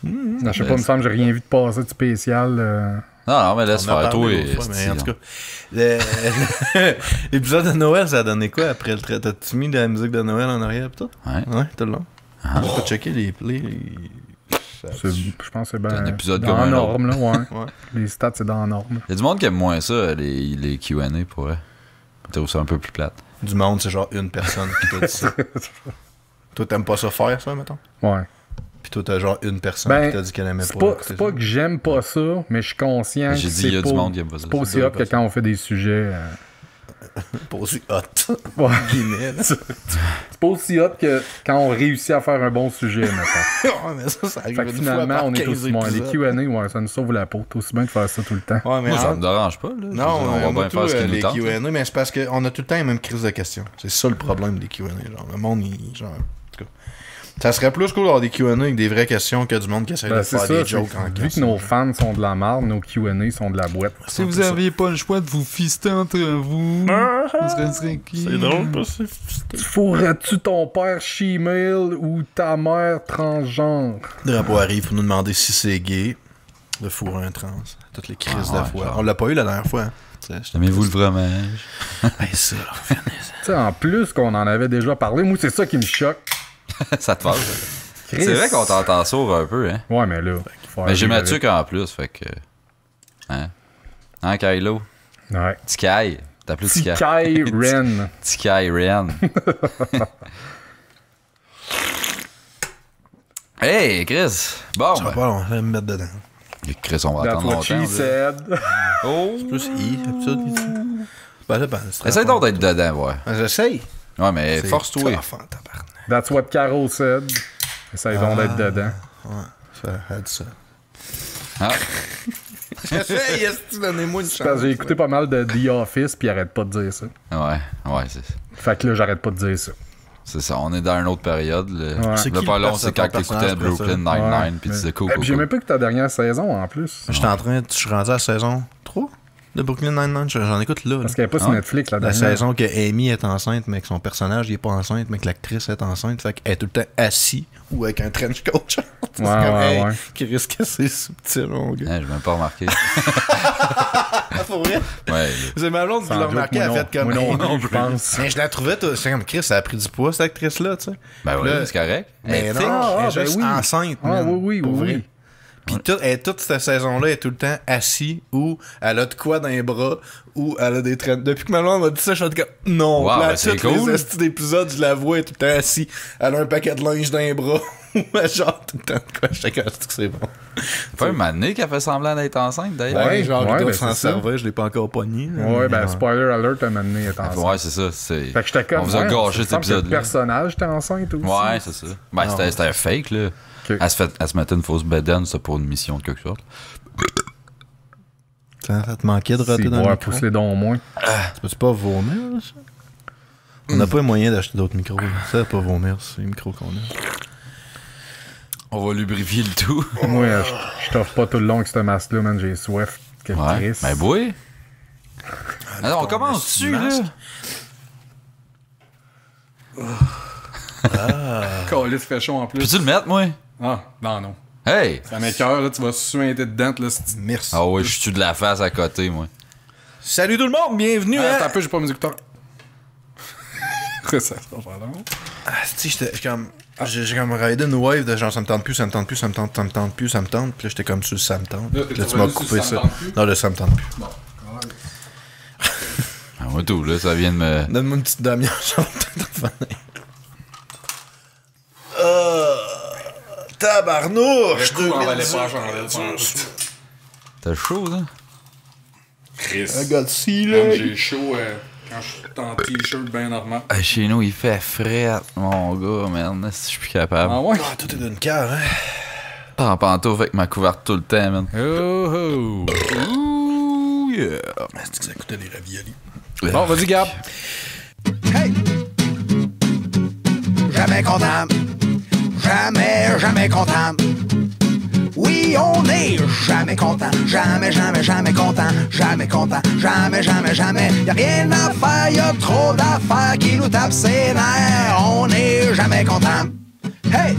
Je sais pas, il me semble que j'ai rien vu de passer de spécial. Non, mais laisse faire toi. Mais en tout cas, l'épisode de Noël, ça a donné quoi après le trait? T'as-tu mis de la musique de Noël en arrière pis tout? Ouais, tout le long. Ah. J'ai pas checké les plays. Je pense que c'est un bien épisode dans comme la un norme, là, ouais. Ouais. Les stats, c'est dans la norme. Il y a du monde qui aime moins ça, les Q&A, pour vrai. Je trouve ça un peu plus plate. Du monde, c'est genre une personne qui t'a dit ça. Toi, t'aimes pas ça faire, ça, mettons? Ouais. Pis toi, t'as genre une personne Ben, qui t'a dit qu'elle aimait c'est pas. pas que j'aime pas ça, mais je suis conscient que J'ai dit, il y a du monde qui aime pas ça. c'est pas aussi hot que quand on fait des sujets... Pas aussi hot. Ouais. Guillemets, là. C'est pas aussi hot que quand on réussit à faire un bon sujet, mettons. Ouais, mais ça arrive Fait que une finalement, fois par on est 15 aussi bon. Les épisodes. Q&A, ouais, ça nous sauve la peau. T'es aussi bien de faire ça tout le temps. Ouais, mais Moi, ça en- me dérange pas, là. Je veux dire, Non, on va moi, bien faire tout, ce qui nous les tente. Q&A, mais c'est parce qu'on a tout le temps les mêmes crises de questions. C'est ça le problème des Q&A. Genre, le monde, il, genre, en tout cas. Ça serait plus cool d'avoir des Q&A avec des vraies questions que du monde qui essaie de C'est faire ça, des jokes en vu casse. que nos fans sont de la merde, nos Q&A sont de la boîte. Si vous aviez pas le choix de vous fister entre vous, ça serait qui? C'est drôle, pas ça? Fourrais-tu ton père she-male ou ta mère transgenre? Le drapeau arrive pour nous demander si c'est gay de fourrer un trans. Toutes les crises de ouais, fois. genre. On l'a pas eu la dernière fois. Hein. Aimez-vous le fromage? Hey, ça, là, Tu sais, en plus qu'on en avait déjà parlé, moi, c'est ça qui me choque. Ça te passe? Chris. C'est vrai qu'on t'entend sourd un peu, hein? Ouais, mais là... faut Mais j'ai arriver Mathieu avec. qu'en plus, fait que... Hein? Hein, Kylo? Ouais. Tikai. T'as appelé Tikai? Tikai Ren. Tikai Ren. Hey, Chris! Bon, Ça va pas long, on va me mettre dedans. Chris, on va That's attendre what she longtemps. said. Oh! Plus I, episode ici. Ben là, ben, c'est Essaye donc d'être dedans, ouais. Ben, j'essaye. Ouais, mais C'est force-toi. tough, hein, tabarnak. That's what Caro said. Essaye donc d'être dedans. Ouais, ça a dit ça. Ah. J'essaye, est-ce que donnez-moi une C'est parce que j'ai écouté pas mal de The Office, puis il arrête pas de dire ça. Ouais, Fait que là, j'arrête pas de dire ça. c'est ça. On est dans une autre période. Ouais. C'est Le qui pas le long, c'est quand personnage t'écoutais Brooklyn préféré? Nine-Nine, pis mais- tu disais cool, Eh, puis j'ai même pas que ta dernière saison, en plus. J'étais en train, je suis rendu à la saison 3 de Brooklyn Nine-Nine. J'en écoute là. Parce qu'elle est pas sur Ah. Netflix, la La dernière. saison que Amy est enceinte, mais que son personnage il est pas enceinte, mais que l'actrice est enceinte. Fait qu'elle est tout le temps assise ou avec un trench coat. C'est Ouais, comme, ouais, hey, ouais. qui risque que c'est subtil, mon gars. Hein, j'ai même pas remarqué. Ah, pour vrai? Ouais. C'est ma blonde qui Sans l'a doute, remarqué, moi elle a non. fait comme. Moi hey, non, je pense. Mais je la trouvais, c'est comme Chris, ça a pris du poids, cette actrice-là, tu sais. Ben oui, Là, c'est correct. Mais Elle est non, thick. elle est ben juste oui. enceinte. Ah, man, oui, pour oui, vrai. oui. Puis toute cette saison-là, elle est tout le temps assise ou elle a de quoi dans les bras ou elle a des traînes. Depuis que ma maman m'a dit ça, je suis comme non. Wow, Puis là, ben c'est tous cool. les estis d'épisodes, je la vois, elle est tout le temps assise. Elle a un paquet de linge dans les bras. Genre tout le temps de quoi. J'étais comme, c'est bon. C'est pas une manée qui a fait semblant d'être enceinte, d'ailleurs. Ouais, genre, ouais, il doit ben, s'en c'est ça. servir, je l'ai pas encore pogné. là, Ouais, mais ben, non. spoiler alert, à un moment donné, elle est enceinte. Ouais, c'est ça. C'est... Fait que j'étais comme. On vous a ouais, gâché ça me cet semble que épisode-là. Le personnage était enceinte aussi. Ouais, c'est ça. Ben, c'était un fake, là. Ok. Elle se mettait une fausse bedaine, ça, pour une mission de quelque sorte. Ça te manquait de roter Si, dans le ouais, micro. pousse les dons au moins. Tu peux-tu pas vomir, là, ça? On n'a pas les moyens d'acheter d'autres micros. Là. Ça va pas vomir, c'est les micros qu'on a. On va lubrifier le tout. Moi, je t'offre pas tout le long avec ce masque-là, man. J'ai soif. Quel Ouais. Christ. Ben, oui. Alors, on commence dessus, là. Calice fait chaud en plus. Peux-tu le mettre, moi? Ah, non. Hey! Ça m'écoeure, là. Tu vas suinter dedans, là. C'est... Merci. Ah ouais, je suis de la face à côté, moi. Salut tout le monde, bienvenue à... Attends un peu, j'ai pas mes écouteurs. Ça va faire long. Ah, si, j'étais comme... J'ai comme raidé une wave de genre ça me tente plus, ça me tente plus, ça me tente, ça me tente plus, ça me tente. Puis là, j'étais comme sur le ça me tente. Là, Puis là, t'es tu m'as revenu sur coupé le ça. ça me tente plus? Non, le ça me tente plus. Bon. Ah, moi, tout, là, ça vient de me... Donne-moi une petite demi-heure, ça va peut-être revenir. Tabarnouche! On va aller pas changer. T'as chaud, là? Chris. Regarde ci, Man, là. j'ai chaud quand je suis en t-shirt bien normal. Ah, chez nous, il fait frais, mon gars, merde. Je suis plus capable. Ah ouais? Ah, tout est d'une cave, hein. Pas en pantoufle avec ma couverte tout le temps, man. Oh, oh. Ouh, yeah. C'est que ça coûtait des raviolis. Bon, vas-y, Gab. Hey! Jamais content. Jamais content. Oui, on est jamais content. Jamais content. Jamais content. Jamais. Y'a rien à faire, y'a trop d'affaires qui nous tapent ses nerfs. On est jamais content. Hey!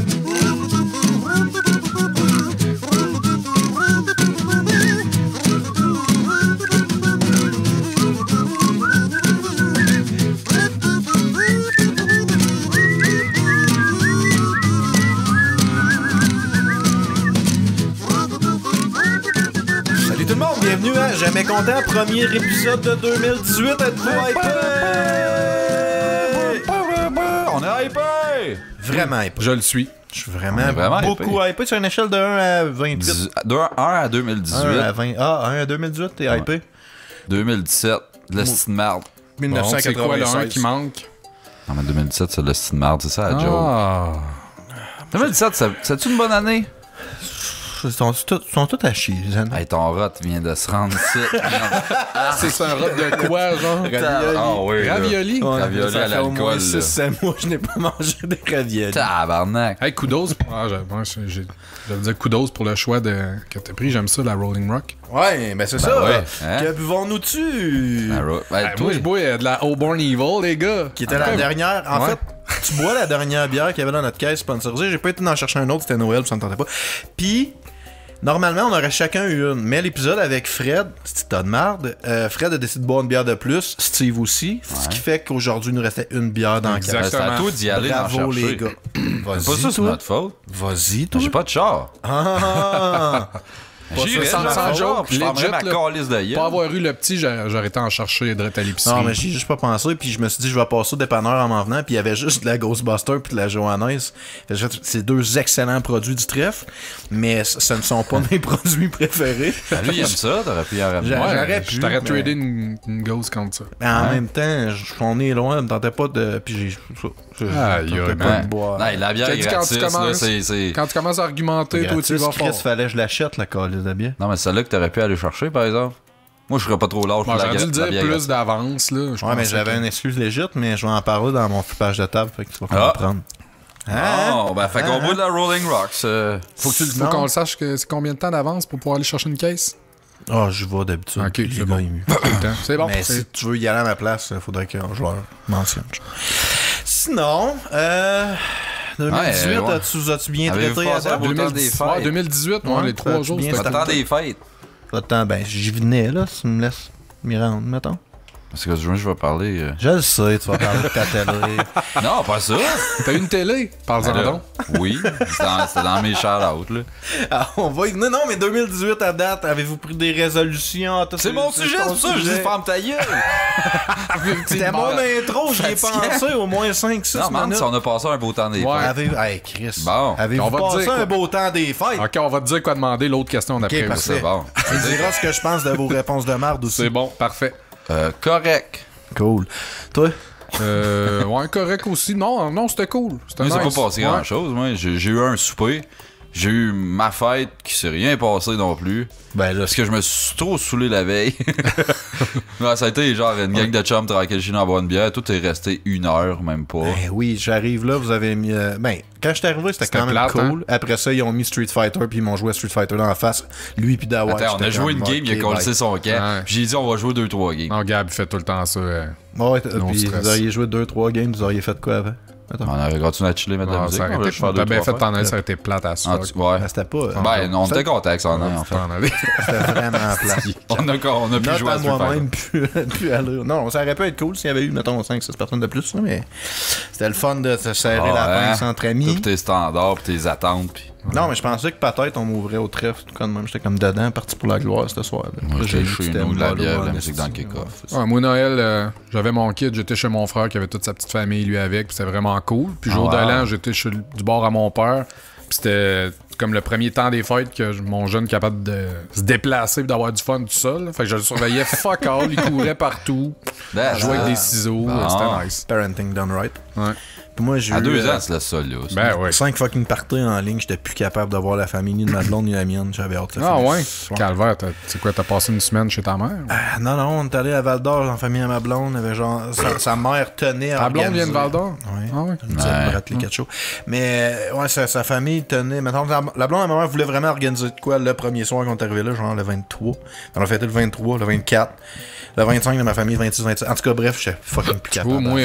bienvenue à Jamais Content, premier épisode de 2018. Êtes-vous hypé? On est hypé! Vraiment hypé. Je le suis. Je suis vraiment beaucoup hypé. hypé sur une échelle de 1 à 28. De 1 à 2018. 1 à 20. Ah, 1 à 2018, t'es hypé? 2017, de la style marde. Bon, c'est quoi le 1 1996. qui manque? Non, mais 2017, c'est de la style marde, c'est ça la joke. Ah. 2017, c'est-tu une bonne année? Ils sont tous à chier, les années. Hey, ton rat vient de se rendre ici. C'est un rot de quoi, genre? Ah oui. là. Ravioli? Ravioli ça à fait au moins l'alcool, là. 6-7 mois que je n'ai pas mangé des raviolis. Tabarnak. Hey, kudos. Ah, j'allais dire kudos pour le choix que t'as pris. J'aime ça, la Rolling Rock. Ouais, ben c'est ça. ouais, hein? Que buvons-nous dessus? Moi, je bois de la Auburn Evil, les gars. Qui était la dernière. En Ouais. fait, tu bois la dernière bière qu'il y avait dans notre caisse sponsorisée. J'ai pas été en chercher un autre, c'était Noël, puis ça me tentait pas. Puis, normalement, on aurait chacun eu une. Mais l'épisode avec Fred, c'était tas de marde. Fred a décidé de boire une bière de plus. Steve aussi. Ce qui fait qu'aujourd'hui, il nous restait une bière dans la caisse. Exactement. C'est à toi d'y aller d'en Bravo, chercher. les gars. Pas ça, Vas-y, c'est toi. notre faute. Vas-y, toi. J'ai pas de char. Ah! J'irais, sans je vais joke, avoir, puis je fermerais legit, ma là. calice de gueule. Pas avoir eu le petit, j'aurais été en chercher direct à l'épicerie. Non, mais j'y ai juste pas pensé, puis je me suis dit, je vais passer au dépanneur en m'en venant, puis il y avait juste de la Ghostbuster puis de la Johannes. C'est deux excellents produits du trèfle, mais ce ne sont pas mes produits préférés. Ah, lui, il aime ça, t'aurais pu y en ramener. J'aurais pu, Je t'aurais mais- tradé une Ghost contre ça. Mais en même temps, on est loin, ça me tentait pas de. Puis j'ai. Aïe, tentais aïe, pas Ouais. de boire. Non, la bière T'as est dit quand gratis, tu là, commences- c'est... Quand tu commences à argumenter, toi, tu vas Chris, fort. fallait que je l'achète, la calice de bière. Non, mais celle-là que t'aurais pu aller chercher, par exemple. Moi, je serais pas trop large Bon, pour la j'aurais dû le la dire bière plus d'avance, là. Je Ouais, mais pensais j'avais que- une excuse légite, mais je vais en parler dans mon flippage de table, fait que tu vas Ah. comprendre. Oh, ben, fait qu'on Hein? boit de la Rolling Rocks. Faut qu'on le sache que c'est combien de temps d'avance pour pouvoir aller chercher une caisse? Ah, j'y vais d'habitude. Ok, puis c'est les bon. gars, ils- Tout le temps. C'est bon. Mais c'est- si tu veux y aller à ma place, il faudrait que je leur mentionne. Sinon, 2018, ouais. as-tu bien Avez-vous traité à passé un date? beau temps 2010, des fêtes? ouais, 2018, Ouais, les 3 t'as-tu jours, bien c'était starté? Pas le temps des fêtes. Pas de temps, ben j'y venais là, si tu me laisses m'y rendre, mettons. Parce que je vais parler... Je le sais, tu vas parler de ta télé. Non, pas ça. T'as eu une télé? Parle-en Alors, donc. oui, c'était dans mes shout-outs, là. Ah, on va y venir. Non, mais 2018 à date, avez-vous pris des résolutions? C'est mon sujet, c'est pour ça que je dis ferme ta gueule. C'était mon intro, j'y ai pensé au moins 5-6 Non, man, minutes. si on a passé un beau temps des Ouais. fêtes. Hey, Chris, Bon. avez-vous On va te passé dire un quoi. beau temps des fêtes? Ok, on va te dire quoi demander. L'autre question d'après. Ok, aussi. parfait. C'est bon. Tu me diras ce que je pense de vos réponses de merde aussi. C'est bon, parfait. Correct. Cool. Toi? Ouais, correct aussi. Non, c'était cool. C'était Moi, nice. c'est pas passé Ouais. grand-chose. Moi, j'ai eu un souper. J'ai eu ma fête qui s'est rien passé non plus. Ben là, Parce que je me suis trop saoulé la veille. Ouais, ça a été genre une gang de chums tranquille chez nous à boire une bière. Tout est resté 1 heure, même pas. ben oui, j'arrive là, vous avez mis... ben, quand je suis arrivé, c'était quand même plate, cool. Après ça, ils ont mis Street Fighter, puis ils m'ont joué à Street Fighter dans la face. Lui puis Dawai. Attends, on a j'étais joué une comme, game, il a ok, collé bye. son camp. Ouais. Puis j'ai dit, on va jouer 2-3 games. Non, Gab, il fait tout le temps ça. Ouais, Non puis stress. vous auriez joué 2-3 games, vous auriez fait quoi avant? Attends. On aurait continué à chiller, mettre de la Ah, musique. ça On aurait aurait été. faire T'as bien 2-3 fait fois. t'en aller, ça aurait été plate à ça. Ouais. Ben, c'était pas... Ben, on était content que ça en ait, en fait. T'en aller. C'était vraiment plat. On a pu Note jouer à à Street Fighter. moi-même, plus à l'heure. Non, ça aurait pu être cool s'il y avait eu, mettons, 5-6 personnes de plus, là, mais c'était le fun de se serrer la pince entre amis. Puis tes standards, puis tes attentes. Puis... Non, mais je pensais que peut-être on m'ouvrait au trèfle, tout comme même. J'étais comme dedans, parti pour la gloire ce soir. Moi, j'étais chez nous, de la bière, de la musique dans le kick-off. Ouais, moi, Noël, j'avais mon kid, j'étais chez mon frère qui avait toute sa petite famille, lui avec, puis c'était vraiment cool. Puis jour de wow. l'an, j'étais du bord à mon père, puis c'était comme le premier temps des fêtes que mon jeune capable de se déplacer et d'avoir du fun tout seul. Fait que je le surveillais fuck all, il courait partout, jouait avec des ciseaux, c'était nice. Parenting done right. Ouais. Puis moi, j'ai À eu 2 ans, c'est le seul, là. aussi. Ben ouais. 5 fucking parties en ligne, j'étais plus capable de voir la famille ni de ma blonde ni la mienne. J'avais hâte. Ah ouais? Calvaire, c'est quoi, t'as passé une semaine chez ta mère? Ah, non, on est allé à Val d'Or en famille à ma blonde. Avait genre, sa mère tenait à Ta blonde organiser. vient de Val d'Or? Ouais. Ah ouais? Une petite Bradley quelque chose. Mais ouais, sa famille tenait. Mettons, la blonde à ma mère voulait vraiment organiser de quoi le premier soir qu'on est arrivé là, genre le 23. On a fêté le 23, le 24, le 25 de ma famille, 26, 27. En tout cas, bref, j'étais fucking plus capable. Moi,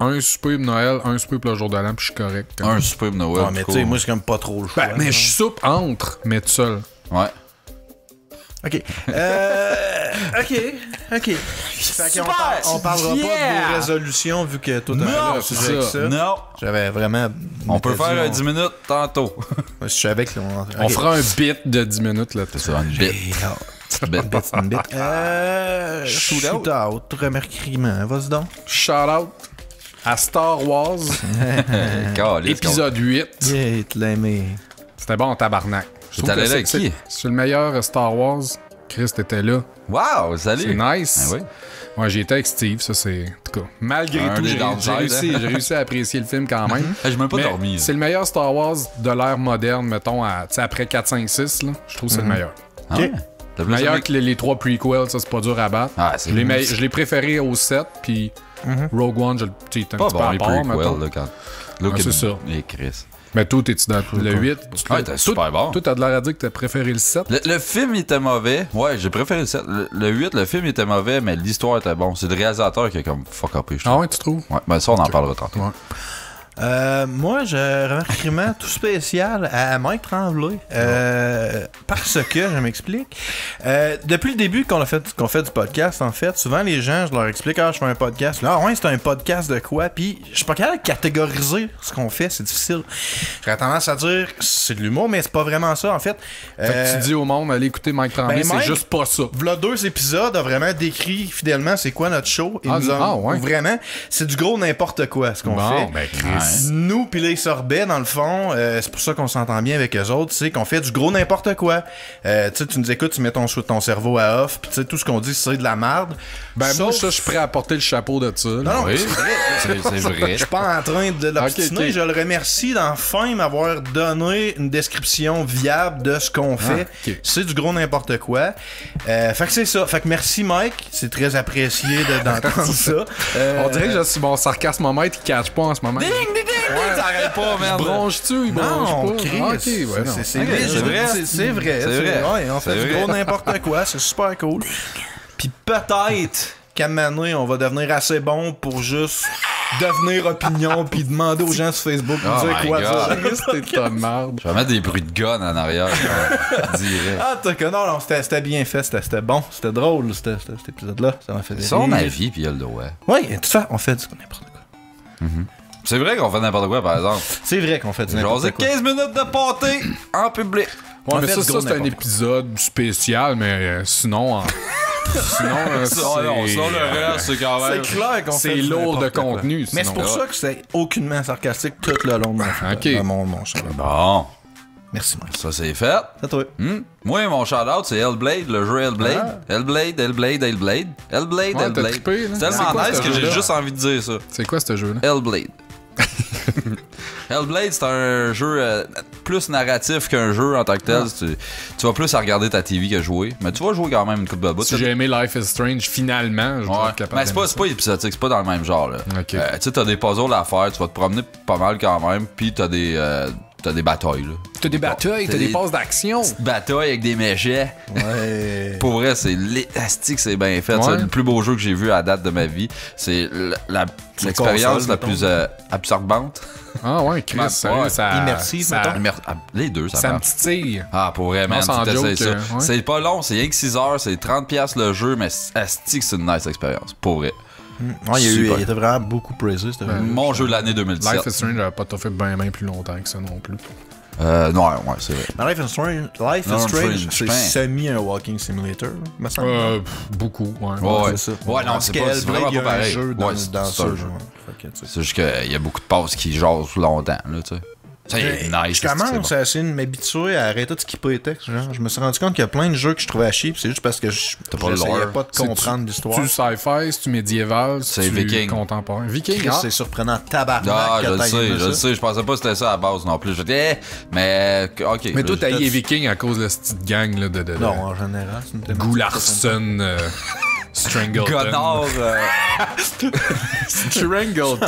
un souper pour Noël, un souper pour le jour de l'an, puis je suis correct. Un super de Noël. Ouais, mais tu sais, moi, c'est comme pas trop le choix. Ben, mais je soupe entre, mais tout seul. Ouais. Ok. Ok. Fait qu'on on parlera pas de vos résolutions vu que tout Non, un c'est sujet avec ça. ça. Non. J'avais vraiment. On peut m'étais faire dit, 10 minutes tantôt. Je savais que. On fera un bit de 10 minutes là. C'est ça, une bite. Petite bête. Une bite. Shootout. Remerciement. Vas-y donc. Shout out à Star Wars, épisode 8. Yeah, tu l'as aimé. C'était bon, tabarnak. Je trouve T'es allé que là avec qui? c'est le meilleur Star Wars. Chris était là. Wow, salut! C'est nice. Ben oui. Moi, j'ai été avec Steve, ça c'est. En tout cas, malgré Un tout, des j'ai downsides, j'ai réussi à apprécier le film quand même. Hey, j'ai même pas Mais dormi. c'est le meilleur Star Wars de l'ère moderne, mettons, après 4, 5, 6. Là, je trouve que c'est le meilleur. Ah ouais? T'as plus Meilleur aimé- que les 3 prequels, ça c'est pas dur à battre. Ah, c'est Je l'ai préféré au 7, puis Rogue One, je le un pas petit peu bon, à les part, prequels, mettons. là, quand... Luke c'est ça. Et Chris. Mais toi, t'es-tu dans le 8? Ouais, t'es super bon. Toi, t'as de l'air à dire que t'as préféré le 7. Le film était mauvais. Ouais, j'ai préféré le 7. Le 8, le film était mauvais, mais l'histoire était bon. C'est le réalisateur qui a comme fuck up, je trouve. Ah ouais, tu trouves? Ouais, ben ça, on en parlera tantôt. Ouais. Moi, je remerciement tout spécial à Mike Tremblay. Parce que, je m'explique. Depuis le début qu'on fait du podcast, en fait, souvent les gens, je leur explique, je fais un podcast. Là, ouais, c'est un podcast de quoi? Puis, je suis pas capable de catégoriser ce qu'on fait, c'est difficile. J'aurais tendance à dire que c'est de l'humour, mais c'est pas vraiment ça, en fait. Fait que tu dis au monde, allez écouter Mike Tremblay, ben, c'est Mike, juste pas ça. V'là 2 épisodes a vraiment décrit fidèlement c'est quoi notre show. Et ouais. Vraiment, c'est du gros n'importe quoi ce qu'on fait. Ben, Chris. Nous pis les sorbets, dans le fond, c'est pour ça qu'on s'entend bien avec eux autres, c'est qu'on fait du gros n'importe quoi. Tu nous écoutes, tu mets ton cerveau à off, pis tu sais, tout ce qu'on dit, c'est de la merde. Ben, moi, Sauf- ça, je suis prêt à porter le chapeau de ça. là. Non, Oui, c'est vrai. c'est vrai. Je suis pas en train de l'obstiner. Ok. Je le remercie d'enfin m'avoir donné une description viable de ce qu'on fait. ok. C'est du gros n'importe quoi. Fait que c'est ça. Fait que merci Mike. C'est très apprécié d'entendre ça. On dirait que mon sarcasmomètre, il catch pas en ce moment. T'arrêtes pas, merde. Bronche-tu? Il Non, bronche Chris, pas. Ah, ok, ouais, non. c'est Ok, vrai. c'est vrai. C'est vrai. C'est vrai. Ouais, on fait C'est du vrai. gros n'importe quoi. C'est super cool. Puis peut-être qu'à un moment donné, on va devenir assez bon pour juste devenir opinion puis demander aux gens sur Facebook de Oh dire my quoi God. dire. C'était de ta merde. Je vais mettre des bruits de gun en arrière. Direct. Ah, t'as que non, c'était bien fait, c'était bon, c'était drôle, cet épisode-là. Ça m'a fait C'est son rire. avis, puis il a le droit. Oui, tout ça, on fait du n'importe quoi. C'est vrai qu'on fait n'importe quoi, par exemple. C'est vrai qu'on fait du Genre, n'importe quoi. 15 minutes de pâté en public. Ouais, On mais fait ça, du gros c'est un n'importe épisode spécial, mais sinon, Sinon, le reste, c'est quand même. C'est clair qu'on fait c'est du lourd de n'importe quoi. contenu. Mais c'est sinon. pour ça que c'est aucunement sarcastique tout le long de Ok. de mon show. Bon, Merci, Mike. ça c'est fait. C'est à toi. Moi, mon shout-out, c'est Hellblade, le jeu Hellblade. Hellblade. Ouais, t'as trippé, là. C'est C'est tellement quoi, nice ce que j'ai jeu-là? juste envie de dire ça. C'est quoi ce jeu-là? Hellblade. Hellblade, c'est un jeu plus narratif qu'un jeu en tant que tel. Tu vas plus à regarder ta TV que jouer. Mais tu vas jouer quand même une coupe de bout. Si j'ai aimé Life is Strange, finalement, je dois Ouais. être capable Mais c'est pas épisodique, c'est pas dans le même genre. Là. Ok. Tu sais, t'as des puzzles à faire, tu vas te promener pas mal quand même, puis t'as des batailles. Là. T'as des batailles, t'as T'as des des- passes d'action. Batailles avec des méchants. Ouais. Pour vrai, c'est l'élastique, c'est bien fait. Ouais. C'est le plus beau jeu que j'ai vu à date de ma vie. C'est l'expérience console, la plus absorbante. Ah ouais, Chris, Ouais. sérieux, ça... Immersive, ça, mettons. Les deux, ça ça me marche. titille. Ah, pour vrai, man, sans tu t'essayes joke, ça. ouais. C'est pas long, c'est rien que 6 heures, c'est 30$ le jeu, mais asti que c'est une nice expérience. Pour vrai. Ouais, Super. il était vraiment beaucoup praisé, ce jeu. Mon jeu de l'année Life 2017. is Strange j'avais pas tout fait bien plus longtemps que ça non plus. Non, ouais, c'est vrai. Mais Life is Strange, Strange, c'est ben. semi un walking simulator, me semble. Beaucoup, ouais. Ouais, c'est ça. Ouais, non, Parce c'est que pas c'est Hellblade, vraiment il y a pas un pareil. jeu dans, Ouais, dans c'est ce un jeu. jeu. Ouais. Fait que, tu sais. C'est juste qu'il y a beaucoup de passes qui jasent longtemps, là, tu sais. C'est nice. Je commence à essayer de m'habituer à arrêter de skipper les textes. Genre. Je me suis rendu compte qu'il y a plein de jeux que je trouvais à chier, puis c'est juste parce que pas le j'essayais lore. pas de comprendre l'histoire. Tu sci-fi, c'est-tu médiéval, C'est c'est-tu viking. contemporain. Viking, Chris, ah. c'est surprenant tabarnak. Ah, que je le t'ailles sais, aimé je le ça. sais. Je pensais pas que c'était ça à la base non plus. Je disais, mais ok. Mais toi, là, t'as je- les Vikings à cause de cette petite gang là, de Non, en général, c'est une thématique. Goularson, Strangleton. Connard. Strangleton.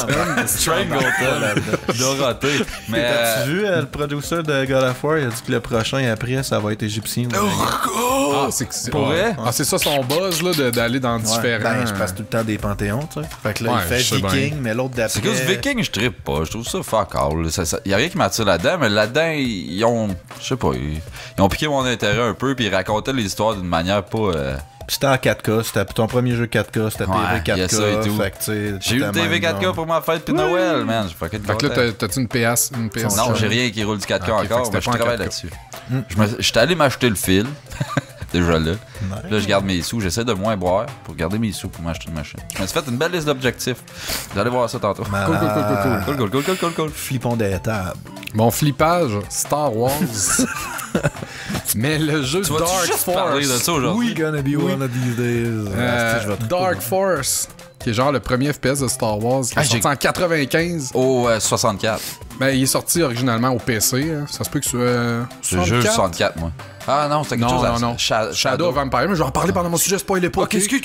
Dorothée. Mais. T'as-tu vu le producer de God of War? Il a dit que le prochain après, ça va être égyptien. Ah, c'est Pour vrai? Ah, c'est ça son buzz là, d'aller dans différents. Ben, je passe tout le temps des panthéons, tu sais. Fait que là, Ouais, il fait je sais Viking, bien. mais l'autre d'après. C'est que ce Viking, je trippe pas. Je trouve ça fuck all. Y a rien qui m'attire là-dedans, mais là-dedans, ils ont. Je sais pas. Ils ont piqué mon intérêt un peu, puis ils racontaient l'histoire d'une manière pas. C'était en 4K, c'était ton premier jeu 4K, c'était Ouais, TV y a 4K. ça et tout. Fait que, tu sais, J'ai eu une c'était TV même 4K genre. pour ma fête puis Noël, man. J'ai fucking Fait que là, t'as-tu une PS? Une PS Non, j'ai rien qui roule du 4K Ok, fait que encore, c'était mais je pas en travaille 4K. là-dessus. J'étais allé m'acheter le fil déjà là. Puis là, je garde mes sous. J'essaie de moins boire pour garder mes sous pour m'acheter une machine. Je me suis fait une belle liste d'objectifs. Vous allez voir ça tantôt. Cool. Flippons des tables. Mon flippage, Star Wars. Mais le jeu Dark parler de Force. ça aujourd'hui? Gonna be one of these days. Dark Force, qui est genre le premier FPS de Star Wars, qui est sorti en 95. Au 64. Ben, il est sorti originalement au PC. Hein. Ça se peut que ce soit. C'est juste 64, moi. Ah non, c'était quelque chose non. à Shadow of Empire, mais je vais en parler pendant mon sujet, spoilez pas. Ok, excuse.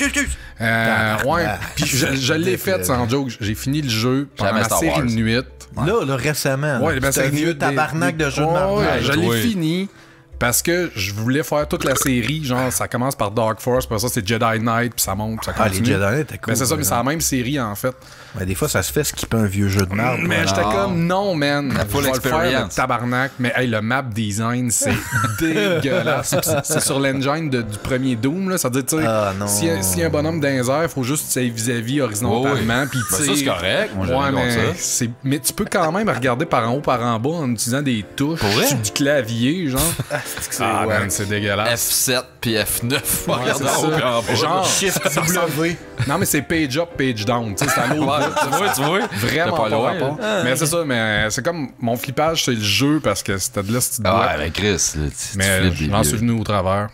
Ouais, puis je l'ai fait sans joke. J'ai fini le jeu pendant ma série de nuit. Là, récemment. Ouais, ben, c'est un vieux tabarnak de jeu de marde. Je l'ai fini. Parce que je voulais faire toute la série, genre ça commence par Dark Force, puis ça c'est Jedi Knight, puis ça monte, puis ça continue. Les Jedi Knight, t'es cool. Ben c'est ça, mais c'est la même série en fait. Ben, des fois, ça se fait skipper un vieux jeu de merde. Mais j'étais comme, non, man, La full je vais le faire, le experience. tabarnak. Mais hey, le map design, c'est dégueulasse. C'est sur l'engine du premier Doom, là. Ça veut dire, tu sais, s'il y a un bonhomme dans les airs, faut juste save vis-à-vis horizontalement, puis tu sais... ça, c'est correct. Moi, j'aime mais, ça. mais tu peux quand même regarder par en haut, par en bas, en utilisant des touches du clavier, genre. Man, c'est dégueulasse. F7 puis F9. Ouais, Regarde c'est en haut puis en bas. ça. Genre, Shift W. non, mais c'est page up, page down. Tu sais, c'est à l'autre. tu vois. Vraiment T'es pas loin, rapport. Mais c'est ça, mais c'est comme mon flippage, c'est le jeu parce que c'était de là, cette Ah, boîte. mais Chris, là, tu Mais flippes des j'en suis vieux. venu au travers.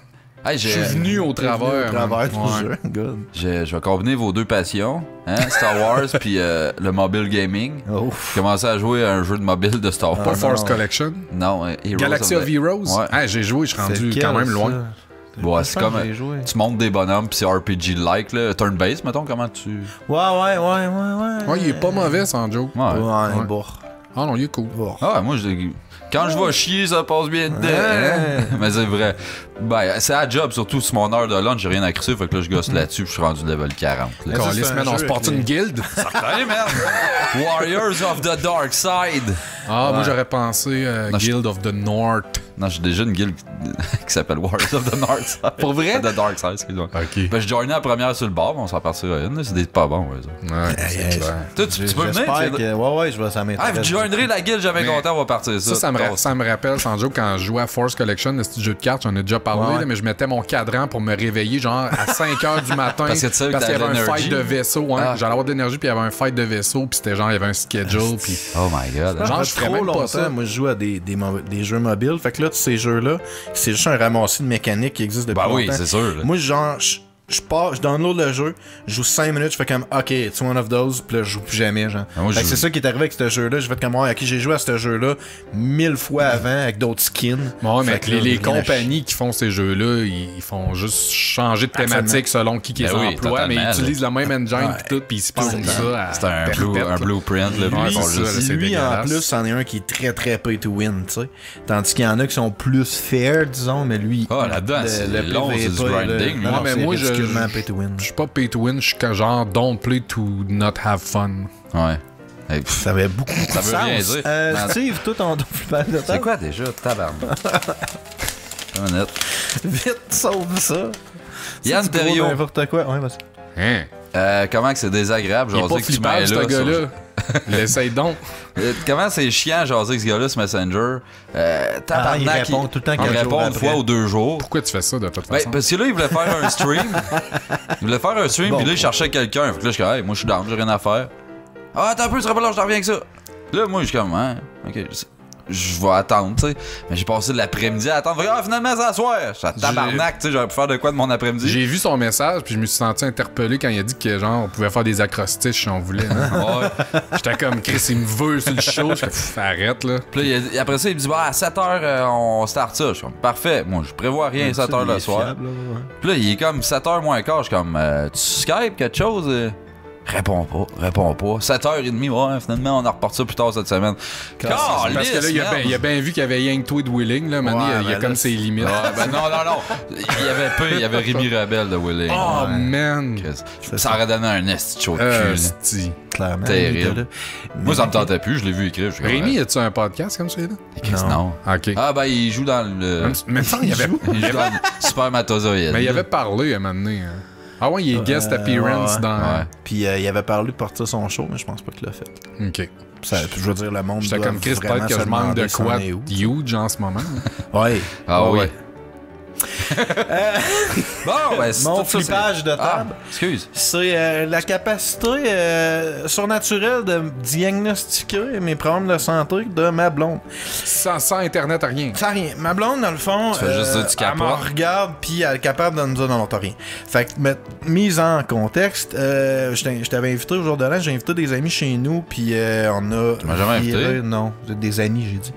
Hey, Je suis venu au travers. Au travers du Ouais. jeu. Good. Je vais combiner vos deux passions, hein, Star Wars puis le mobile gaming. Ouf. J'ai commencé à jouer à un jeu de mobile de Star Wars. Pas Force Collection. Non, Heroes Galaxy of Heroes. Ouais. Ah, j'ai joué, je suis rendu C'est quand quel, même loin. ça? Ouais, c'est comme j'ai joué. tu montes des bonhommes puis c'est RPG-like, là. Turn-based, mettons, comment tu... Ouais. Ouais, il est pas mauvais sans joke. Ouais. Ouais, Ouais. bon. Ah non, il est cool. Ah, moi, quand je vais chier, ça passe bien dedans. Hein? Mais c'est vrai. Ben, c'est à job, surtout sur mon heure de lunch, j'ai rien à crisser, fait que là, je gosse là-dessus, puis je suis rendu level 40. Là. ça, Calisse, c'est un man, on jeu se porte avec une guilde. Hey, man! Warriors of the Dark Side! Ah, moi j'aurais pensé Guild of the North. Non, j'ai déjà une guilde qui s'appelle Warriors of the North Side. Pour vrai? The Dark Side, excuse-moi. Ok. Ben, je joignais la première sur le bar, mais on s'en partira une, là. C'est des pas bons, ouais, ça. Ouais, c'est clair. Toi, tu peux venir? J'espère que... Ouais, je vais, ça Ah, m'intéresse. vous joindrez la guilde, jamais Mais content, on va partir ça. Ça me rappelle, sans joke, quand je jouais à Force Collection, le petit jeu de cartes, j'en ai déjà parlé, Ouais. là, mais je mettais mon cadran pour me réveiller, genre à 5h du matin. Parce que tu sais que qu'il y t'avais avait un l'énergie. fight de vaisseau, hein. Ah. J'allais avoir de l'énergie, puis il y avait un fight de vaisseau, puis c'était genre, il y avait un schedule, puis. Oh my god. Genre, Genre, je ferais trop même pas longtemps, ça. moi je joue à des jeux mobiles. Fait que là, ces jeux-là, c'est juste un ramassis de mécanique qui existe depuis Ben oui, longtemps. c'est sûr. Là. Moi, genre, je pars, je download le jeu, je joue 5 minutes, je fais comme, ok, it's one of those, puis là, je joue plus jamais, genre. Ah, moi, Fait que je c'est joue- ça qui est arrivé avec ce jeu-là. Je fais comme, ouais, ok, j'ai joué à ce jeu-là 1000 fois avant avec d'autres skins. Ouais, mais Fait que là, les rien à compagnies qui font ces jeux-là, ils font juste changer de thématique selon qui les Ben oui, emploie, mais ils totalement, utilisent le même engine pis tout, pis ils se passent ça à C'est un perpète, blueprint, là. Ouais, puis ils font c'est juste- ça, c'est Lui, en dégueulasse. plus, c'en est un qui est très très pay to win, tu sais. Tandis qu'il y en a qui sont plus fair, disons, mais lui. Ah, là-dedans, c'est long, c'est du PvP, là, grinding, non, là. non, mais c'est moi, ridiculement pay to win. Je suis pas pay to win, je suis genre don't play to not have fun. Ouais. Hey, pff, Ça avait beaucoup de Ça veut rien sens. dire. Mais- Steve, toi, ton flippage de C'est table. quoi déjà, tabarnak? Une minute. Vite, sauve ça. Yann C'est trop Terriot. N'importe quoi. Ouais, vas-y. Hein? Comment que c'est désagréable, Il est jaser pas que tu m'as flippable, ce là. gars-là. L'essaye donc. Comment c'est chiant jaser avec ce gars-là sur Messenger. il Tabarnak, répond tout le temps il 4 jours répond une après. fois ou 2 jours. Pourquoi tu fais ça de toute Ben, façon? parce que là, il voulait faire un stream. Il voulait faire un stream, Bon, puis là, il cherchait quelqu'un. Fait que là, je suis comme, hey, moi, je suis down, j'ai rien à faire. Ah, attends un peu, tu seras pas là, je t'en reviens avec ça. Là, moi, je suis comme, hein, ok, je vais attendre, tu sais. Mais j'ai passé l'après-midi à attendre. Ah, finalement, c'est à soir. Je suis tabarnak, tu sais, j'aurais pu faire de quoi de mon après-midi. J'ai vu son message, puis je me suis senti interpellé quand il a dit que genre on pouvait faire des acrostiches si on voulait. hein. Ouais. J'étais comme Chris, il me veut sur le show. Je suis comme, pff, arrête là. Puis là, après ça, il me dit, bah, à 7h, on start ça. Je suis comme, parfait. Moi, je prévois rien 7h le soir. Puis là, il est comme 7h moins quart. Je suis comme, tu Skype quelque chose? Réponds pas. 7h30, ouais, finalement, on en repart ça plus tard cette semaine. Parce que là, il a bien vu qu'il y avait Yang Tweed Willing. Là, Manny, il y a ben comme là, ses limites. Ah, ben non. Il y avait Rémi Rebelle de Willing. Oh Ouais. man! Ça aurait donné un esti de chaud de cul. là. Sti. Clairement. Terrible. là. Moi, ça me tentait plus, je l'ai vu écrire. Je suis comme, Rémi, as-tu un podcast comme celui-là? Chris, non. Ok. Ah, ben, il joue dans le. Mais ça, il avait, Il joue dans le Supermatozoïde. mais il avait parlé à un moment donné. Hein. Ah ouais, il est guest appearance ouais. dans. Ouais. Puis il avait parlé de partir son show, mais je pense pas qu'il l'a fait. Ok. Ça, je veux dire, le monde. J'étais doit comme Chris, vraiment peut-être que se je manque de demander quoi c'en est où. huge en ce moment. Ouais. Ah oui. ouais. Bon, ben, Mon flippage de table, excuse. c'est la capacité surnaturelle de diagnostiquer mes problèmes de santé de ma blonde. Sans Internet, rien. Ça rien. Ma blonde, dans le fond, Tu fais juste dire, tu elle me capotes. regarde, puis elle est capable de nous dire non, t'as rien. Fait que, mise en contexte, je t'avais invité au jour de l'an, j'ai invité des amis chez nous, puis on a... Tu m'as jamais invité? Non, des amis, j'ai dit.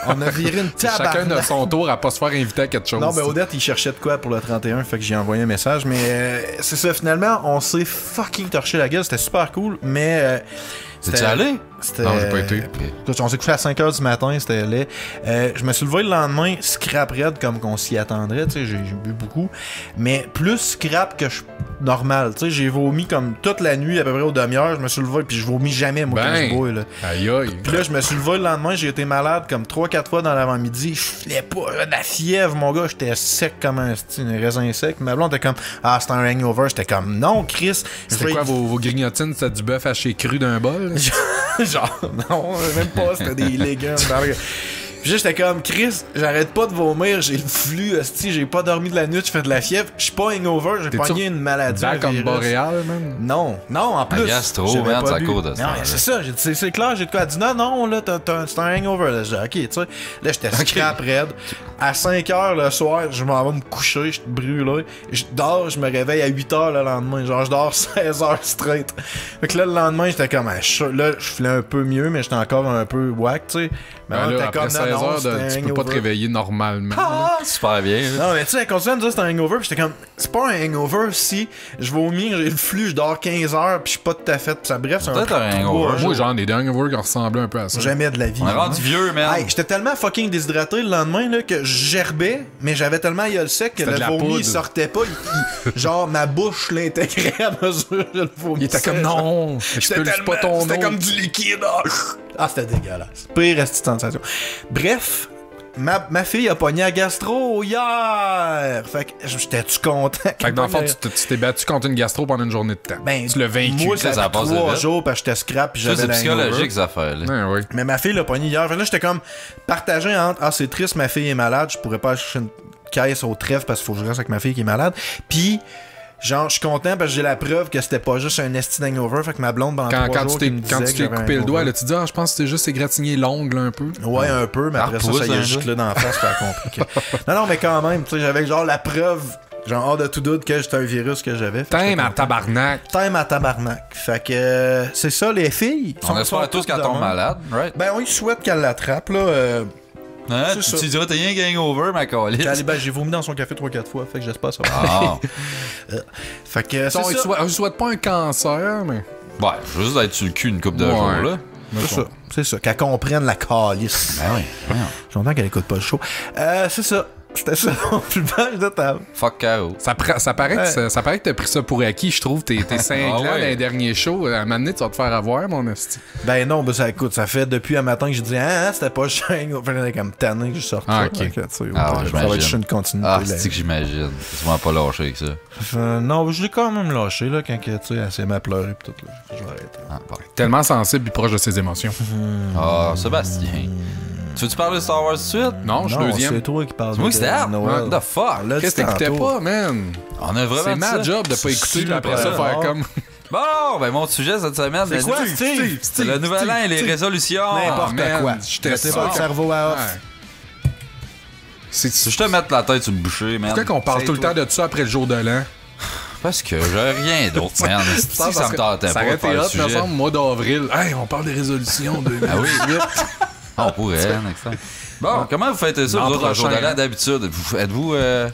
On a viré une tabarnak. Chacun de son tour à pas se faire inviter à quelque chose. Non, mais Odette, il cherchait de quoi pour le 31, fait que j'ai envoyé un message, mais c'est ça, finalement, on s'est fucking torché la gueule, c'était super cool, mais... T'es-tu allé? Non, j'ai pas été. Écoute, on s'est couché à 5h du matin, c'était laid. Je me suis levé le lendemain, scrap raide comme qu'on s'y attendrait, tu sais, j'ai bu beaucoup, mais plus scrap que normal, tu sais, j'ai vomi comme toute la nuit à peu près aux demi-heures, je me suis levé, puis je vomis jamais, moi, quand je bois, là. Aïe aïe. Puis là, je me suis levé le lendemain, j'ai été malade comme 3-4 fois dans l'avant-midi, je filais pas, j'avais de la fièvre, mon gars, j'étais sec comme un raisin sec. Ma blonde était comme, ah, c'est un hangover, j'étais comme, non, Chris. C'était quoi vos grignotines? C'était du bœuf haché cru d'un bol? Genre, non, même pas, c'était des légumes. Puis j'étais comme, Chris, j'arrête pas de vomir, j'ai le flux, hostie, j'ai pas dormi de la nuit, je fais de la fièvre, je suis pas hangover, j'ai pogné une maladie. Comme Boréal, man? Non, en plus. Un gastro, j'avais man, pas ça bu. court de ça. Non, c'est ça, c'est clair, j'ai de quoi. Elle dit, non, là, c'est un hangover. Là, j'ai dit, ok, tu sais. Là, j'étais scrap raide. À 5h le soir, je m'en vais me coucher, je suis brûlé. Je dors, je me réveille à 8h le lendemain. Genre, je dors 16h straight. Fait que là, le lendemain, j'étais comme, là, je filais un peu mieux, mais j'étais encore un peu whack, tu sais. Ben là, après 16 heures, tu peux pas te réveiller normalement. Super bien. Non, mais tu sais, elle continue à me dire que c'est un hangover, pis j'étais comme, c'est pas un hangover si je vomis, j'ai le flux, je dors 15 heures, pis je suis pas tout à fait. Pis ça, bref, c'est peut-être un hangover. Moi, genre, des hangovers qui ressemblaient un peu à ça. Jamais de la vie. On est rendu vieux, man. Hey, j'étais tellement fucking déshydraté le lendemain là, que je gerbais, mais j'avais tellement gueule sec que le vomi il sortait pas. Genre, ma bouche l'intégrait à mesure que le vomi. Il était comme non, je peux pas ton nom. C'était comme du liquide. Ah, c'était dégueulasse. Pire petite sensation. Bref, ma fille a pogné à gastro hier. Fait que j'étais-tu content. Fait que dans le fond, tu t'es battu contre une gastro pendant une journée de temps. Ben, tu l'as vaincu. Moi, ça passe fait 3 vite. jours parce que j'étais scrap pis Ça, j'avais c'est psychologique, ça fait. Ouais, oui. Mais ma fille l'a pogné hier. Fait que là, j'étais comme partagé entre ah, c'est triste, ma fille est malade, je pourrais pas acheter une caisse au trèfle parce qu'il faut que je reste avec ma fille qui est malade. Puis, genre, je suis content parce que j'ai la preuve que c'était pas juste un esti d'hangover. Fait que ma blonde, pendant 3 jours, quand tu t'es coupé le doigt, là, tu dis, ah, je pense que c'était juste égratigné l'ongle un peu. Ouais, un peu, mais après ça y est juste là dans la face, pas compris. Non, mais quand même, tu sais, j'avais genre la preuve. Genre, hors de tout doute que c'était un virus que j'avais. T'aimes à tabarnak. T'aimes à tabarnak. Fait que c'est ça, les filles. On espère tous qu'elle tombe malade, right? Ben, on souhaite qu'elle l'attrape, là. Hein? Tu diras, t'as rien hangover, ma calisse. Ben, j'ai vomi dans son café 3-4 fois, fait que j'espère ça. Ah. Fait que c'est ça. On souhaite pas un cancer, mais. Ouais, juste d'être sur le cul une couple de jours, là. C'est ça. Qu'elle comprenne la calice. Ben oui. Je suis content qu'elle écoute pas le show. C'est ça. C'était ça mon plus bas de table. Fuck Caro. Ça paraît que t'as pris ça pour acquis, je trouve. T'es cinglant dans les derniers shows. À un moment donné, tu vas te faire avoir, mon esti. Ben non, ben ça écoute, ça fait depuis un matin que j'ai dit c'était pas chien. Enfin, comme tanné que je sorti. Ah, ok. Ça va être juste une continuité. Ah, c'est que j'imagine. Tu m'as pas lâché avec ça. Non, je l'ai quand même lâché là, quand tu sais, elle s'est mis à pleurer pis tout. Là. Je vais arrêter. Ah, bon. Tellement sensible et proche de ses émotions. Ah, Sébastien. Tu veux-tu parler de Star Wars tout de suite? Non, je suis deuxième. C'est toi qui parles C'est moi qui c'était hard. Noël. What the fuck? Qu'est-ce que t'écoutais pas, man? On a vraiment C'est ma job de pas écouter puis après ça faire comme. Bon, ben mon sujet cette semaine, C'est quoi, Steve? c'est le nouvel an et les résolutions. N'importe quoi. J'étais C'est pas le cerveau à off. C'est juste te mettre la tête sur le boucher, man. Pourquoi qu'on parle tout le temps de ça après le jour de l'an? Parce que j'ai rien d'autre, man. Si ça me tentait pas Ça aurait de été faire le hot, me sujet. semble, mois d'avril. Hey, on parle des résolutions de Ah oui? On pourrait, next time. Bon, comment vous faites ça, L'an vous autres, le jour de prochain, l'an, d'habitude?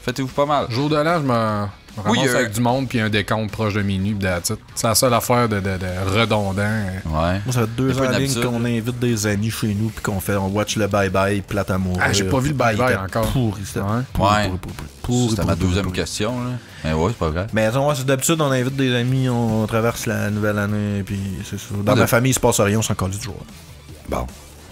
Fêtez-vous pas mal? Jour de l'an, je me ramasse avec du monde puis un décompte proche de minuit pis that's it. C'est la seule affaire de redondant. Ouais. Moi, ça fait 2 Un peu ans en ligne d'habitude. qu'on invite des amis chez nous puis qu'on fait, on watch le bye-bye, plate à mourir. Ah, j'ai pas vu le bye-bye Il était encore. Pourri, c'était Ouais. pourri. C'était ma deuxième question, là. Mais ouais, c'est pas grave. Mais c'est d'habitude, on invite des amis, on traverse la nouvelle année, puis c'est ça. Dans Ouais, ma famille, il se passe rien, on s'en colle du jour. Bon.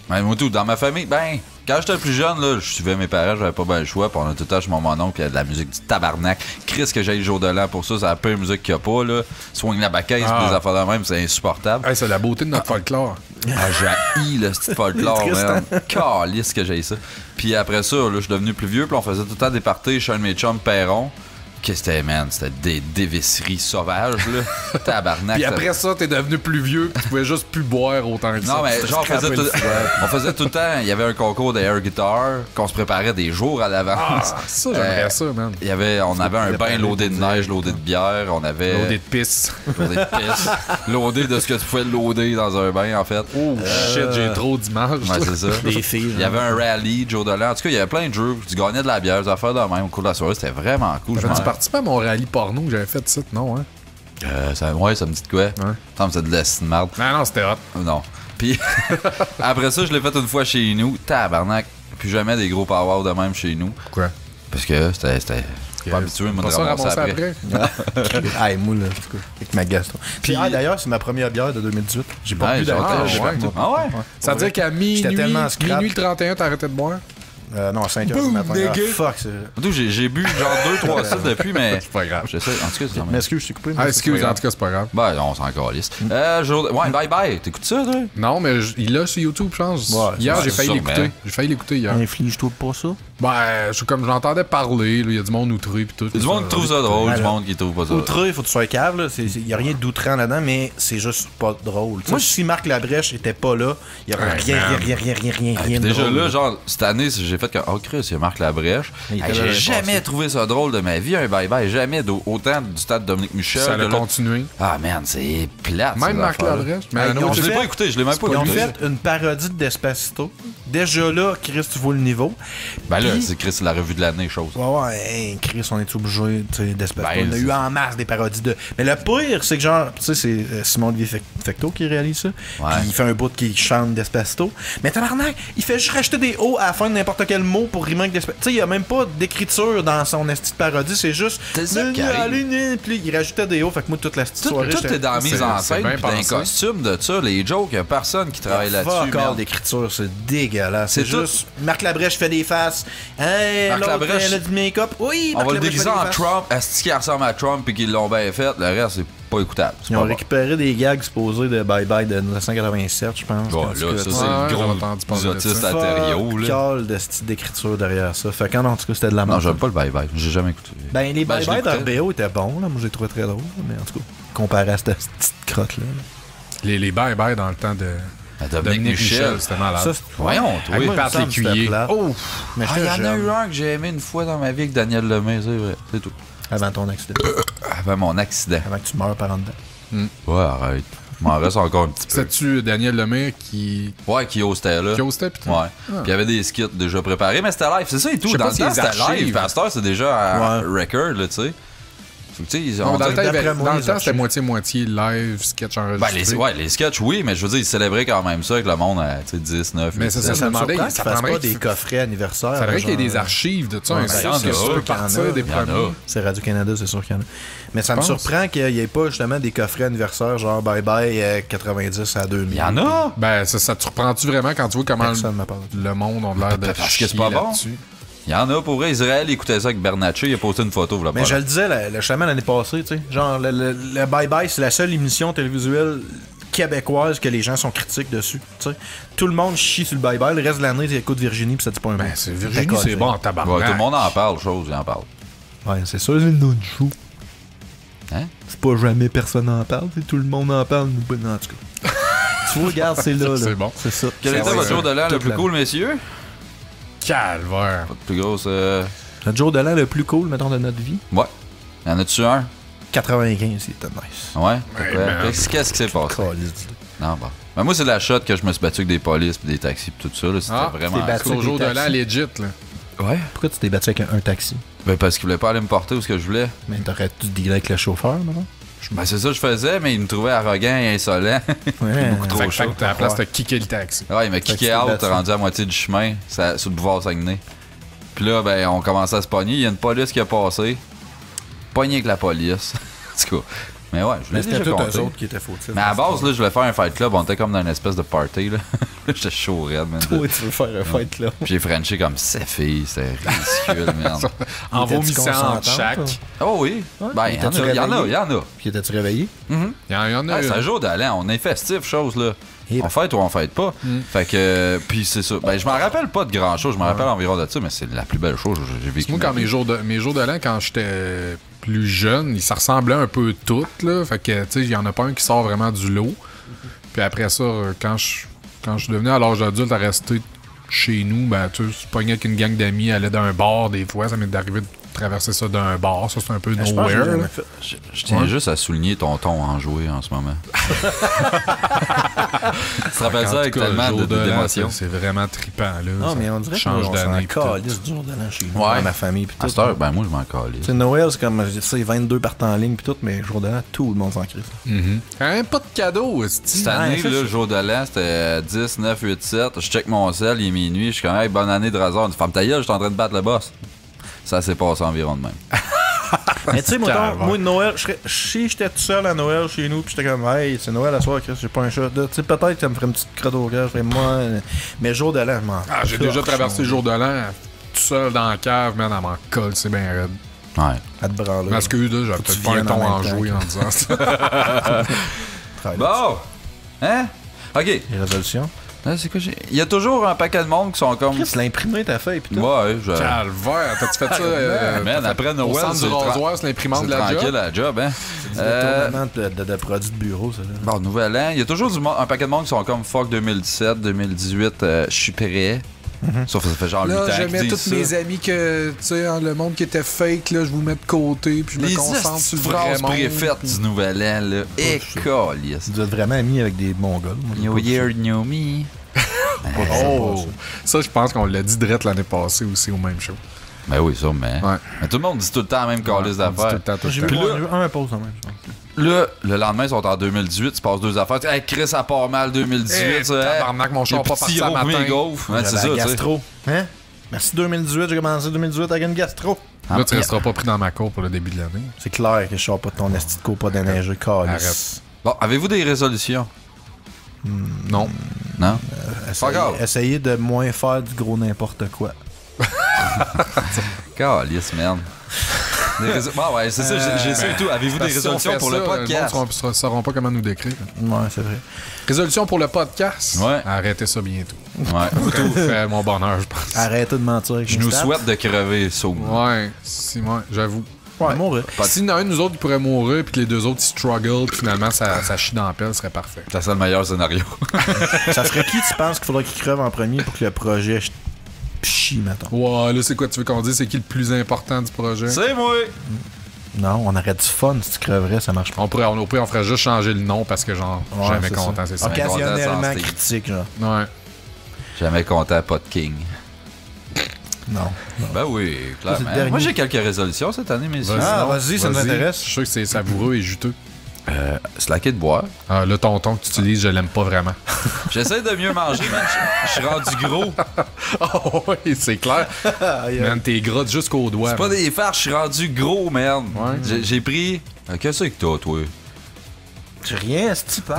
Mais moi tout, dans ma famille, ben, quand j'étais plus jeune, là, je suivais mes parents, j'avais pas bien le choix, puis on a tout le temps chez mon oncle, puis il y a de la musique du tabarnak. Chris que j'ai le jour de l'an pour ça, c'est la pire musique qu'il y a pas, là. Swing la baquette, des affaires de même, c'est insupportable. Hey, c'est la beauté de notre folklore. Ah, j'ai le petit folklore, man. Calisse que j'ai ça. Puis après ça, là, je suis devenu plus vieux, puis on faisait tout le temps des parties chez un de mes chums Perron. Qu'est-ce que c'était, man? C'était des dévisseries sauvages, là. Tabarnak. Puis après ça, t'es devenu plus vieux, pis tu pouvais juste plus boire autant que ça. Non, mais genre, on faisait tout le temps, il y avait un concours de air guitar, qu'on se préparait des jours à l'avance. Ah, ça, j'aimerais ça, man. On avait un bain loadé de neige, loadé de bière, on avait... Loadé de pisse. Loadé de pisse. Loadé de ce que tu pouvais loader dans un bain, en fait. Oh, shit, j'ai trop d'images. Ouais, c'est ça. Des filles. Il y avait un rallye, Joe Dolan. En tout cas, il y avait plein de jeux. Tu gagnais de la bière, des affaires de même au cours de la soirée. C'était vraiment cool. T'avais-tu participé à mon rallye porno que j'avais fait ça? Non, hein? Ça me dit de quoi? Ça me dit de la merde. Non, c'était hot. Non. Puis après ça, je l'ai fait une fois chez nous. Tabarnak. Plus jamais des gros power de même chez nous. Pourquoi? Parce que c'était pas habitué, moi, de ramasser après. Ah, moi, là, avec ma gastro. Puis d'ailleurs, c'est ma première bière de 2018. J'ai pas bu d'alcool. Ah ouais? Ça veut dire qu'à minuit le 31, t'arrêtais de boire? Non, à 5h du matin. Ah, fuck, c'est... J'ai bu genre 2-3 sips depuis, mais... C'est pas grave. En tout cas, c'est Mais excuse, je t'ai coupé. Ah, excuse, en tout cas, c'est pas grave. Ben, on s'en calisse. Ouais, bye bye. T'écoutes ça, toi? Non, mais il l'a sur YouTube, je pense. Ouais, hier, j'ai failli sûrement. l'écouter. J'ai failli l'écouter hier. Inflige-toi pas ça. Ben, comme j'entendais parler, il y a du monde outré pis tout. Il y a du monde qui trouve ça drôle, du monde qui trouve pas ça. Outré, il faut que tu sois cave, là. Il y a rien d'outrant là-dedans, mais c'est juste pas drôle. Moi, si Marc Labrèche était pas là, il y aurait rien de Déjà drôle. là, genre, cette année, j'ai fait que, oh Chris, il y a Marc Labrèche. J'ai jamais trouvé ça drôle de ma vie, un bye-bye. Jamais autant du stade Dominique Michel. Ça a continué. Ah, man, c'est plate. Même Marc Labrèche. Mais je l'ai pas écouté, je l'ai même pas Ils ont écouté. fait une parodie de Despacito. Déjà là, Chris, tu vois le niveau. Ben là, c'est Chris, la revue de l'année, chose. Ouais, Chris, on est obligé, tu sais, Despacito. Ben, on a eu en masse des parodies de... Mais le pire, c'est que genre, tu sais, c'est Simon Olivier Fecteau qui réalise ça. Ouais. Puis il fait un bout qui chante Despacito. Mais tabarnak, il fait juste rajouter des O à la fin de n'importe quel mot pour rimer avec Despacito. Tu sais, il y a même pas d'écriture dans son esti de parodie, c'est juste... C'est ça qui arrive. Puis il rajoutait des O, fait que moi, toute la soirée... Tout est dans la mise en scène, bien pis dans les pensé. costumes de ça, les jokes, y a personne qui travaille là-dessus. Encore merde. d'écriture, c'est dégueulasse. C'est tout. juste... Marc Labrèche fait des faces. Hey, Marc l'autre, Labrèche, elle a du make-up. Oui, On Marc va le Labrèche déguiser fait des en faces. Trump, est-ce qu'il ressemble à Trump et qu'ils l'ont bien fait, le reste, c'est pas écoutable. C'est Ils ont pas bon. récupéré des gags supposés de Bye Bye de 1987, je pense. Bon, En tout là, cas, ça, tu c'est sais, le j'ai gros entendu parler de autiste ça. intérieur, là. call de style d'écriture derrière ça. Fait qu'en tout cas, c'était de la Non, merde. j'aime pas le bye-bye. J'ai jamais écouté. Ben, les Ben, Bye je Bye l'écoutais. d'RBO étaient bons, là. Moi, j'ai trouvé très drôle. Mais en tout cas, comparé à cette petite crotte-là. Les bye-bye dans le temps de Dominique Michel. c'était malade. Ça, Voyons, toi. moi, Pat il me semble que c'était Lécuyer. plate. Oh! Mais Ah, il y j'étais en a jeune, eu un que j'ai aimé une fois dans ma vie avec Daniel Lemay, c'est vrai. C'est tout. avant ton accident. Avant mon accident. Avant que tu meurs par en dedans. Ouais, arrête. Il m'en reste encore un petit peu. C'est-tu Daniel Lemay qui Ouais, qui hostait là. hostait, putain? Ouais. Puis il y avait des skits déjà préparés, mais c'était live, c'est ça et tout. Je sais Dans pas le si temps, les c'était archives. live. Pasteur, c'est déjà un Ouais. record, là, tu sais. Fait que, tu sais, Non, on dans le dirait- temps, d'après moi, dans le les temps, c'était archives. moitié-moitié live, sketch Ben, enregistré. les sketchs, oui, mais je veux dire, ils célébraient quand même ça avec le monde à 10, 9, Mais c'est ça, Ça me demandait, surprend ça qu'ils fassent prendrait pas qu'il- des coffrets anniversaires. Ça vrai qu'il y ait genre. des archives de ça, un Ouais, site ben, il y en a, que tu peux qu'il y en a. partir des Il y en a. premiers. C'est Radio-Canada, c'est sûr qu'il y en a. Mais ça me penses? surprend qu'il n'y ait pas justement des coffrets anniversaires genre Bye Bye 90 à 2000. Il y en a! Ben, ça te surprend-tu vraiment quand tu vois comment Personne m'a parlé. le monde a l'air de Parce que chier c'est pas bon. là-dessus? Il y en a pour vrai. Israël écoutait ça avec Bernatchez, il a posté une photo. Voilà, Mais je le disais justement l'année passée, tu sais. Genre, le Bye Bye, c'est la seule émission télévisuelle québécoise que les gens sont critiques dessus. Tu sais. Tout le monde chie sur le Bye Bye. Le reste de l'année, tu écoutes Virginie, puis ça dit pas un mot. Ben, c'est Virginie, c'est bon en Ouais, tabarnak. tout le monde en parle, chose, il en parle. Ouais, c'est ça, c'est notre show. Hein? C'est pas jamais personne en parle, c'est tout le monde en parle. Nous, en tout cas. Tu vois, regarde, c'est là. C'est bon. C'est ça. Quel était votre jour de l'an le plus cool, messieurs? Calvaire. Votre plus grosse. Notre jour de l'an le plus cool, mettons, de notre vie. Ouais. Y en a-tu un? 95, c'était nice. Ouais? ben, Qu'est-ce qui s'est passé? Caliste. Non, bon. Ben, moi, c'est de la shot que je me suis battu avec des polices pis des taxis pis tout ça. Là. C'était Ah, vraiment. t'es battu. C'est au jour de des l'an taxis. legit, là. Ouais. Pourquoi tu t'es battu avec un taxi? Ben, parce qu'ils voulaient pas aller me porter où ce que je voulais. Mais t'aurais dû dealer avec le chauffeur, non? Ben, c'est ça que je faisais, mais ils me trouvaient arrogant et insolent. Ouais. Beaucoup trop Fait que chaud. à la place, t'as kické le taxi. Ouais, il m'a que kické tu t'es out, battu. rendu à moitié du chemin, sur le boulevard Saguenay. Puis là, ben, on commençait à se pogner. Il y a une police qui a passé. Pogné avec la police. En tout cas. Mais ouais, je Mais l'ai c'était déjà tous compté. eux autres qui étaient fautifs. Mais à la base, là, je voulais faire un fight club. On était comme dans une espèce de party, là. J'étais chaud, raide, man. Toi, tu veux faire un fight là. Puis j'ai frenché comme 7 filles. C'était ridicule, man. En Étais-tu vomissant consentante, entre chaque. toi? Oh oui. Ben, T'étais-tu il y en a. Puis étais-tu réveillé? Il y en a Ah, c'est un une. jour d'allant. On est festif, chose, là. On fête ou on fête pas. Fait que, puis c'est ça. Ben, je m'en rappelle pas de grand chose. Je m'en rappelle environ de ça, mais c'est la plus belle chose que j'ai vécue. Moi, quand mes jours de l'an, quand j'étais plus jeune, ça ressemblait un peu toutes, là. Fait que, tu sais, il y en a pas un qui sort vraiment du lot. Puis après ça, quand je suis devenu à l'âge adulte à rester chez nous, ben, tu sais, pogné avec une gang d'amis, aller d'un bar des fois. Ça m'est arrivé de traverser ça d'un bar. Ça, c'est un peu nowhere. Je tiens juste à souligner ton ton enjoué en ce moment. Tu te rappelles ça avec tellement d'émotions? C'est vraiment trippant, là. Non, mais on dirait qu'on s'en calisse du jour de l'an chez nous, dans ma famille. Pis tout. Ben, moi, je m'en calisse. Tu sais, Noël, c'est comme, c'est 22 partent en ligne, pis tout, mais jour de l'an, tout le monde s'en crisse. Quand même pas de cadeau, cette année, là, le jour de l'an, c'était 10, 9, 8, 7. Je check mon sel, il est minuit. Je suis comme, hey, bonne année de razor. Femme ta gueule, je suis en train de battre le boss. Ça s'est passé environ de même. Mais tu sais, moi, Noël, si j'étais tout seul à Noël chez nous, pis j'étais comme, hey, c'est Noël à soir, Chris, j'ai pas un chat. Tu sais, peut-être que ça me ferait une petite crotte au cœur, moi. Mais jour de l'an, je m'en. J'ai déjà traversé le jour de l'an tout seul dans la cave, man, elle m'en colle, c'est bien raide. Ouais. À te branler. Parce que là, j'avais peut-être pas un ton enjoué en disant ça. Bon! Hein? Ok. Les résolutions. Là, c'est quoi il y a toujours un paquet de monde qui sont comme. Chris, l'imprimé ta feuille, putain. Ouais, Calvaire, t'as-tu fait ça? Man, après Noël, au centre du rasoir, c'est l'imprimante de la job. Tranquille, la job, hein? C'est du détournement de produits de bureau, ça. Là. Bon, nouvel an. Il y a toujours un paquet de monde qui sont comme fuck 2017, 2018, je suis prêt. Sauf que ça fait genre 8 ans. Là, qu'ils j'aimais disent tous mes amis que, tu sais, le monde qui était fake, là, je vous mets de côté, puis je me concentre sur le vrai phrases monde. préfaites du nouvel an, là. Et calice. Vous êtes vraiment amis avec des Mongols. New Year, New Me. Oh! Ça, je pense qu'on l'a dit direct l'année passée aussi au même show. Ben oui, ça, mais. Ouais. Mais tout le monde dit tout le temps la même calice d'affaires. J'ai vu un pause quand même, je pense. Là, le lendemain, ils sont en 2018, il se passe 2 affaires. Hey, Chris, ça part mal 2018. Tabarnak, mon char pas parti à matin. Ouais, c'est ça, gastro. Hein? Merci 2018, j'ai commencé 2018 avec une gastro. Là, tu resteras pas pris dans ma cour pour le début de l'année. C'est clair que je sors pas de ton esti de cour pas déneigé, calice. Arrête. Bon, avez-vous des résolutions? Non. Non? Essayez de moins faire du gros n'importe quoi. Calice, merde. Bon, ouais, c'est ça, j'ai ça et tout. Avez-vous des résolutions pour le podcast? Ils ne sauront pas comment nous décrire. Ouais, c'est vrai. Résolution pour le podcast? Ouais. Arrêtez ça bientôt. Ouais. Tout fait mon bonheur, je pense. Arrêtez de mentir avec Je nous souhaite de crever, Saum. Ouais, j'avoue. Ouais, mourir. Si un de nous autres, il pourrait mourir, puis que les deux autres, ils struggle, puis finalement, ça chie dans la pelle, ce serait parfait. Ça serait le meilleur scénario. Ça serait qui, tu penses, qu'il faudrait qu'il creve en premier pour que le projet chie, mettons? Ouais, là, c'est quoi tu veux qu'on dise? C'est qui le plus important du projet? C'est moi! Non, on aurait du fun si tu creverais, ça marche pas. Au pire, on ferait juste changer le nom parce que, genre, jamais content, c'est ça. Occasionnellement critique, genre. Ouais. Jamais content, pas de king. Non. Ben oui, clairement. Moi, j'ai quelques résolutions cette année, messieurs. Vas-y, ça nous intéresse. Je suis sûr que c'est savoureux et juteux. Slacker de boire. Ah, le tonton que tu utilises, je l'aime pas vraiment. J'essaie de mieux manger, man. Je suis rendu gros. Oh, oui, c'est clair. Man, t'es gras jusqu'aux doigts. C'est pas des farces, je suis rendu gros, merde. Ouais. J'ai pris. Qu'est-ce que t'as, toi? J'ai rien, c'est type.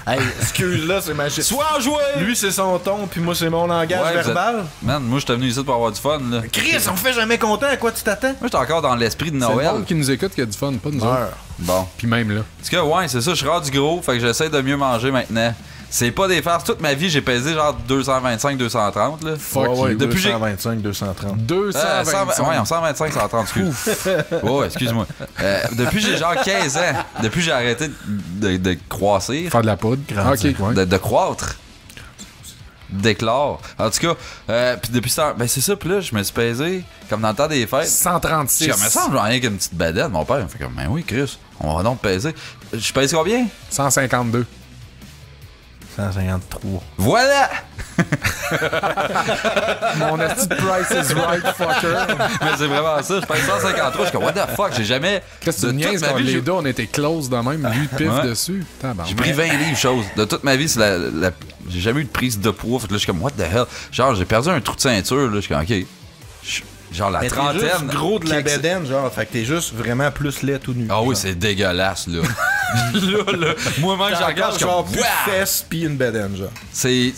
Hey, excuse-là, c'est ma shit. Sois joué! Lui, c'est son ton, puis moi, c'est mon langage verbal. Man, moi, je suis venu ici pour avoir du fun, là. Chris, on fait jamais content, à quoi tu t'attends? Moi, j'étais encore dans l'esprit de C'est le Noël. monde qui nous écoute qui a du fun, pas nous autres. Bon. Puis même là. En tout cas, ouais, c'est ça, je suis rendu gros, fait que j'essaie de mieux manger maintenant. C'est pas des farces. Toute ma vie, j'ai pesé genre 225, 230, là. Fuck ouais, you. Depuis 225, 230. 225. Ouais, 125, 130, excuse. Oh, excuse-moi. Depuis j'ai genre 15 ans. Depuis j'ai arrêté de croissir. Faire de la poudre. Grandir. Ok, ouais. De croître. D'éclore. En tout cas, puis depuis ça, ben c'est ça, puis là, je me suis pesé, comme dans le temps des fêtes. 136. Je me sens rien qu'une petite badette, mon père. Il fait comme, ben oui, Chris, on va donc peser. Je pèse combien? 152. 153. Voilà! Mon petite price is right, fucker. Mais c'est vraiment ça, je pèse 153. Je suis comme, what the fuck, j'ai jamais. Qu'est-ce que tu niaises quand les deux, on était close de même, lui pif dessus. J'ai pris 20 livres, chose. De toute ma vie, c'est la... j'ai jamais eu de prise de poids. Fait que là, je suis comme, what the hell? Genre, j'ai perdu un trou de ceinture, là. Je suis comme, ok. Genre la trentaine. T'es juste gros de la bédaine, genre. Fait que t'es juste vraiment plus laid tout nu. Ah oui, c'est dégueulasse, là. là, moi-même, je regarde, je suis genre comme, plus de fesses pis une bédaine, genre. c'est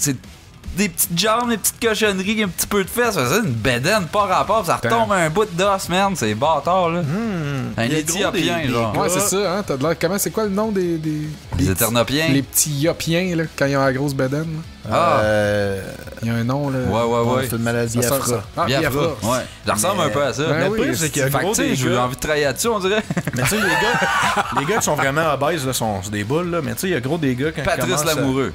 des petites jambes, des petites cochonneries, un petit peu de fesses. Ça faisait une bédaine, pas rapport. Ça retombe un bout d'os, man. C'est bâtard, là. Un Éthiopien, genre. Ouais, c'est ça, hein. T'as de l'air. Comment, c'est quoi le nom des Les Éternopiens. Les petits Yopiens, là, quand ils ont la grosse bedaine. Il y a un nom, là. Ouais. C'est une maladie Biafra. Biafra. Ouais. Ça ressemble un peu à ça. Ben oui, c'est qu'il y a Fait gros que, des j'ai gars. envie de travailler là-dessus, on dirait. Mais tu sais, les gars qui sont vraiment obèses, là, c'est des boules, là. Mais tu sais, il y a gros des gars quand ils Patrice commencent Lamoureux.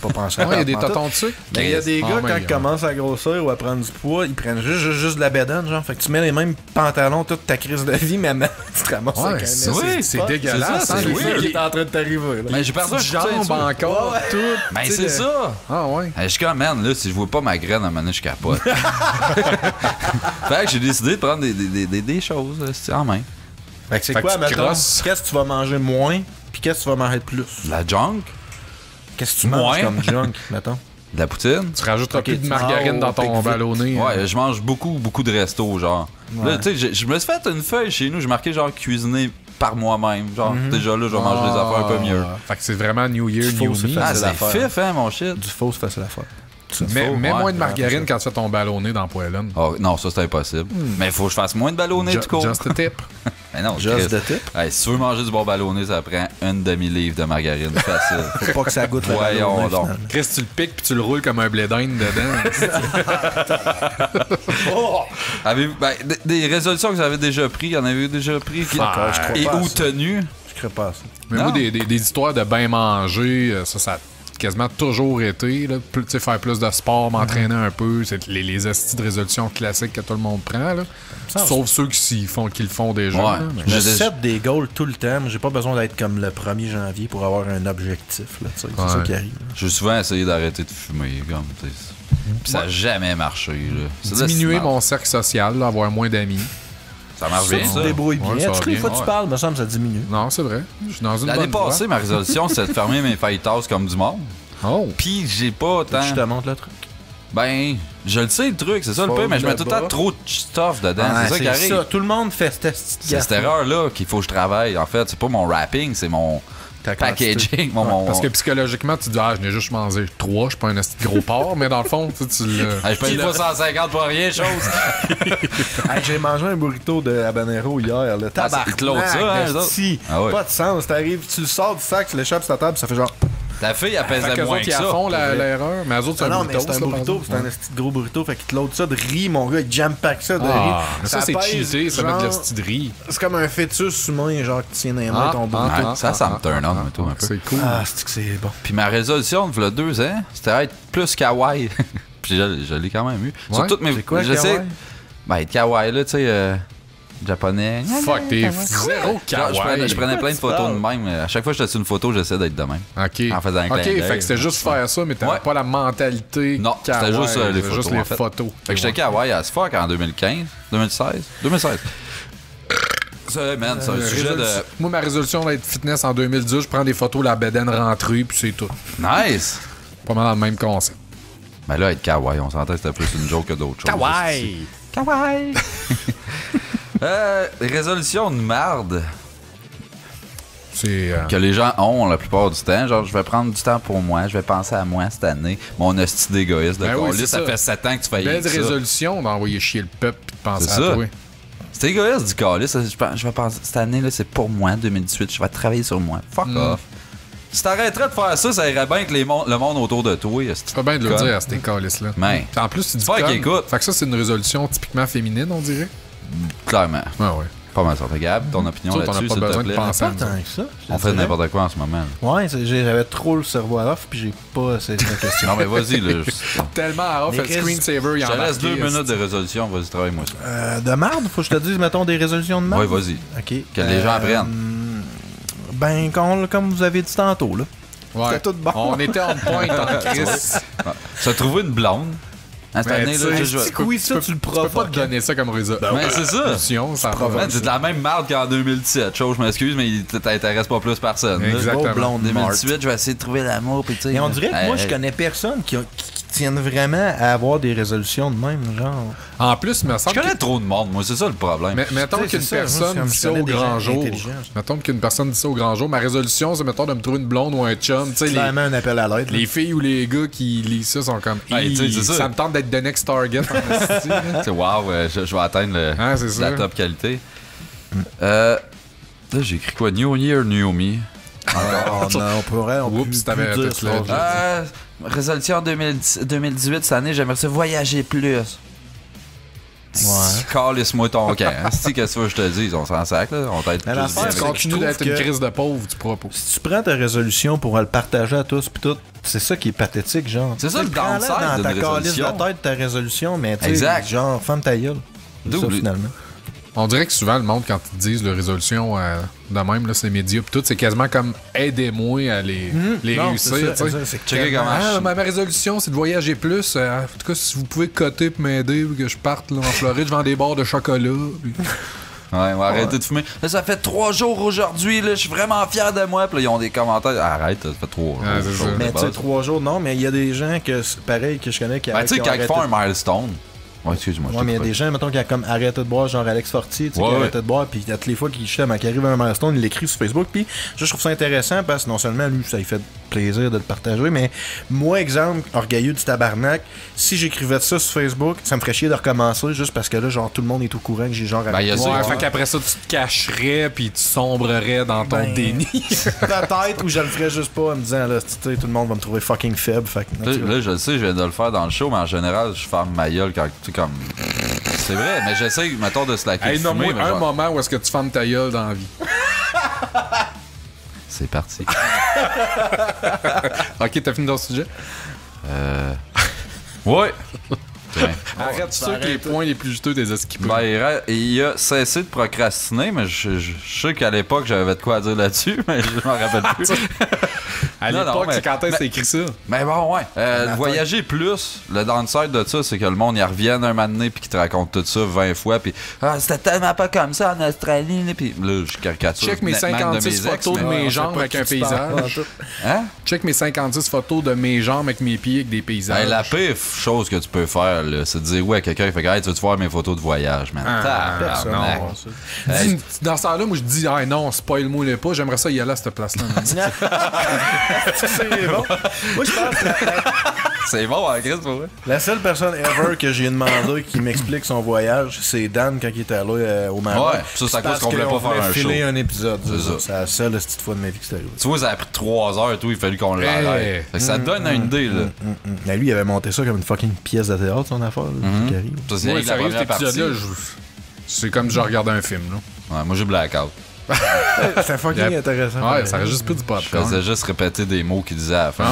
Pas penser à Ouais, il y a des pantoute. totons dessus. Mais il y a des gars, quand ils commencent à grossir ou à prendre du poids, ils prennent juste de la bédaine, genre. Fait que tu mets les mêmes pantalons toute ta crise de vie, mais maintenant, tu te ramasses Ouais, avec un c'est esti de c'est spot. dégueulasse. c'est hein, ça, les c'est filles weird. qui est en train de t'arriver, là. Mais j'ai perdu un Petites couteau jambes dessus. encore, tout. Ben, Tu sais, c'est le- ça. Ah ouais. Je suis comme, man, là, si je vois pas ma graine à un moment donné, je capote. Fait que j'ai décidé de prendre des choses en main. Fait que c'est Fait quoi, que tu maintenant? crosses. Qu'est-ce que tu vas manger moins, puis qu'est-ce que tu vas manger de plus? La junk, Qu'est-ce que tu manges Moins. comme junk, mettons? de la poutine. Tu rajouteras Ok, plus de tu- margarine Ah, dans ton pique vite. ballonné. Ouais, je mange beaucoup de restos, genre. Ouais. Là, tu sais, je me suis fait une feuille chez nous, j'ai marqué genre cuisiner par moi-même. Genre, déjà là, je vais manger des affaires un peu mieux. Fait que c'est vraiment New Year, Du faux, New c'est Me. facile. Ah, c'est c'est l'affaire. fif, hein, mon shit. Du faux, c'est facile à faire. Mets ouais, moins de ouais, margarine quand tu fais ton ballonné dans la poêlonne. Oh, non, ça c'est impossible. Mais il faut que je fasse moins de ballonné, du coup. Just a tip. Mais non, Just Chris. the tip. Hey, si tu veux manger du bon ballonné, ça prend une demi-livre de margarine. Facile. Faut pas que ça goûte le Voyons ballonné, donc. finalement. Chris, tu le piques puis tu le roules comme un blé d'Inde dedans. Ben, des résolutions que vous avez déjà prises, y en avez déjà pris qui- Encore, je crois et pas à ou ça. tenues. Je crée pas à ça. Mais Non. moi, des histoires de bien manger, ça a quasiment toujours été. Là, tu sais, faire plus de sport, m'entraîner un peu. C'est les hosties de résolution classiques que tout le monde prend. Là. Sauf ceux qui le font déjà. Ouais. là, mais- Je Mais des- set des goals tout le temps, mais j'ai pas besoin d'être comme le 1er janvier pour avoir un objectif. Là, tu sais, c'est ça Ouais. qui arrive. J'ai souvent essayé d'arrêter de fumer, comme, tu sais. Puis ça n'a jamais marché, là. C'est de la Diminuer ciment. mon cercle social, là, avoir moins d'amis. Ça marche Ça, bien, tu ça. te débrouilles bien. Ouais, ça va Toutes les bien, fois que tu ouais. parles, me semble que ça diminue. Non, c'est vrai. Je suis dans une L'année bonne voie. passée, ma résolution, c'était de fermer mes fajitas comme du monde. Oh! Puis j'ai pas tant... Je te montre le truc. Ben, je le sais, le truc, c'est ça le Faut pire, mais je mets le tout le temps bas. trop de stuff dedans. Ouais, c'est ça qui arrive. Tout le monde fait cette petite C'est cette erreur-là qu'il faut que je travaille. En fait, c'est pas mon wrapping, c'est mon Ta quantité. packaging. Mon... Parce que psychologiquement, tu dis, je n'ai juste mangé 3, je suis pas un esti de gros porc, mais dans le fond, tu le. Hey, je paye pas 150 pour rien, chose. Hey, j'ai mangé un burrito de habanero hier. Le Ah, ils te l'ont ça, hein, eux autres? si. Ah ouais. Pas de sens. T'arrives, tu le sors du sac, tu l'échappes sur ta table, ça fait genre. Ta fille, elle Fait pesait qu'eux moins autres, que ils ça. font l'erreur, mais eux autres, c'est Non, un mais burrito. c'est un burrito, c'est un esti de gros burrito. Fait qu'il te l'autre ça de riz, mon gars, il jam-pack ça de riz. Mais ça, c'est pèse, cheaté, ça met de genre, l'esti de riz. C'est comme un fœtus humain, genre, qui tient dans les mains ton burrito. Ah, ça me turn on, toi, un peu. C'est cool. Ah, c'est que c'est bon. Puis ma résolution, il y a 2 ans, c'était être plus kawaii. Puis je l'ai quand même eu. Ouais? Sur toutes mes... C'est quoi, je sais. kawaii? Ben, être kawaii, là, tu sais, japonais. Fuck, t'es zéro Genre, kawaii. je prenais plein de photos de même. À chaque fois que j'étais sur une photo, j'essaie d'être de même. OK. En faisant un OK, clin d'œil. fait que c'était juste faire ça, mais t'avais Ouais. pas la mentalité. Non, c'était kawaii, juste les c'était photos, juste les en fait. photos. Fait que j'étais kawaii as fuck en 2015, 2016. Ça, man, c'est un sujet de... Moi, ma résolution va être fitness en 2010. Je prends des photos de la bedaine rentrée, puis c'est tout. Nice! Pas mal dans le même concept. Ben là, être kawaii, on s'entend que c'était plus une joke que d'autres choses. Kawaii! Résolution de marde C'est. que les gens ont la plupart du temps. Genre, je vais prendre du temps pour moi, je vais penser à moi cette année. Mon hostie d'égoïste de Ben oui, câlisse, c'est ça ça. fait 7 ans que tu fais Belle ça. résolution d'envoyer chier le peuple et de penser C'est à ça. toi. C'est égoïste du câlisse. Je vais penser, cette année, là, c'est pour moi, 2018. Je vais travailler sur moi. Fuck off. Si t'arrêterais de faire ça, ça irait bien avec le monde autour de toi. Tu fais bien de le dire à ces calices-là. Mais, Puis en plus, tu dis Faire comme- qu'ils écoutent. Fait que ça, c'est une résolution typiquement féminine, on dirait. clairement, Ouais, ouais. pas mal ça. Gab, ton opinion Toi, t'en as là-dessus, pas s'il te besoin de plaît. penser. Pas tant que ça. je te On fait dirais. n'importe quoi en ce moment. là. Ouais, j'avais trop le cerveau à off, puis j'ai pas assez de questions. Non, mais vas-y, là. Tellement à off, Les le screensaver, il Je en te laisse 2 minutes de résolution. Vas-y, travaille-moi ça. De marde, faut que je te dise, mettons, des résolutions de marde. Ouais, vas-y. OK. Que les gens apprennent. Ben, comme vous avez dit tantôt, là. Ouais. C'était tout bon. On était en point en crise. Ça a trouvé une blonde. Hein, cette Mais année, tu là, sais, je vais- oui, ça, tu le Tu peux pas provoques. te donner ça comme résolution. Mais c'est ça. Ça va. Man, c'est de la même marde qu'en 2017. Chose, je m'excuse, mais il t'intéresse pas plus personne. là. Exactement. Gros blonde 2018, je vais essayer de trouver l'amour. Puis tu sais, Et on dirait que moi, hey, je connais personne qui tiennent vraiment à avoir des résolutions de même, genre. En plus, il me semble Je connais trop de monde, moi, c'est ça le problème. Mais mettons Tu sais, qu'une c'est ça, personne moi, dit je ça connais au des grand gens jour. intelligents. Mettons qu'une personne dit ça au grand jour. Ma résolution, c'est mettons de me trouver une blonde ou un chum. Tu sais, Clairement un appel à l'aide. là. les filles ou les gars qui lisent ça sont comme. Ouais, tu sais, c'est ça. Ça me tente d'être the next target. en esti, là. C'est wow, je vais atteindre Ah, c'est la ça. top qualité. Là, j'ai écrit quoi? New Year, New Me. Oh, non, on pourrait. On Oups, peut t'avais plus dire tout là. ça. Résolution 2018 cette année, j'aimerais ça voyager plus. Ouais. Calisse-moi ton camp. Si qu'est-ce que je te dis, on s'en sac, là. On t'aide Mais plus l'affaire, bien c'est Tu avec- continues je trouve d'être une que- crise de pauvre, tu pourras pas. Si tu prends ta résolution pour le partager à tous, pis tout, c'est ça qui est pathétique, genre. C'est ça, le Prends-la downside dans ta d'une calice résolution. de tête, ta résolution, mais tu sais, Exact. genre, ferme ta gueule. C'est ça, Double. finalement. On dirait que souvent, le monde, quand ils disent leur résolution de même, là, c'est les médias, pis tout, c'est quasiment comme aidez-moi à les Non, réussir. c'est ça, tu sais. c'est ça, c'est Checker tellement- comment- Ah, ma résolution, c'est de voyager plus. En tout cas, si vous pouvez coter pour m'aider, que je parte là, en Floride, je vends des barres de chocolat. puis- Ouais, on va arrêter de fumer. Là, ça fait 3 jours aujourd'hui, là, je suis vraiment fier de moi. Puis là, ils ont des commentaires. Arrête, ça fait 3 jours. Ah, c'est ça. Mais tu sais, 3 jours, non, mais il y a des gens que, pareil, que je connais qui Ben, tu sais, qui ont quand ils font arrêté- un milestone. Ouais, excuse-moi. je Ouais, mais il y a t'ai des gens, mettons, qui ont comme arrêté de boire, genre Alex Fortier, tu sais, Ouais, qui a ouais. arrêté de boire, puis à toutes les fois qu'il arrive à un milestone, il l'écrit sur Facebook, puis je trouve ça intéressant parce que non seulement lui, ça lui fait plaisir de le partager, mais moi, exemple, orgueilleux du tabarnak, si j'écrivais ça sur Facebook, ça me ferait chier de recommencer juste parce que là, genre, tout le monde est au courant que j'ai genre Ben, il y a ça, Ouais, ouais. fait qu'après ça, tu te cacherais, puis tu sombrerais dans ton Ben, déni. peut-être, ou je le ferais juste pas en me disant, là, tu sais, tout le monde va me trouver fucking faible, fait que, Là, je le sais, je viens de le faire dans le show, mais en général, je ferme ma gueule quand tu sais, comme. C'est vrai, mais j'essaie, mettons, de slacker. Hey, de nomme-moi fumer, mais un genre- moment où est-ce que tu fermes ta gueule dans la vie. C'est parti. Ok, t'as fini dans ce sujet? Ouais. Arrête ça que les points les plus juteux des esquipés. Ben, il a cessé de procrastiner, mais je sais qu'à l'époque, j'avais de quoi dire là-dessus, mais je m'en rappelle plus. à non, l'époque, mais- c'est quand est-ce que t'as écrit ça? Mais bon, ouais. Voyager plus, le downside de ça, c'est que le monde y revienne un moment donné puis qu'il te raconte tout ça 20 fois puis c'était tellement pas comme ça en Australie là, puis là je caricature. Check mes nettement de 56 mes ex, photos de mais- mes jambes avec un paysage. Hein? Check mes 56 photos de mes jambes avec mes pieds avec des paysages. Hey, la pire chose que tu peux faire, là, c'est de dire ouais à quelqu'un, fait que hey, tu veux-tu voir mes photos de voyage, man? Tabarnak. Dis- dans ce temps-là, moi je dis, ah non, spoil-moi le pas, j'aimerais ça y aller à cette place-là. c'est bon. Moi, je pense que C'est bon, hein, Chris, pour vrai? la seule personne ever que j'ai demandé qui m'explique son voyage, c'est Dan quand il était allé au Maroc. Ouais, ça, c'est à cause parce qu'on voulait pas faire un filer show. un épisode. C'est ça. C'est la seule petite fois de ma vie que c'est arrivé. Tu vois, ça a pris 3 heures et tout, il fallait qu'on l'arrête. Fait que ça te donne une idée, là. Mais lui, il avait monté ça comme une fucking pièce de théâtre, son affaire. Là, qui arrive. Ça, c'est Moi, rien que la sérieux, cet première partie. épisode-là, c'est comme si je regardais un film. Là. Ouais, moi, j'ai blackout. C'est fucking Yep. intéressant. Ouais, ça reste juste plus du Je popcorn. faisais juste répéter des mots qu'il disait à la fin.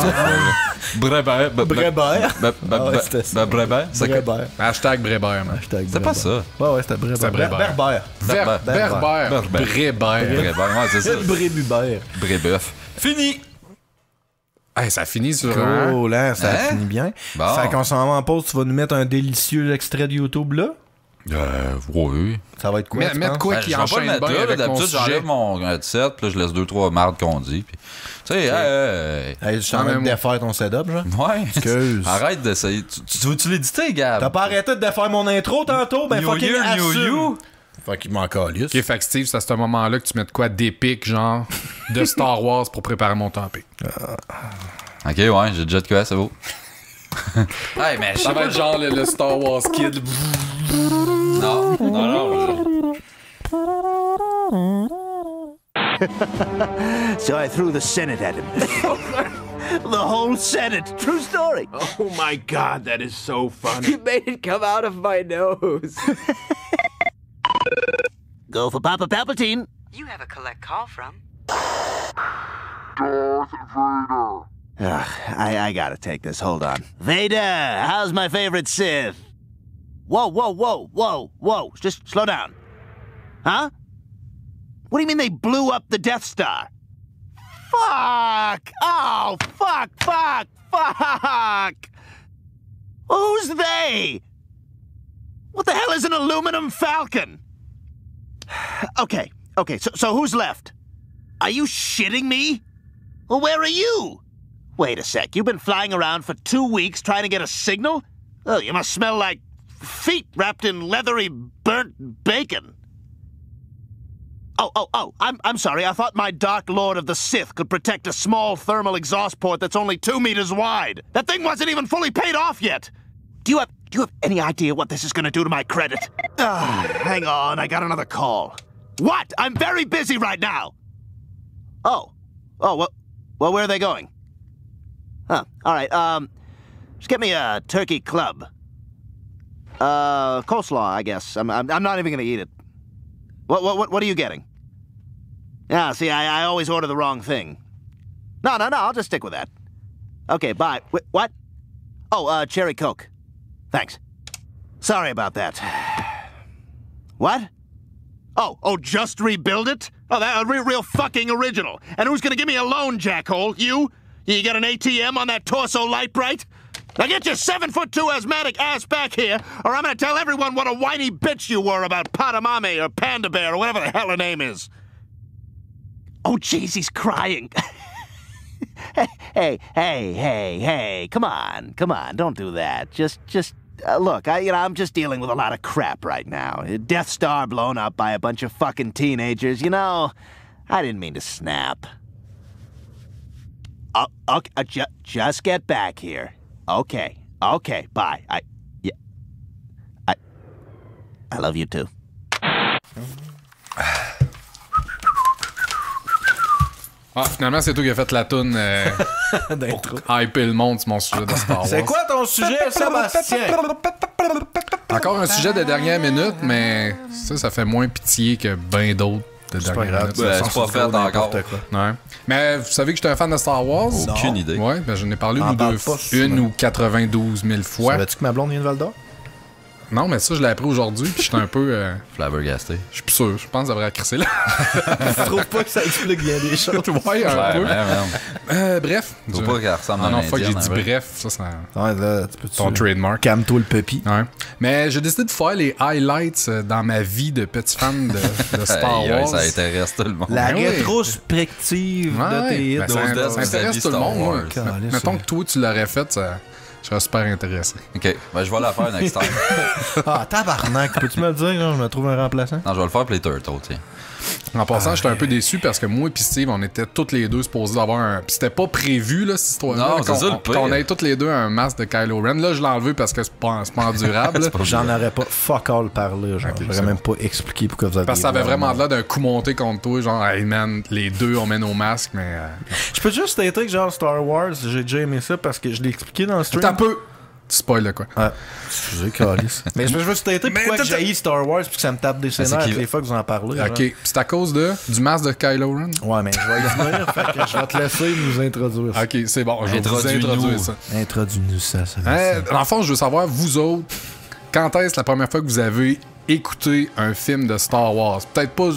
Brébert. Brébert. Brébert. Brébert. Hashtag Brébert, man. C'était pas ça. Ouais, ouais, c'était Brébert. C'était Brébert. Berbère. Berbère. Brébert. Brébert, ouais, c'est ça. C'est le Brébubert. Brébeuf. Fini! Hey, ça finit sur un. Cool, hein, ça Hein? finit bien. Bon. Fait qu'on s'en va en pause, tu vas nous mettre un délicieux extrait de YouTube là. Oui. Ça va être quoi? tu Mettre penses? quoi Ben, qui je vais pas le enchaîne mettre bien là, avec mon d'habitude, sujet. j'enlève mon headset, puis là, je laisse 2-3 mardes qu'on dit. Puis, tu sais, Hey, je suis en Ah, train de mais défaire ton setup, genre. ouais. Excuse. Arrête d'essayer. Tu veux-tu l'éditer, Gab? T'as pas arrêté de défaire mon intro tantôt? Ben New fucking Year, New assume. You. Fait qu'il m'en calisse. Ok, fait que Steve, c'est à ce moment-là que tu mets de quoi d'épique, genre, de Star Wars pour préparer mon topic. Ok, ouais, j'ai déjà de quoi, c'est beau. Hey, mais je sais Ça va pas. être genre le Star Wars Kid. Non, non. So I threw the Senate at him. The whole Senate. True story. Oh my god, that is so funny. You made it come out of my nose. Go for Papa Palpatine. You have a collect call from. Ugh, I gotta take this. Hold on. Vader, how's my favorite Sith? Whoa. Just slow down. Huh? What do you mean they blew up the Death Star? Fuck! Oh, fuck! Who's they? What the hell is an aluminum falcon? Okay, so who's left? Are you shitting me? Well, where are you? Wait a sec. You've been flying around for 2 weeks trying to get a signal? Oh, you must smell like feet wrapped in leathery, burnt bacon. Oh, I'm sorry. I thought my Dark Lord of the Sith could protect a small thermal exhaust port that's only 2 meters wide. That thing wasn't even fully paid off yet. Do you have any idea what this is going to do to my credit? Hang on. I got another call. What? I'm very busy right now. Oh, well, where are they going? Huh. All right, just get me a turkey club. Coleslaw, I guess. I'm not even gonna eat it. What are you getting? Yeah, see, I always order the wrong thing. No, I'll just stick with that. Okay, bye. What? Oh, cherry Coke. Thanks. Sorry about that. What? Oh, just rebuild it? Oh, that real fucking original. And who's gonna give me a loan, jackhole? You? You got an ATM on that torso light bright? Now get your 7'2" asthmatic ass back here, or I'm gonna tell everyone what a whiny bitch you were about Padamame or Panda Bear or whatever the hell her name is. Oh, jeez, he's crying. Hey, come on, don't do that. Just, look, I'm just dealing with a lot of crap right now. Death Star blown up by a bunch of fucking teenagers, I didn't mean to snap. Okay, just get back here. Okay, bye. I love you too. Ah, finalement, c'est toi qui as fait la toune pour hyper le monde sur mon sujet de Star Wars. C'est quoi ton sujet, Sébastien? Encore un sujet de dernière minute, mais ça fait moins pitié que ben d'autres de dernière minute. C'est pas fait encore. Ouais. Mais vous savez que j'étais un fan de Star Wars? Aucune idée. Ouais, ben j'en ai parlé une ou 92 000 fois. Savais-tu que ma blonde vient de Val d'Or? Non, mais ça, je l'ai appris aujourd'hui, puis j'étais un peu... flabbergasté. Je suis plus sûr. Je pense que ça devrait crisser là. Je trouve pas que ça explique bien des choses. Ouais, un peu. Bref. Je trouve pas qu'elle ressemble à non, fois que j'ai dit bref, ça... Ouais, là, tu peux ton trademark. Calme-toi le puppy. Ouais. Mais j'ai décidé de faire les highlights dans ma vie de petit fan de Star Wars. Ça intéresse tout le monde. La rétrospective de tes hits. Ça intéresse tout le monde. Mettons que toi, tu l'aurais fait, je serais super intéressé. Ok, ben je vais la faire next time. Ah, tabarnak, peux-tu me le dire, là, je me trouve un remplaçant? Non, je vais le faire pour les Turtles, tiens. En passant, j'étais un peu déçu parce que moi et Steve, on était tous les deux supposés avoir un. Puis c'était pas prévu, là, cette histoire-là. Non, c'est ça le pire. Qu'on ait tous les deux un masque de Kylo Ren. Là, je l'ai enlevé parce que c'est pas endurable. J'en aurais pas fuck all parlé. Genre, j'aurais même pas expliqué pourquoi vous avez. Parce que ça avait vraiment l'air d'un coup monté contre toi. Genre, hey man, les deux, on met nos masques, mais. Je peux juste t'aider que genre Star Wars, j'ai déjà aimé ça parce que je l'ai expliqué dans le stream. T'as peu. Spoil là quoi. Ah, excusez, calice. Mais je veux juste t'aider pourquoi que j'ai Star Wars puis que ça me tape des scénarios toutes les fois que vous en parlez. Ok, c'est à cause du masque de Kylo Ren? Ouais, mais je vais y venir, fait que je vais te laisser nous introduire ça. Ok, c'est bon, je vais vous introduire ça. Introduis-nous ça. Dans le fond, je veux savoir, vous autres, quand est-ce la première fois que vous avez écouté un film de Star Wars? Peut-être pas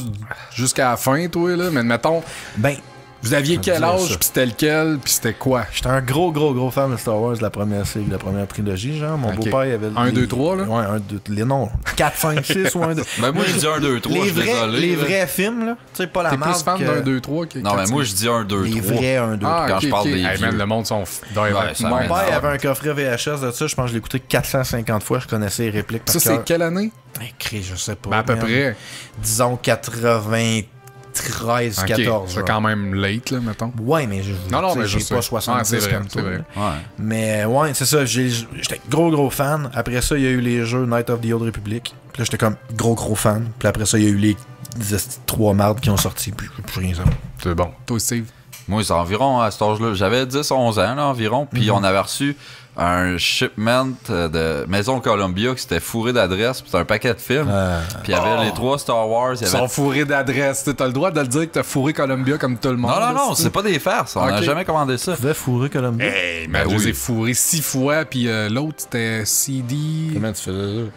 jusqu'à la fin, toi, là, mais mettons... Ben... Vous aviez quel âge, puis c'était lequel, puis c'était quoi? J'étais un gros fan de Star Wars, la première série, la première trilogie, genre. Mon beau-père, il avait... 1, 2, 3, là? Ouais, 1, 2... Les noms. 4, 5, 6 ou 1, 2... Ben moi, je dis 1, 2, 3, je suis désolé. Les vrais films, là. Tu sais, pas la marque... T'es plus fan d'un 2, 3? Non, mais moi, je dis 1, 2, 3. Les vrais 1, 2, 3. Quand je parle des vieux. Le monde sont... Mon père avait un coffret VHS de ça. Je pense que je l'ai écouté 450 fois. Je connaissais les répliques par cœur. Ça, c'est quelle année? Je sais pas. Ben, à peu près. Disons 93, 14. C'est quand même late, là, mettons. Ouais, mais j'ai pas 70 comme toi. Vrai. Ouais. Mais ouais, c'est ça. J'étais gros fan. Après ça, il y a eu les jeux Night of the Old Republic. Puis là, j'étais comme gros fan. Puis après ça, il y a eu les 3 mardes qui ont sorti. Puis je peux plus rien savoir. C'est bon. Toi, Steve? Moi, c'est environ à cet âge-là. J'avais 10-11 ans, là, environ. Puis on avait reçu un shipment de Maison Columbia qui s'était fourré d'adresse. Puis c'était un paquet de films. Puis il y avait les 3 Star Wars. Ils sont fourrés d'adresse. T'as le droit de le dire que t'as fourré Columbia comme tout le monde. Non, c'est pas des farces. On n'a jamais commandé ça. Tu devais fourrer Columbia? Hey, mais je les ai fourrés 6 fois. Puis l'autre, c'était CD. Comment tu faisais ça?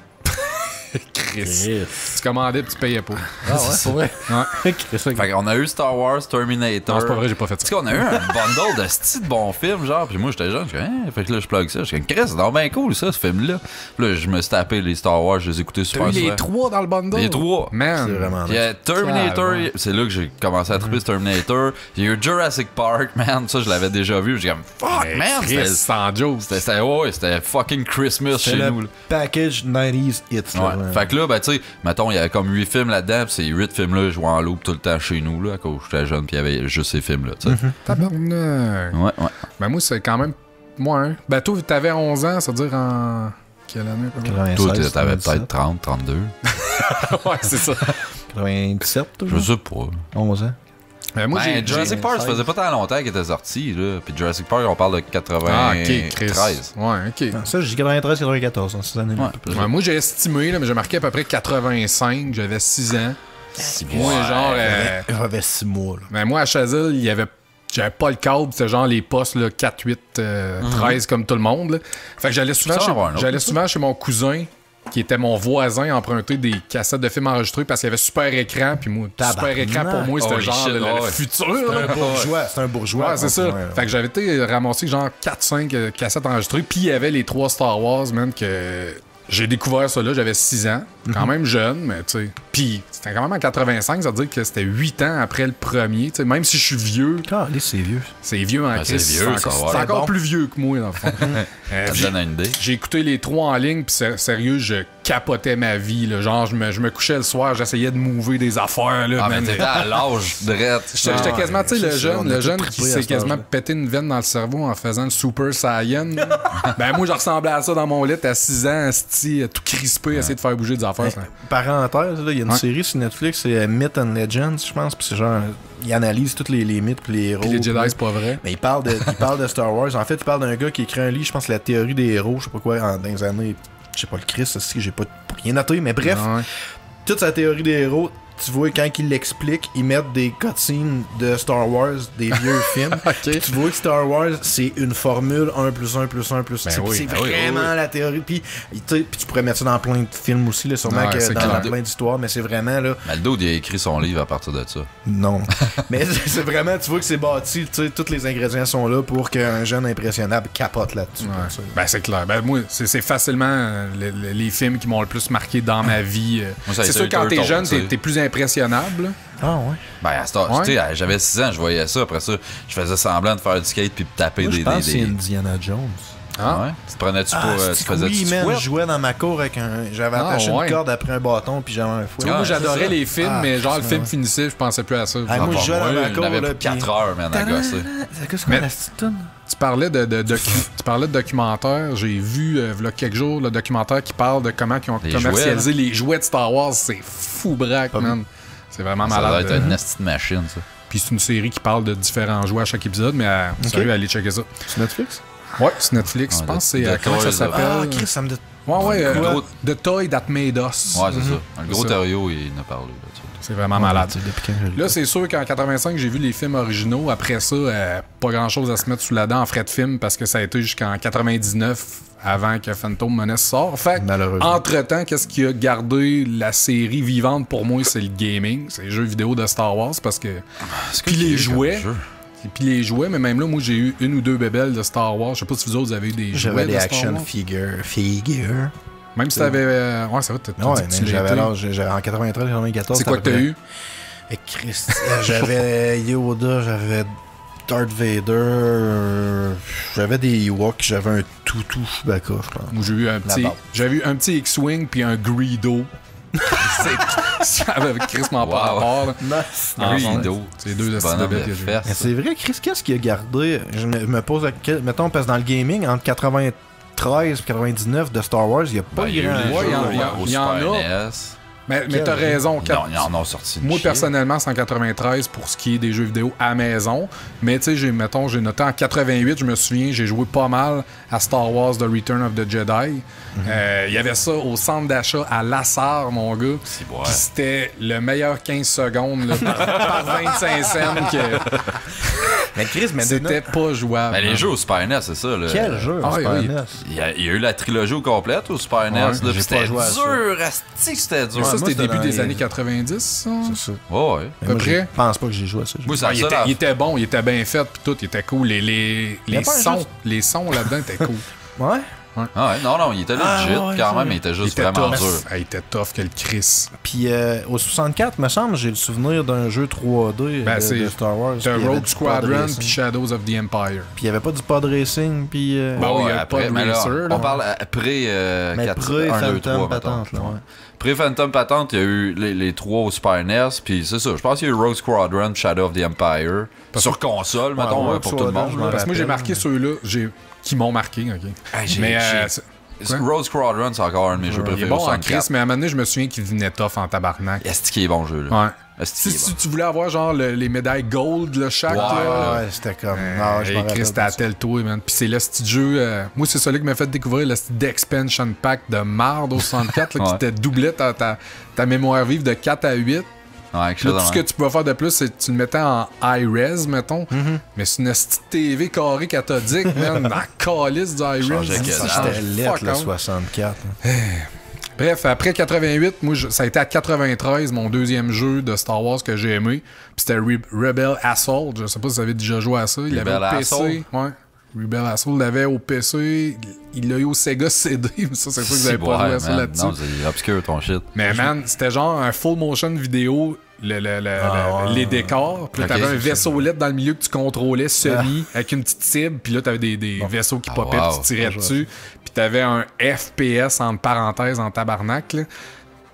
Chris. Tu commandais puis tu payais pas. Ah ouais, c'est vrai. Ouais. Fait qu'on a eu Star Wars, Terminator. Non, c'est pas vrai, j'ai pas fait Tu ça. sais qu'on a eu un bundle de style de bons films, genre. Puis moi, j'étais jeune, je suis fait que là, je plug ça. Je suis Chris, c'est donc bien cool, ça, ce film-là. Puis là, je me suis tapé les Star Wars, je les écoutais super T'as eu souvent. les 3 dans le bundle? Les 3. Man. C'est vraiment Il y a Terminator, Calme. c'est là que j'ai commencé à triper sur Terminator. Il y a eu Jurassic Park, man. Ça, je l'avais déjà vu. J'ai comme, fuck, Hey, man. Chris, sans joke. C'était fucking Christmas C'est chez le nous. Là. package 90s hits. Ouais. Fait que là, ben, tu sais, mettons, il y avait comme 8 films là-dedans, pis ces 8 films-là, je jouais en loop tout le temps chez nous, là, quand j'étais jeune, pis il y avait juste ces films-là, tu sais. Tabarnak. Ouais, ouais. Ben moi, c'est quand même moins. Ben toi, t'avais 11 ans, ça veut dire en... Quelle année? à peu près? Toi, t'avais peut-être 30, 32. Ouais, c'est ça. 97, Je toujours. sais pas. 11 ans. Ben, moi, Ben, Jurassic Park, ça faisait pas tant longtemps qu'il était sorti, là. Puis Jurassic Park, on parle de 93. Ah, ok, Chris. Ouais, ok. Non, ça, j'ai dit 93-94, en 6 années. Ouais. Ouais, moi, j'ai estimé, là, mais j'ai marqué à peu près 85, j'avais 6 ans. Moi, genre... J'avais 6 mois, là. Ben, moi, à Chazelle, il y avait... J'avais pas le câble, c'était genre les postes là, 4, 8, 13 comme tout le monde. Là. Fait que j'allais souvent, souvent chez mon cousin, qui était mon voisin, emprunter des cassettes de films enregistrés parce qu'il y avait super écran. Puis moi, super écran pour moi, c'était Holy genre shit, le futur. C'est un bourgeois. C'est un bourgeois. Ouais, c'est ça. Fait que j'avais été ramasser genre 4-5 cassettes enregistrées. Puis il y avait les 3 Star Wars, man, que j'ai découvert ça là, j'avais 6 ans. Quand même jeune, mais tu sais. Puis c'était quand même en 85, ça veut dire que c'était 8 ans après le premier. T'sais, même si je suis vieux. C'est vieux. C'est vieux en Christ. c'est vieux, c'est ça encore, va. c'est encore Bon. plus vieux que moi, dans le fond. Ça te donne une idée. J'ai écouté les 3 en ligne, puis sérieux, je capotais ma vie. Là. Genre, je me couchais le soir, j'essayais de mouver des affaires. Là, Ah, man. mais t'étais à l'âge drette. J'étais quasiment, tu sais, le c'est ça, on a jeune tout qui trippé à s'est cet quasiment âge-là. pété une veine dans le cerveau en faisant le Super Saiyan. Ben, moi, je ressemblais à ça dans mon lit à 6 ans, asti, tout crispé, essayer de faire bouger des affaires. ça. Parenthèse, là, il y a une série sur Netflix, c'est Myth and Legends, je pense, puis c'est genre, il analyse tous les mythes puis les héros. Puis les Jedi, c'est pas vrai. Mais il parle de Star Wars. En fait, il parle d'un gars qui écrit un livre, je pense, La théorie des héros, je sais pas quoi, dans les années, je sais pas le Christ, si j'ai pas rien noté, mais bref, Ouais. toute sa théorie des héros, tu vois, quand il l'explique, ils mettent des cutscenes de Star Wars, des vieux films. Puis tu vois que Star Wars, c'est une formule 1 plus 1 plus 1 plus 1. Ben oui, c'est ben vraiment la théorie. Puis tu pourrais mettre ça dans plein de films aussi, là, sûrement Ouais, que c'est dans clair. plein d'histoires, mais c'est vraiment là. Mais le dude, il a écrit son livre à partir de ça. Non. Mais c'est vraiment, tu vois que c'est bâti, tu sais, tous les ingrédients sont là pour qu'un jeune impressionnable capote là-dessus. Ouais. comme ça. Ben, c'est clair. Ben, moi, c'est facilement les films qui m'ont le plus marqué dans ma vie. Moi, ça a C'est été sûr, quand t'es Turtles, jeune, tu sais. t'es plus impressionnable. là. Ah ouais. Ben, à Star, Ouais. tu sais, j'avais 6 ans, je voyais ça. Après ça, je faisais semblant de faire du skate puis de taper Moi, je des. pense que c'est des... Indiana Jones. Ah. Ouais. Tu te prenais-tu Ah, pour. Tu c'est-tu faisais oui, du man, squat? je jouais dans ma cour avec un. J'avais Ah, attaché ouais. une corde après un bâton, puis j'avais un fouet. Tu vois, moi, c'est j'adorais ça. les films, Ah, mais genre, le c'est film vrai. finissait, je pensais plus à ça. Ah, moi, je jouais dans ma J'en cour, avais là, pour 4 puis- heures, man, à gosser. C'est quoi, Mais- la petite toune? Tu parlais tu parlais de documentaire. J'ai vu, il y a quelques jours, le documentaire qui parle de comment ils ont Les commercialisé les jouets de Star Wars. C'est fou braque, man. C'est vraiment Ça doit malade. être une petite machine, ça. Puis c'est une série qui parle de différents jouets à chaque épisode, mais sérieux, allez checker ça. C'est Netflix? Ouais, c'est Netflix. Ouais, je pense que The c'est... comment ça Toys s'appelle? Ah, Chris, ça me dit. Ouais, Gros- The Toy That Made Us. Ouais, c'est ça. Le gros ça. Thériault, il en a parlé là-dessus. C'est vraiment malade. Depuis quand je l'ai Là, c'est sûr qu'en 85, j'ai vu les films originaux. Après ça, pas grand-chose à se mettre sous la dent en frais de film parce que ça a été jusqu'en 99 avant que Phantom Menace sorte. Fait que, Malheureusement. entre-temps, qu'est-ce qui a gardé la série vivante pour moi? C'est le gaming. C'est les jeux vidéo de Star Wars parce que... Puis les jouets. Et puis les jouets, mais même là, moi, j'ai eu une ou deux bébelles de Star Wars. Je sais pas si vous autres, vous avez eu des jouets J'avais de des Star action Wars. figures. Même si t'avais... ouais, c'est vrai, t'as Ouais, dit que tu mais j'avais l'étais. l'âge, j'avais en 93, 94. C'est quoi que t'as eu? Et Christ, j'avais Yoda, j'avais Darth Vader, j'avais des Ewoks, j'avais un toutou Chewbacca, je pense. Moi, j'ai eu un petit... base. J'avais eu un petit X-Wing puis un Greedo. C'est avec Chris m'en Wow. parle à part, là. Nice. Ah, Greedo. bon, c'est deux astuces Bonhomme de de bête que j'ai. fesses. Mais c'est vrai, Chris, qu'est-ce qu'il a gardé? Je me pose la question, mettons, parce que dans le gaming, entre 93 et 99 de Star Wars, il n'y a pas Ben, il y a eu grand les Ouais, jeux il y en- au il y en Super a. NES. Mais t'as raison. Non, ils en ont sorti une Moi, chier. personnellement, c'est en 93 pour ce qui est des jeux vidéo à maison. Mais tu sais, j'ai noté en 88, je me souviens, j'ai joué pas mal à Star Wars The Return of the Jedi. Il y avait ça au centre d'achat à Lassar, mon gars. C'est bon, Puis c'était le meilleur 15 secondes là, par 25 cents que... Mais Chris, mais c'était pas jouable. Mais les jeux au Super NES, c'est ça. Là. Quel jeu au Super NES? Il y a eu la trilogie au complète au Super NES. Là, c'était dur, asti que c'était dur. Ça, c'était début des années 90, ça? C'est ça. Ouais. À peu près. Je pense pas que j'ai joué à ça. Moi, il était bon, il était bien fait, puis tout, il était cool. Les sons là-dedans étaient cool. Ouais? Ah ouais, non, il était legit quand même, mais il était juste vraiment dur. Il était tough que le Chris. Puis au 64, me semble, j'ai le souvenir d'un jeu 3D de Star Wars. The Rogue Squadron puis Shadows of the Empire. Puis il n'y avait pas du pod racing, puis... Bon, il n'y avait pas de racer. On parle après 1, 2, 3, Pré-Phantom Patente, il y a eu les 3 au Super NES, puis c'est ça, je pense qu'il y a eu Rogue Squadron, Shadow of the Empire, sur console, mettons, pour tout le monde. Parce que moi, j'ai marqué ceux-là qui m'ont marqué, ok. Mais Rogue Squadron, c'est encore un de mes jeux préférés. Il est bon en Chris, mais à un moment donné, je me souviens qu'il venait tough en tabarnak. Est-ce qu'il est bon, le jeu, là? Ouais. Si tu voulais avoir genre les médailles gold, là, chaque. Ouais, c'était comme. Chris, c'était à tel tour, man. Puis c'est le petit jeu. Moi, c'est celui qui m'a fait découvrir le style d'expansion pack de marde au 64, qui te doublait ta mémoire vive de 4 à 8. Ouais, tout ce que tu pouvais faire de plus, c'est que tu le mettais en high-res, mettons. Mais c'est une petite TV carrée cathodique, man, dans la calice du high-res. C'était lettre, le 64. Bref, après 88, moi, ça a été à 93, mon deuxième jeu de Star Wars que j'ai aimé. Puis c'était Rebel Assault. Je sais pas si vous avez déjà joué à ça. Il l'avait au PC. Ouais. Rebel Assault l'avait au PC. Il l'a eu au Sega CD. Ça, c'est sûr que vous avez pas joué à ça là-dessus. Non, c'est obscur ton shit. Mais man, c'était genre un full motion vidéo. Les décors. Puis là, t'avais un vaisseau LED dans le milieu que tu contrôlais semi avec une petite cible. Puis là, t'avais des vaisseaux qui popaient, puis tu tirais dessus. Puis t'avais un FPS entre parenthèses en tabarnak. Là.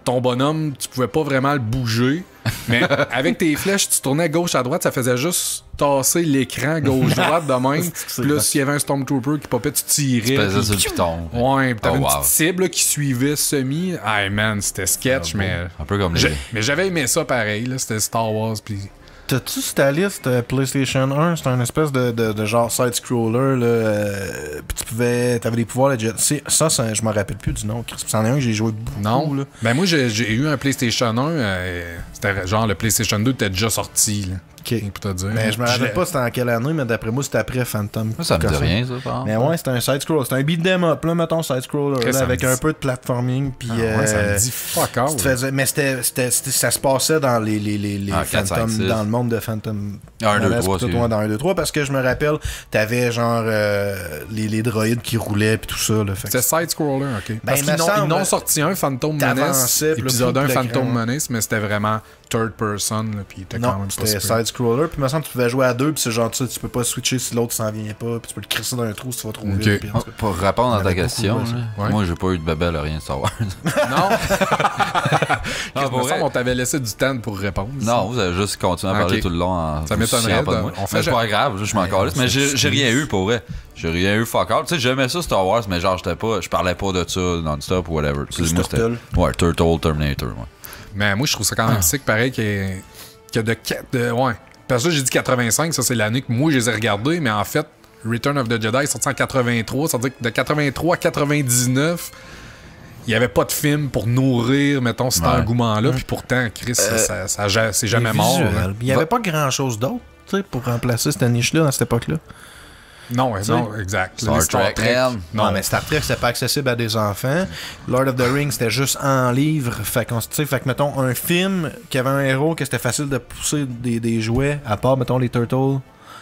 Ton bonhomme, tu pouvais pas vraiment le bouger. Mais avec tes flèches, tu tournais gauche à droite, ça faisait juste tasser l'écran gauche-droite de même. Puis là, s'il y avait un Stormtrooper qui popait, tu tirais. Tu pesais sur le piton. Ouais, puis t'avais une petite cible là, qui suivait semi. Ah man, c'était sketch, mais. Un peu comme mais j'avais aimé ça pareil, là. C'était Star Wars. Puis. T'as-tu sur ta liste PlayStation 1? C'était un espèce de genre side-scroller, là. Puis t'avais des pouvoirs legit. Ça, je m'en rappelle plus du nom. C'en est un que j'ai joué beaucoup. Non. Là. Ben moi, j'ai eu un PlayStation 1. C'était genre le PlayStation 2 était déjà sorti, là. Ok. Pour te dire. Mais je me rappelle pas c'était en quelle année, mais d'après moi, c'était après Phantom. Ça me dit rien, ça, par exemple. Mais ouais, c'était un side-scroller. C'était un beat'em up, là, mettons, side-scroller, là, avec un peu de platforming. Puis, ça me dit fuck all. Mais ça se passait dans les Phantom, dans le monde de Phantom. 1, 2, 3, dans 1, 2, 3, parce que je me rappelle, t'avais genre les droïdes qui roulaient, puis tout ça. C'était side-scroller, ok. Parce qu'ils n'ont sorti un Phantom Menace, épisode 1 Phantom Menace, mais c'était vraiment third person, puis il était quand même pas c'était side-scroller, puis il me semble que tu pouvais jouer à deux, puis c'est genre tu peux pas switcher si l'autre s'en vient pas, puis tu peux le crisser dans un trou si tu vas trop vite. Puis, pour répondre à ta question, moi j'ai pas eu de babel à rien de Star Wars. Non. On t'avait laissé du temps pour répondre. Non, vous avez juste continué à parler tout le long. Ça m'étonnerait. C'est pas grave, je m'en calisse, mais j'ai rien eu pour vrai. J'ai rien eu fuck all. Tu sais, j'aimais ça Star Wars, mais genre je parlais pas de ça non-stop ou whatever. Ouais, Turtle, Terminator, ouais. Mais moi, je trouve ça quand même sick, pareil, que ouais. Parce que j'ai dit 85, ça c'est l'année que moi, je les ai regardés, mais en fait, Return of the Jedi est sorti en 83, ça veut dire que de 83 à 99, il n'y avait pas de film pour nourrir, mettons, cet engouement-là, puis pourtant, Chris, c'est jamais mort. Il n'y avait pas grand-chose d'autre, tu sais, pour remplacer cette niche-là, à cette époque-là. Non, exact. Star Trek. Non, mais Star Trek, c'était pas accessible à des enfants. Lord of the Rings, c'était juste en livre. Fait que, mettons, un film qui avait un héros que c'était facile de pousser des jouets, à part, mettons, les Turtles.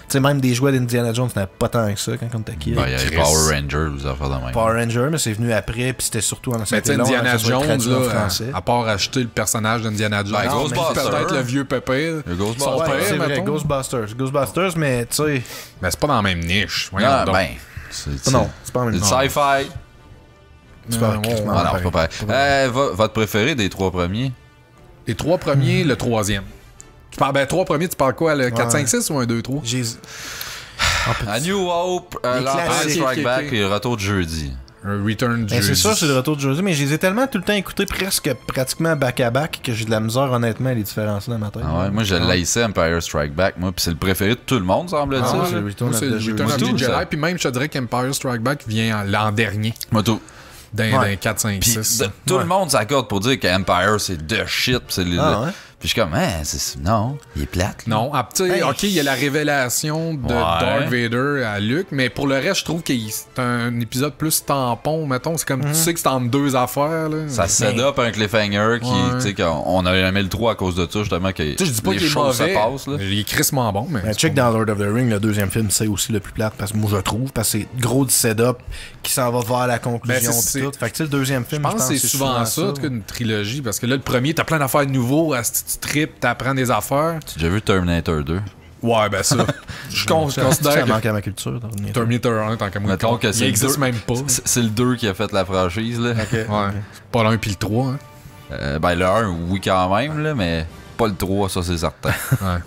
Tu sais, même des jouets d'Indiana Jones, c'était pas tant que ça quand on était kid. Il y avait Power Rangers, vous avez fait de même. Power Rangers, mais c'est venu après, puis c'était surtout en Indiana Jones, là, à part acheter le personnage d'Indiana Jones. Peut-être le vieux pépé. Son père, c'est vrai, Ghostbusters, mais tu sais. Mais c'est pas dans la même niche. Non, c'est pas dans la même niche. Sci-fi. C'est pas pareil. Votre préféré des 3 premiers? Les 3 premiers, le 3e. Tu parles, 3 premiers, tu parles quoi? Le 4, 5, 6 ou 1, 2, 3? A New Hope, l'Empire Strike Back et le retour de jeudi. Return de jeudi. C'est ça, c'est le retour de jeudi, mais je les ai tellement tout le temps écoutés pratiquement back-à-back que j'ai de la misère, honnêtement, à les différencier dans ma tête. Ah ouais, moi, je l'haïssais Empire Strike Back, moi, puis c'est le préféré de tout le monde, semble-t-il. C'est le Return of the Jedi. Puis même, je te dirais qu'Empire Strike Back vient l'an dernier. Moi, tout. D'un 4, 5, 6. Tout le monde s'accorde pour dire qu'Empire, c'est de shit. Puis je suis comme, non, il est plate. Là. Non, tu sais, ok, il y a la révélation de Darth Vader à Luke, mais pour le reste, je trouve que c'est un épisode plus tampon, mettons. C'est comme, tu sais que c'est entre deux affaires, là. Ça set up un cliffhanger qui, tu sais, qu'on a aimé le 3 à cause de ça, justement, que je dis pas les qu'il est choses mauvais, se passent, là. il est crissement bon, mais... Check dans Lord of the Rings, le deuxième film, c'est aussi le plus plate, parce que moi, je trouve, parce que c'est gros du setup qui s'en va vers la conclusion, pis tout. Fait que, tu sais, le deuxième film, je pense que c'est souvent ça, en tout cas, une trilogie, parce que là, le premier, t'as plein d'affaires nouveaux, tu tripes, t'apprends des affaires. Tu as déjà vu Terminator 2? Ouais, ben ça. Je considère ça manque à ma culture. Terminator 1, tant qu'à moi. Mettons que il existe même pas. C'est le 2 qui a fait la franchise, là. Okay. Ouais. Pas le 1 puis le 3, hein. Ben le 1, oui, quand même, là, mais pas le 3, ça, c'est certain. Ouais.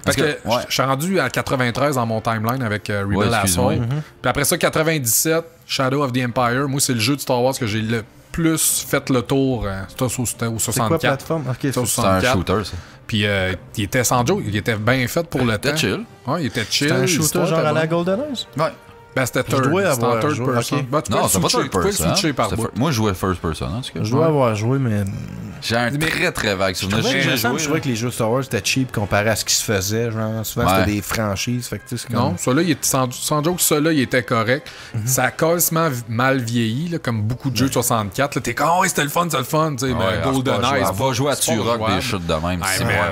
Parce que je suis rendu à 93 dans mon timeline avec Rebel Assault. Puis après ça, 97, Shadow of the Empire. Moi, c'est le jeu de Star Wars que j'ai le plus fait le tour. C'était au 64. C'est quoi plateforme? Okay, c'est un shooter, ça. Puis il était sans joke, il était bien fait pour le temps. Il était chill. Ouais, il était chill. C'était un shooter genre à la Golden Eyes? Ouais. Ben, c'était third person. Okay. Non, c'est pas third person. Moi, je jouais first person. En tout cas. Je dois avoir joué, mais... J'ai un très très vague souvenir. Je trouvais que les jeux de Star Wars étaient cheap comparé à ce qui se faisait. Genre, souvent, c'était des franchises. Fait que, comme... Non, celui-là, sans joke, celui-là, il était correct. Ça a quasiment mal vieilli, là, comme beaucoup de jeux de 64. T'es comme, c'était le fun, Golden Eyes. On va jouer à Turok des chutes de même.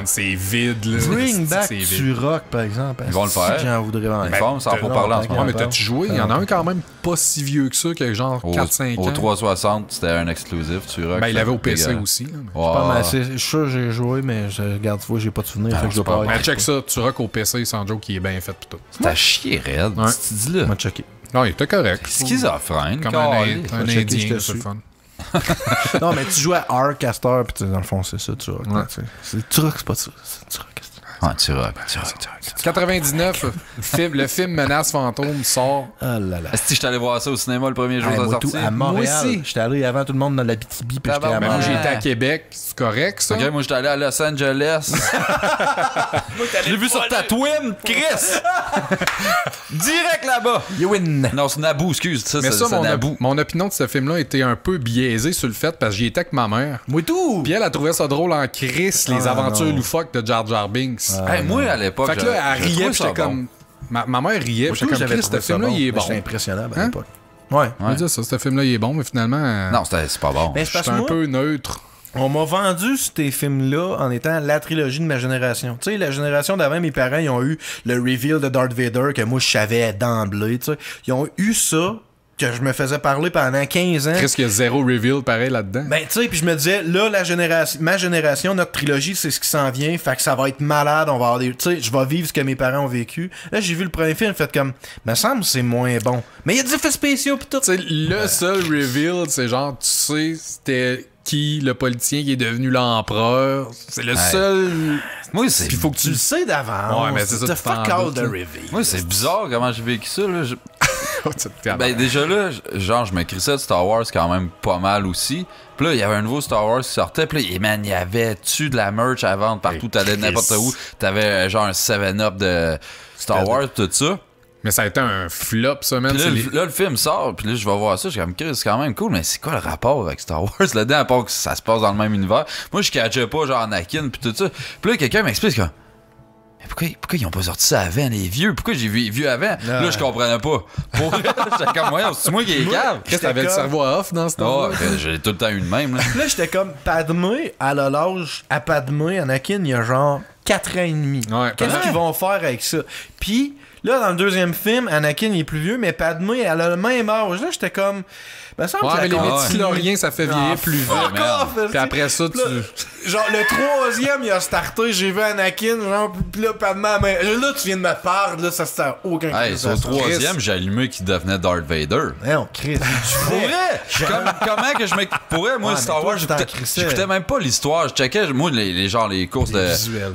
C'est vide, là. Bring back Turok, par exemple. Ils vont le faire. J'en voudrais vraiment. Ça en faut parler en ce moment. Mais t'as-tu joué? Il y en a un quand même pas si vieux que ça, qui a genre 4-5 ans. Au 360, c'était un exclusif, Turok. Ben, il l'avait au PC aussi. Je suis sûr que j'ai joué, mais regarde, tu vois, j'ai pas de souvenir. Fait que je dois pas. Mais check ça, tu rock au PC sans joke qui est bien fait pis tout. T'as chié raide, tu dis là. M'a checké. Non, il était correct. Schizophrène, comme un Indien, c'est fun. Non, mais tu joues à Ark, à Star, pis dans le fond, c'est ça, tu rock. Tu rock, c'est pas ça. Tu rock. Ouais, Turok. 99, le film Menace Fantôme sort. Ah là là. Est-ce que je suis allé voir ça au cinéma le premier jour de la sortie? À Montréal. Moi aussi. J'étais allé avant tout le monde dans la BTB, puis j'étais à Moi, Montréal. j'étais à Québec. C'est correct, ça? Ok, moi, j'étais allé à Los Angeles. J'ai vu sur ta Twin, Chris! Direct là-bas! You win! Non, c'est Naboo, excuse. Mais ça, Naboo. mon opinion de ce film-là était un peu biaisée sur le fait parce que j'y étais avec ma mère. Moi tout! Puis elle a trouvé ça drôle en Chris, les aventures loufoques de Jar Jar Binks. Moi, à l'époque, fait que là, elle riait, j'étais comme... Ma mère riait, j'étais comme, Chris, ce film-là, il est bon. C'était impressionnant à l'époque. Ouais. Je veux dire ça, ce film-là, il est bon, mais finalement... Non, c'est pas bon. Mais je suis un peu neutre. On m'a vendu ces films-là en étant la trilogie de ma génération. Tu sais, la génération d'avant, mes parents, ils ont eu le reveal de Darth Vader que moi, je savais d'emblée, tu sais. Ils ont eu ça... que je me faisais parler pendant 15 ans. Chris, qu'il y a zéro reveal pareil là-dedans. Ben, tu sais, puis je me disais, là, ma génération, notre trilogie, c'est ce qui s'en vient, fait que ça va être malade, on va avoir des... Tu sais, je vais vivre ce que mes parents ont vécu. Là, j'ai vu le premier film, fait comme, me semble que c'est moins bon. Mais il y a des effets spéciaux pis tout. Tu sais, le seul reveal, c'est genre, tu sais, c'était qui, le politicien qui est devenu l'empereur. C'est le seul... Moi, c'est... Puis faut que tu le sais d'avance. Ouais, mais c'est ça, fuck all the reveal. Moi, c'est bizarre comment j'ai vécu ça, là. Ben déjà là, genre je m'écrissais de Star Wars quand même pas mal aussi. Puis là, il y avait un nouveau Star Wars qui sortait. Puis là, man, il y avait-tu de la merch à vendre partout. T'allais n'importe où. T'avais genre un 7-Up de Star Wars, tout ça. Mais ça a été un flop, ça, man. Là, le film sort, puis là, je vais voir ça. Je suis comme, c'est quand même cool, mais c'est quoi le rapport avec Star Wars là-dedans, à part que ça se passe dans le même univers? Moi, je catchais pas, genre, Anakin, puis tout ça. Puis là, quelqu'un m'explique, comme, mais pourquoi ils ont pas sorti ça avant, les vieux? Pourquoi j'ai vu les vieux avant? Là, je comprenais pas. J'étais comme, ouais, c'est moi qui est cave. Qu'est-ce que t'avais le cerveau à off dans ce temps-là? J'ai tout le temps eu le même, là. Là, j'étais comme, Padmé, à l'âge, à Padmé, Anakin, il y a genre 4 ans et demi. Ouais, qu'est-ce qu'ils vont faire avec ça? Puis, là, dans le deuxième film, Anakin, il est plus vieux, mais Padmé, elle a le même âge. Là, j'étais comme... Ben, ça mais les médicloriens, ça fait vieillir plus vite. Puis après ça, genre, le troisième, il a starté, j'ai vu Anakin, genre, pis là, Padmé, là, tu viens de me perdre, là, ça sert aucun sur le troisième, j'ai allumé qu'il devenait Darth Vader. Non, Chris, pour vrai, comment que je m'écoutais, moi, Star Wars, j'écoutais même pas l'histoire, je checkais, moi, les courses de...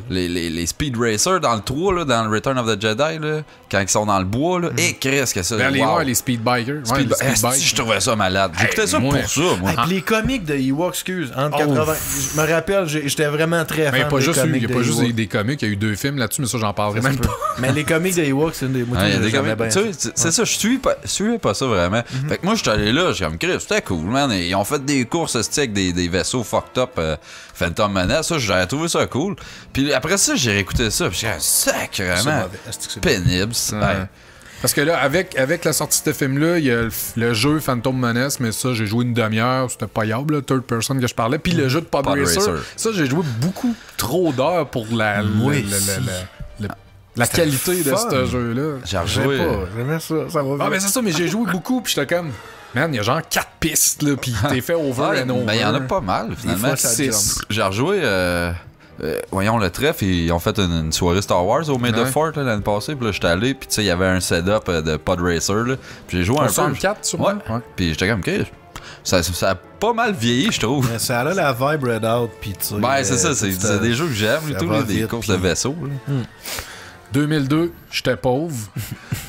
Les Speed Racers dans le 3, là, dans le Return of the Jedi, là, quand ils sont dans le bois, là. Et Chris, que ça. Les speed bikers. Je trouvais ça malade. J'écoutais ça pour ça, moi. Puis les comics de Ewok, excuse, entre 80. Je me rappelle, j'étais vraiment très fan des comics. Il n'y a pas juste des comics, il y a eu 2 films là-dessus, mais ça, j'en parlerai même pas. Mais les comics de Ewok, c'est une des mots que c'est ça, je suivais pas ça vraiment. Fait que moi, je suis allé là, j'ai comme Chris, c'était cool, man. Ils ont fait des courses avec des vaisseaux fucked up Phantom Menace, ça, j'avais trouvé ça cool. Puis après ça, j'ai réécouté ça, puis j'ai dit, sacrément pénible. Parce que là, avec la sortie de ce film-là, il y a le jeu Phantom Menace, mais ça, j'ai joué une demi-heure, c'était pas yable, third person que je parlais. Puis le jeu de Pod Racer, ça, j'ai joué beaucoup trop d'heures pour la qualité de ce jeu-là. J'ai rejoué. J'aimais ça, ça va bien. Ah, mais c'est ça, mais j'ai joué beaucoup, puis j'étais comme... Man, il y a genre 4 pistes, là, pis t'es fait over and over. Ben, il y en a pas mal, finalement. 6. J'ai rejoué... voyons, le trèfle, ils ont fait une soirée Star Wars au Made of Fort l'année passée, puis là j'étais allé, puis tu sais, il y avait un setup de Pod Racer, là, puis j'ai joué un peu. 64 sur moi? Ouais. Puis j'étais comme, ok, ça a pas mal vieilli, je trouve. Mais ça a la vibe Red Out, puis tu sais. Ben, c'est ça, c'est des jeux que j'aime, des courses de vaisseaux. 2002, j'étais pauvre.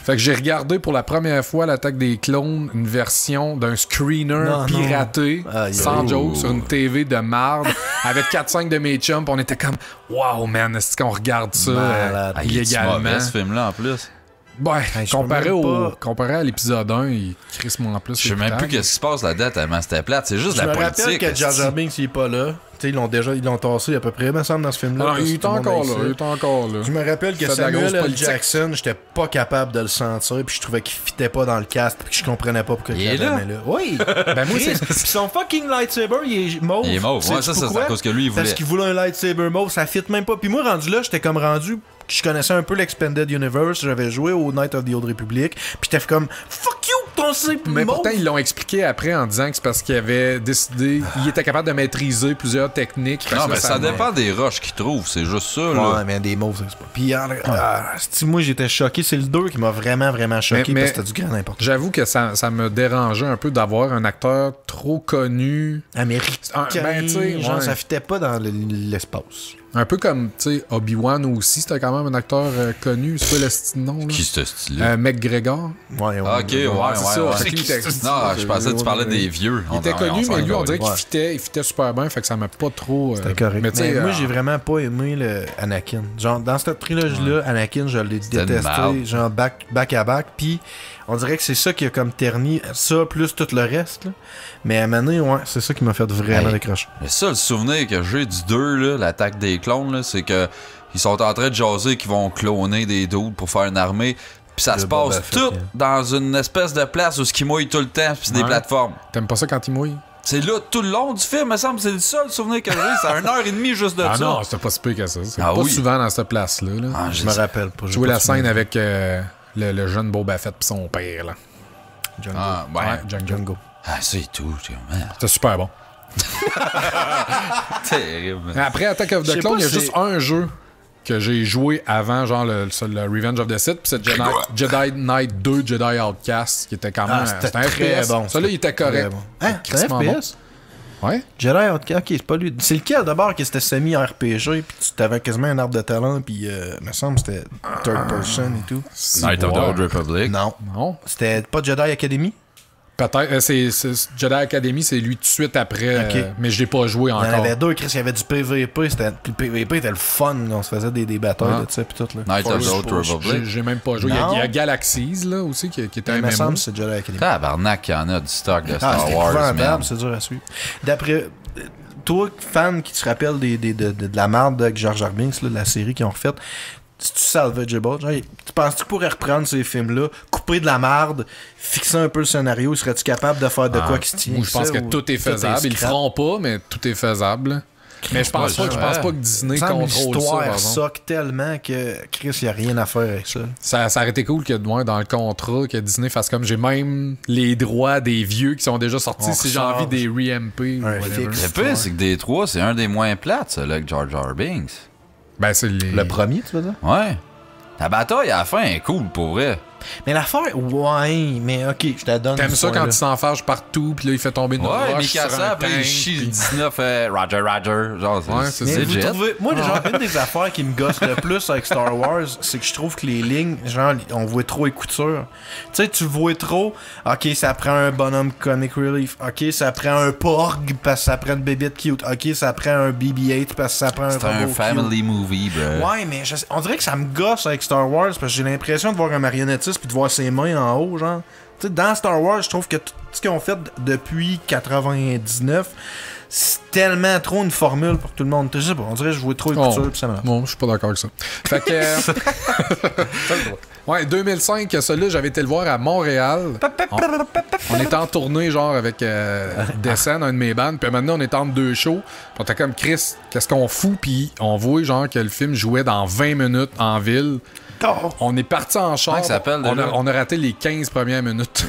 Fait que j'ai regardé pour la première fois l'Attaque des clones, une version d'un screener piraté, sans joke, sur une TV de marde, avec 4-5 de mes chums, pis on était comme, wow, man, est-ce qu'on regarde ça illégalement? Ce film-là en plus. Ouais, comparé à l'épisode 1, il crisse moins en plus. Je sais même plus ce qui se passe là-dedans tellement c'était plate. C'est juste la politique. Je me rappelle que Jar Jar Binks, il est pas là. T'sais, ils l'ont tassé à peu près, me semble, dans ce film-là. Il est encore là. Je me rappelle que Samuel L. Jackson, j'étais pas capable de le sentir, puis je trouvais qu'il fitait pas dans le cast, puis que je comprenais pas pourquoi il était là. Oui! Ben moi, Puis son fucking lightsaber, il est mauve. Il est mauve, ouais, ça, c'est à cause que lui, il voulait. Parce qu'il voulait un lightsaber mauve, ça fit même pas. Puis moi, rendu là, j'étais comme rendu... Je connaissais un peu l'Expanded Universe, j'avais joué au Night of the Old Republic, puis j'étais comme fuck you, ton C. Mais pourtant, ils l'ont expliqué après en disant que c'est parce qu'il avait décidé, il était capable de maîtriser plusieurs techniques. Non, mais ça dépend des roches qu'ils trouvent, c'est juste ça. Là. Ouais, mais des mots, c'est pas. Puis moi, j'étais choqué, c'est le 2 qui m'a vraiment choqué parce que c'était du grand n'importe quoi. J'avoue que ça me dérangeait un peu d'avoir un acteur trop connu. Américain. Genre, ça fitait pas dans l'espace. Un peu comme, tu sais, Obi-Wan aussi, c'était quand même un acteur connu. C'est quoi le style nom, là? Qui ce style-là? McGregor. Ouais. C'est ça. Non, je pensais que tu parlais des vieux. Il était connu, mais lui, on dirait qu'il fitait super bien, fait que ça m'a pas trop... C'était correct. Mais moi, j'ai vraiment pas aimé le Anakin. Genre, dans cette trilogie-là, Anakin, je l'ai détesté, genre back à back, puis on dirait que c'est ça qui a comme terni ça, plus tout le reste, là. Mais à un moment donné, ouais, c'est ça qui m'a fait vraiment décrocher. Le seul souvenir que j'ai du 2, là, l'attaque des clones, là, c'est que ils sont en train de jaser qu'ils vont cloner des dudes pour faire une armée. Puis ça se passe tout dans une espèce de place où ce mouille tout le temps, puis c'est des plateformes. T'aimes pas ça quand il mouille? C'est là tout le long du film, me semble. C'est le seul souvenir que j'ai. C'est à 1h30 juste de ça. Ah non, c'était pas si peu que ça. C'est pas souvent dans cette place-là. Là. Je me rappelle pas. Jouer la scène avec le jeune Boba Fett pis son père. Là. Django. Ah, c'est tout. C'était super bon. Terrible. Après Attack of the Clones, il y a juste un jeu que j'ai joué avant, genre le Revenge of the Sith, puis c'est Jedi Knight 2, Jedi Outcast, qui était quand même... c'était un FPS. Bon. Ça, là, il était correct. Hein? C'était un FPS? Ouais. Jedi Outcast, ok, c'est pas lui. C'est lequel d'abord qui c'était semi-RPG, puis tu t'avais quasiment un arbre de talent, puis me semble c'était third person et tout. Night of the Old Republic? Non. C'était pas Jedi Academy? Peut-être. C'est Jedi Academy, c'est lui tout de suite après. Mais je l'ai pas joué encore. Il y en avait deux, Chris. Il y avait du PVP. Le PVP était le fun. On se faisait des batailles de ça. Puis tout, là. Night of the Old Republic. J'ai même pas joué. Il y a Galaxies là, aussi qui était un MMO. Il me semble que c'est Jedi Academy. Tabarnak, il y en a du stock de Star Wars. C'est dur à suivre. D'après. Toi, fan qui te rappelle de la merde de Jar Jar Binks, de la série qu'ils ont refaite, c'est-tu salvageable? Genre, tu penses que tu pourrais reprendre ces films-là, couper de la marde, fixer un peu le scénario, serais-tu capable de faire de quoi qui se tient? Moi, je pense que tout est faisable. Ils le feront pas, mais tout est faisable. Mais je pense pas que Disney contrôle l'histoire soque tellement que Chris, il n'y a rien à faire avec ça. Ça aurait été cool que dans le contrat, que Disney fasse comme j'ai même les droits des vieux qui sont déjà sortis si j'ai envie des re-MP. Le pire, c'est que des trois, c'est un des moins plates, ça, là, que Jar Jar Binks. Ben, c'est le premier, tu veux dire? Ouais. La bataille à la fin est cool pour vrai. Mais l'affaire, ouais, mais ok, je te donne. T'aimes ce ça quand point-là. il s'enfarge partout, puis là, il fait tomber une Ouais, roche mais sur Mikasa, un après, il tank, chie le puis- 19, Roger, Roger. Genre, Ouais, c'est Mais vous legit. trouvez, moi, genre, une des affaires qui me gosse le plus avec Star Wars, c'est que je trouve que les lignes, genre, on voit trop les coutures. Tu sais, tu vois trop, ok, ça prend un bonhomme comic relief, ok, ça prend un porg parce que ça prend une bébête cute, ok, ça prend un BB-8 parce que ça prend un C'est un robot family cute. movie, bro. Ouais, mais on dirait que ça me gosse avec Star Wars parce que j'ai l'impression de voir un marionnettiste puis de voir ses mains en haut, genre. Tu sais, dans Star Wars, je trouve que tout ce qu'ils ont fait depuis 99, c'est tellement trop une formule pour tout le monde. Je sais pas, on dirait que je vois trop les coutures pis ça m'énerve. Bon, je suis pas d'accord avec ça. Fait que. Ouais, 2005, celui-là, j'avais été le voir à Montréal. On était en tournée, genre, avec Descend, un de mes bandes. Puis maintenant, on était entre deux shows. Puis on était comme, Chris, qu'est-ce qu'on fout? Puis on voit, genre, que le film jouait dans 20 minutes en ville. Oh! On est parti en char. Comment ça s'appelle, déjà? On a raté les 15 premières minutes.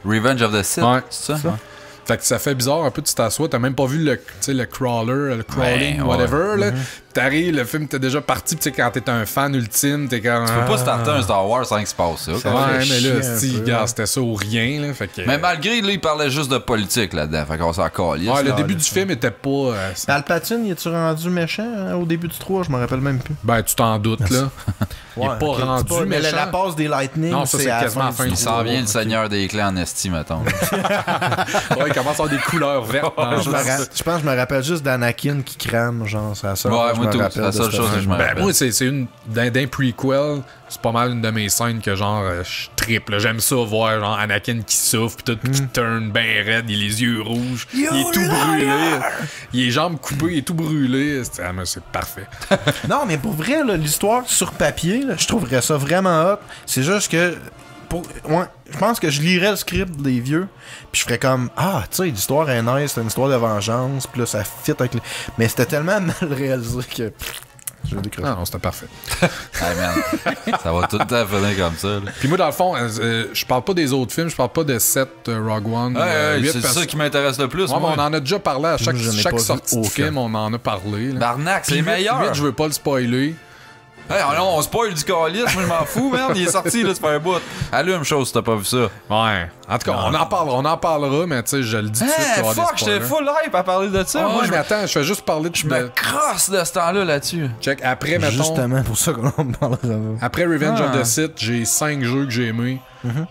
Revenge of the Sith. Ouais. C'est ça? Ouais. Fait que ça fait bizarre un peu, tu t'assois, t'as même pas vu le crawler, le crawling, Ouais, whatever, là. T'arrives, le film t'es déjà parti, tu sais, quand t'es un fan ultime, t'es comme... Tu peux pas starter un Star Wars sans qu'il se passe ça. quoi. Ouais, fait mais chier là, un si, peu, gars, ouais. c'était ça ou rien, là, fait que... Mais malgré, là, il parlait juste de politique là-dedans. Fait qu'on s'en calisse. Ouais, le là. début du film était pas... Palpatine, il est-tu rendu méchant hein, au début du 3? Je m'en rappelle même plus. Ben, tu t'en doutes, là. Il est pas ok, rendu c'est pas- mais méchant. la passe des Lightning, Non, ça, c'est à quasiment à la fin du du Il s'en 3. vient le Seigneur des Clés en esti, mettons. Ouais, il commence à avoir des couleurs vertes. Je pense que je me rappelle juste d'Anakin qui crame, genre, c'est la seule Ouais, fois que moi je tout, me c'est rappelle la de seule cette chose que je me Ben, rappelle. moi, c'est une... D'un prequel, c'est pas mal une de mes scènes que, genre, je triple. J'aime ça, voir, genre, Anakin qui souffre, pis tout, qui turn ben raide, il a les yeux rouges, il est tout brûlé. Il a les jambes coupées, il est tout brûlé. C'est parfait. Non, mais pour vrai, là, l'histoire sur papier, là, je trouverais ça vraiment hot. C'est juste que. Ouais, je pense que je lirais le script des vieux, puis je ferais comme ah, tu sais, l'histoire est nice, c'est une histoire de vengeance, puis là ça fit avec les. Mais c'était tellement mal réalisé que. Je vais décrocher. Non, c'était parfait. Hey, man. Ça va tout le temps finir comme ça. Là. Puis moi, dans le fond, je parle pas des autres films, je parle pas de 7 Rogue One. Ouais, 8, c'est parce- ça qui m'intéresse le plus. Ouais, moi. mais on en a déjà parlé à chaque, Moi, je n'ai chaque pas vu sortie de aucun. film, on en a parlé. Là. Barnac, c'est Puis meilleur. 8, je veux pas le spoiler. Hey, non, on spoil du calice, moi je m'en fous, merde. Il est sorti, là, ça fait un bout. Allume chose si t'as pas vu ça. Ouais. En tout cas, on en parlera, mais tu sais, je le dis tout de suite. qu'il va y avoir Fuck, des j'étais spoilers. full hype à parler de ça. Ah, moi, ouais, je mais attends, je fais juste parler de... je me crosse de ce temps-là là-dessus. Check, après, mettons... Justement pour ça qu'on en parlera. Après Revenge Ah. of the Sith, j'ai 5 jeux que j'ai aimés.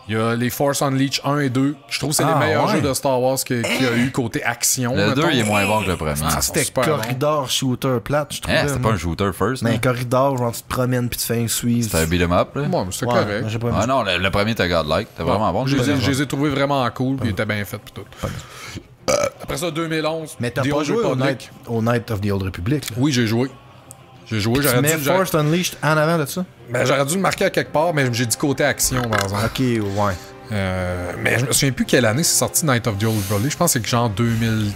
Il y a les Force Unleashed 1 et 2. Je trouve que c'est les meilleurs ouais. jeux de Star Wars qu'il y a eu côté action. Le 2, mettons. il est moins bon que le premier. Ah, C'était super corridor shooter plate, je trouvais. Hein, c'était pas moi. un shooter first. Mais là. un corridor, genre tu te promènes puis tu fais un suivre. C'était un beat'em up, là. Bon, c'est Ouais, correct. mais j'ai pas Ah non, le premier était godlike. C'était vraiment bon. Je les ai trouvés vraiment cool, puis ils étaient bien faits, puis tout. Après ça, 2011. Mais t'as The pas Old joué Republic. au Night of the Old Republic. Là. Oui, j'ai joué. Tu J'aurais mets dû, Force Unleashed en avant de ça? j'aurais dû le marquer à quelque part, mais j'ai dit côté action, par exemple. Ok, ouais. Mais je me souviens plus quelle année c'est sorti Night of the Old Republic. Je pense que c'est que genre 2000.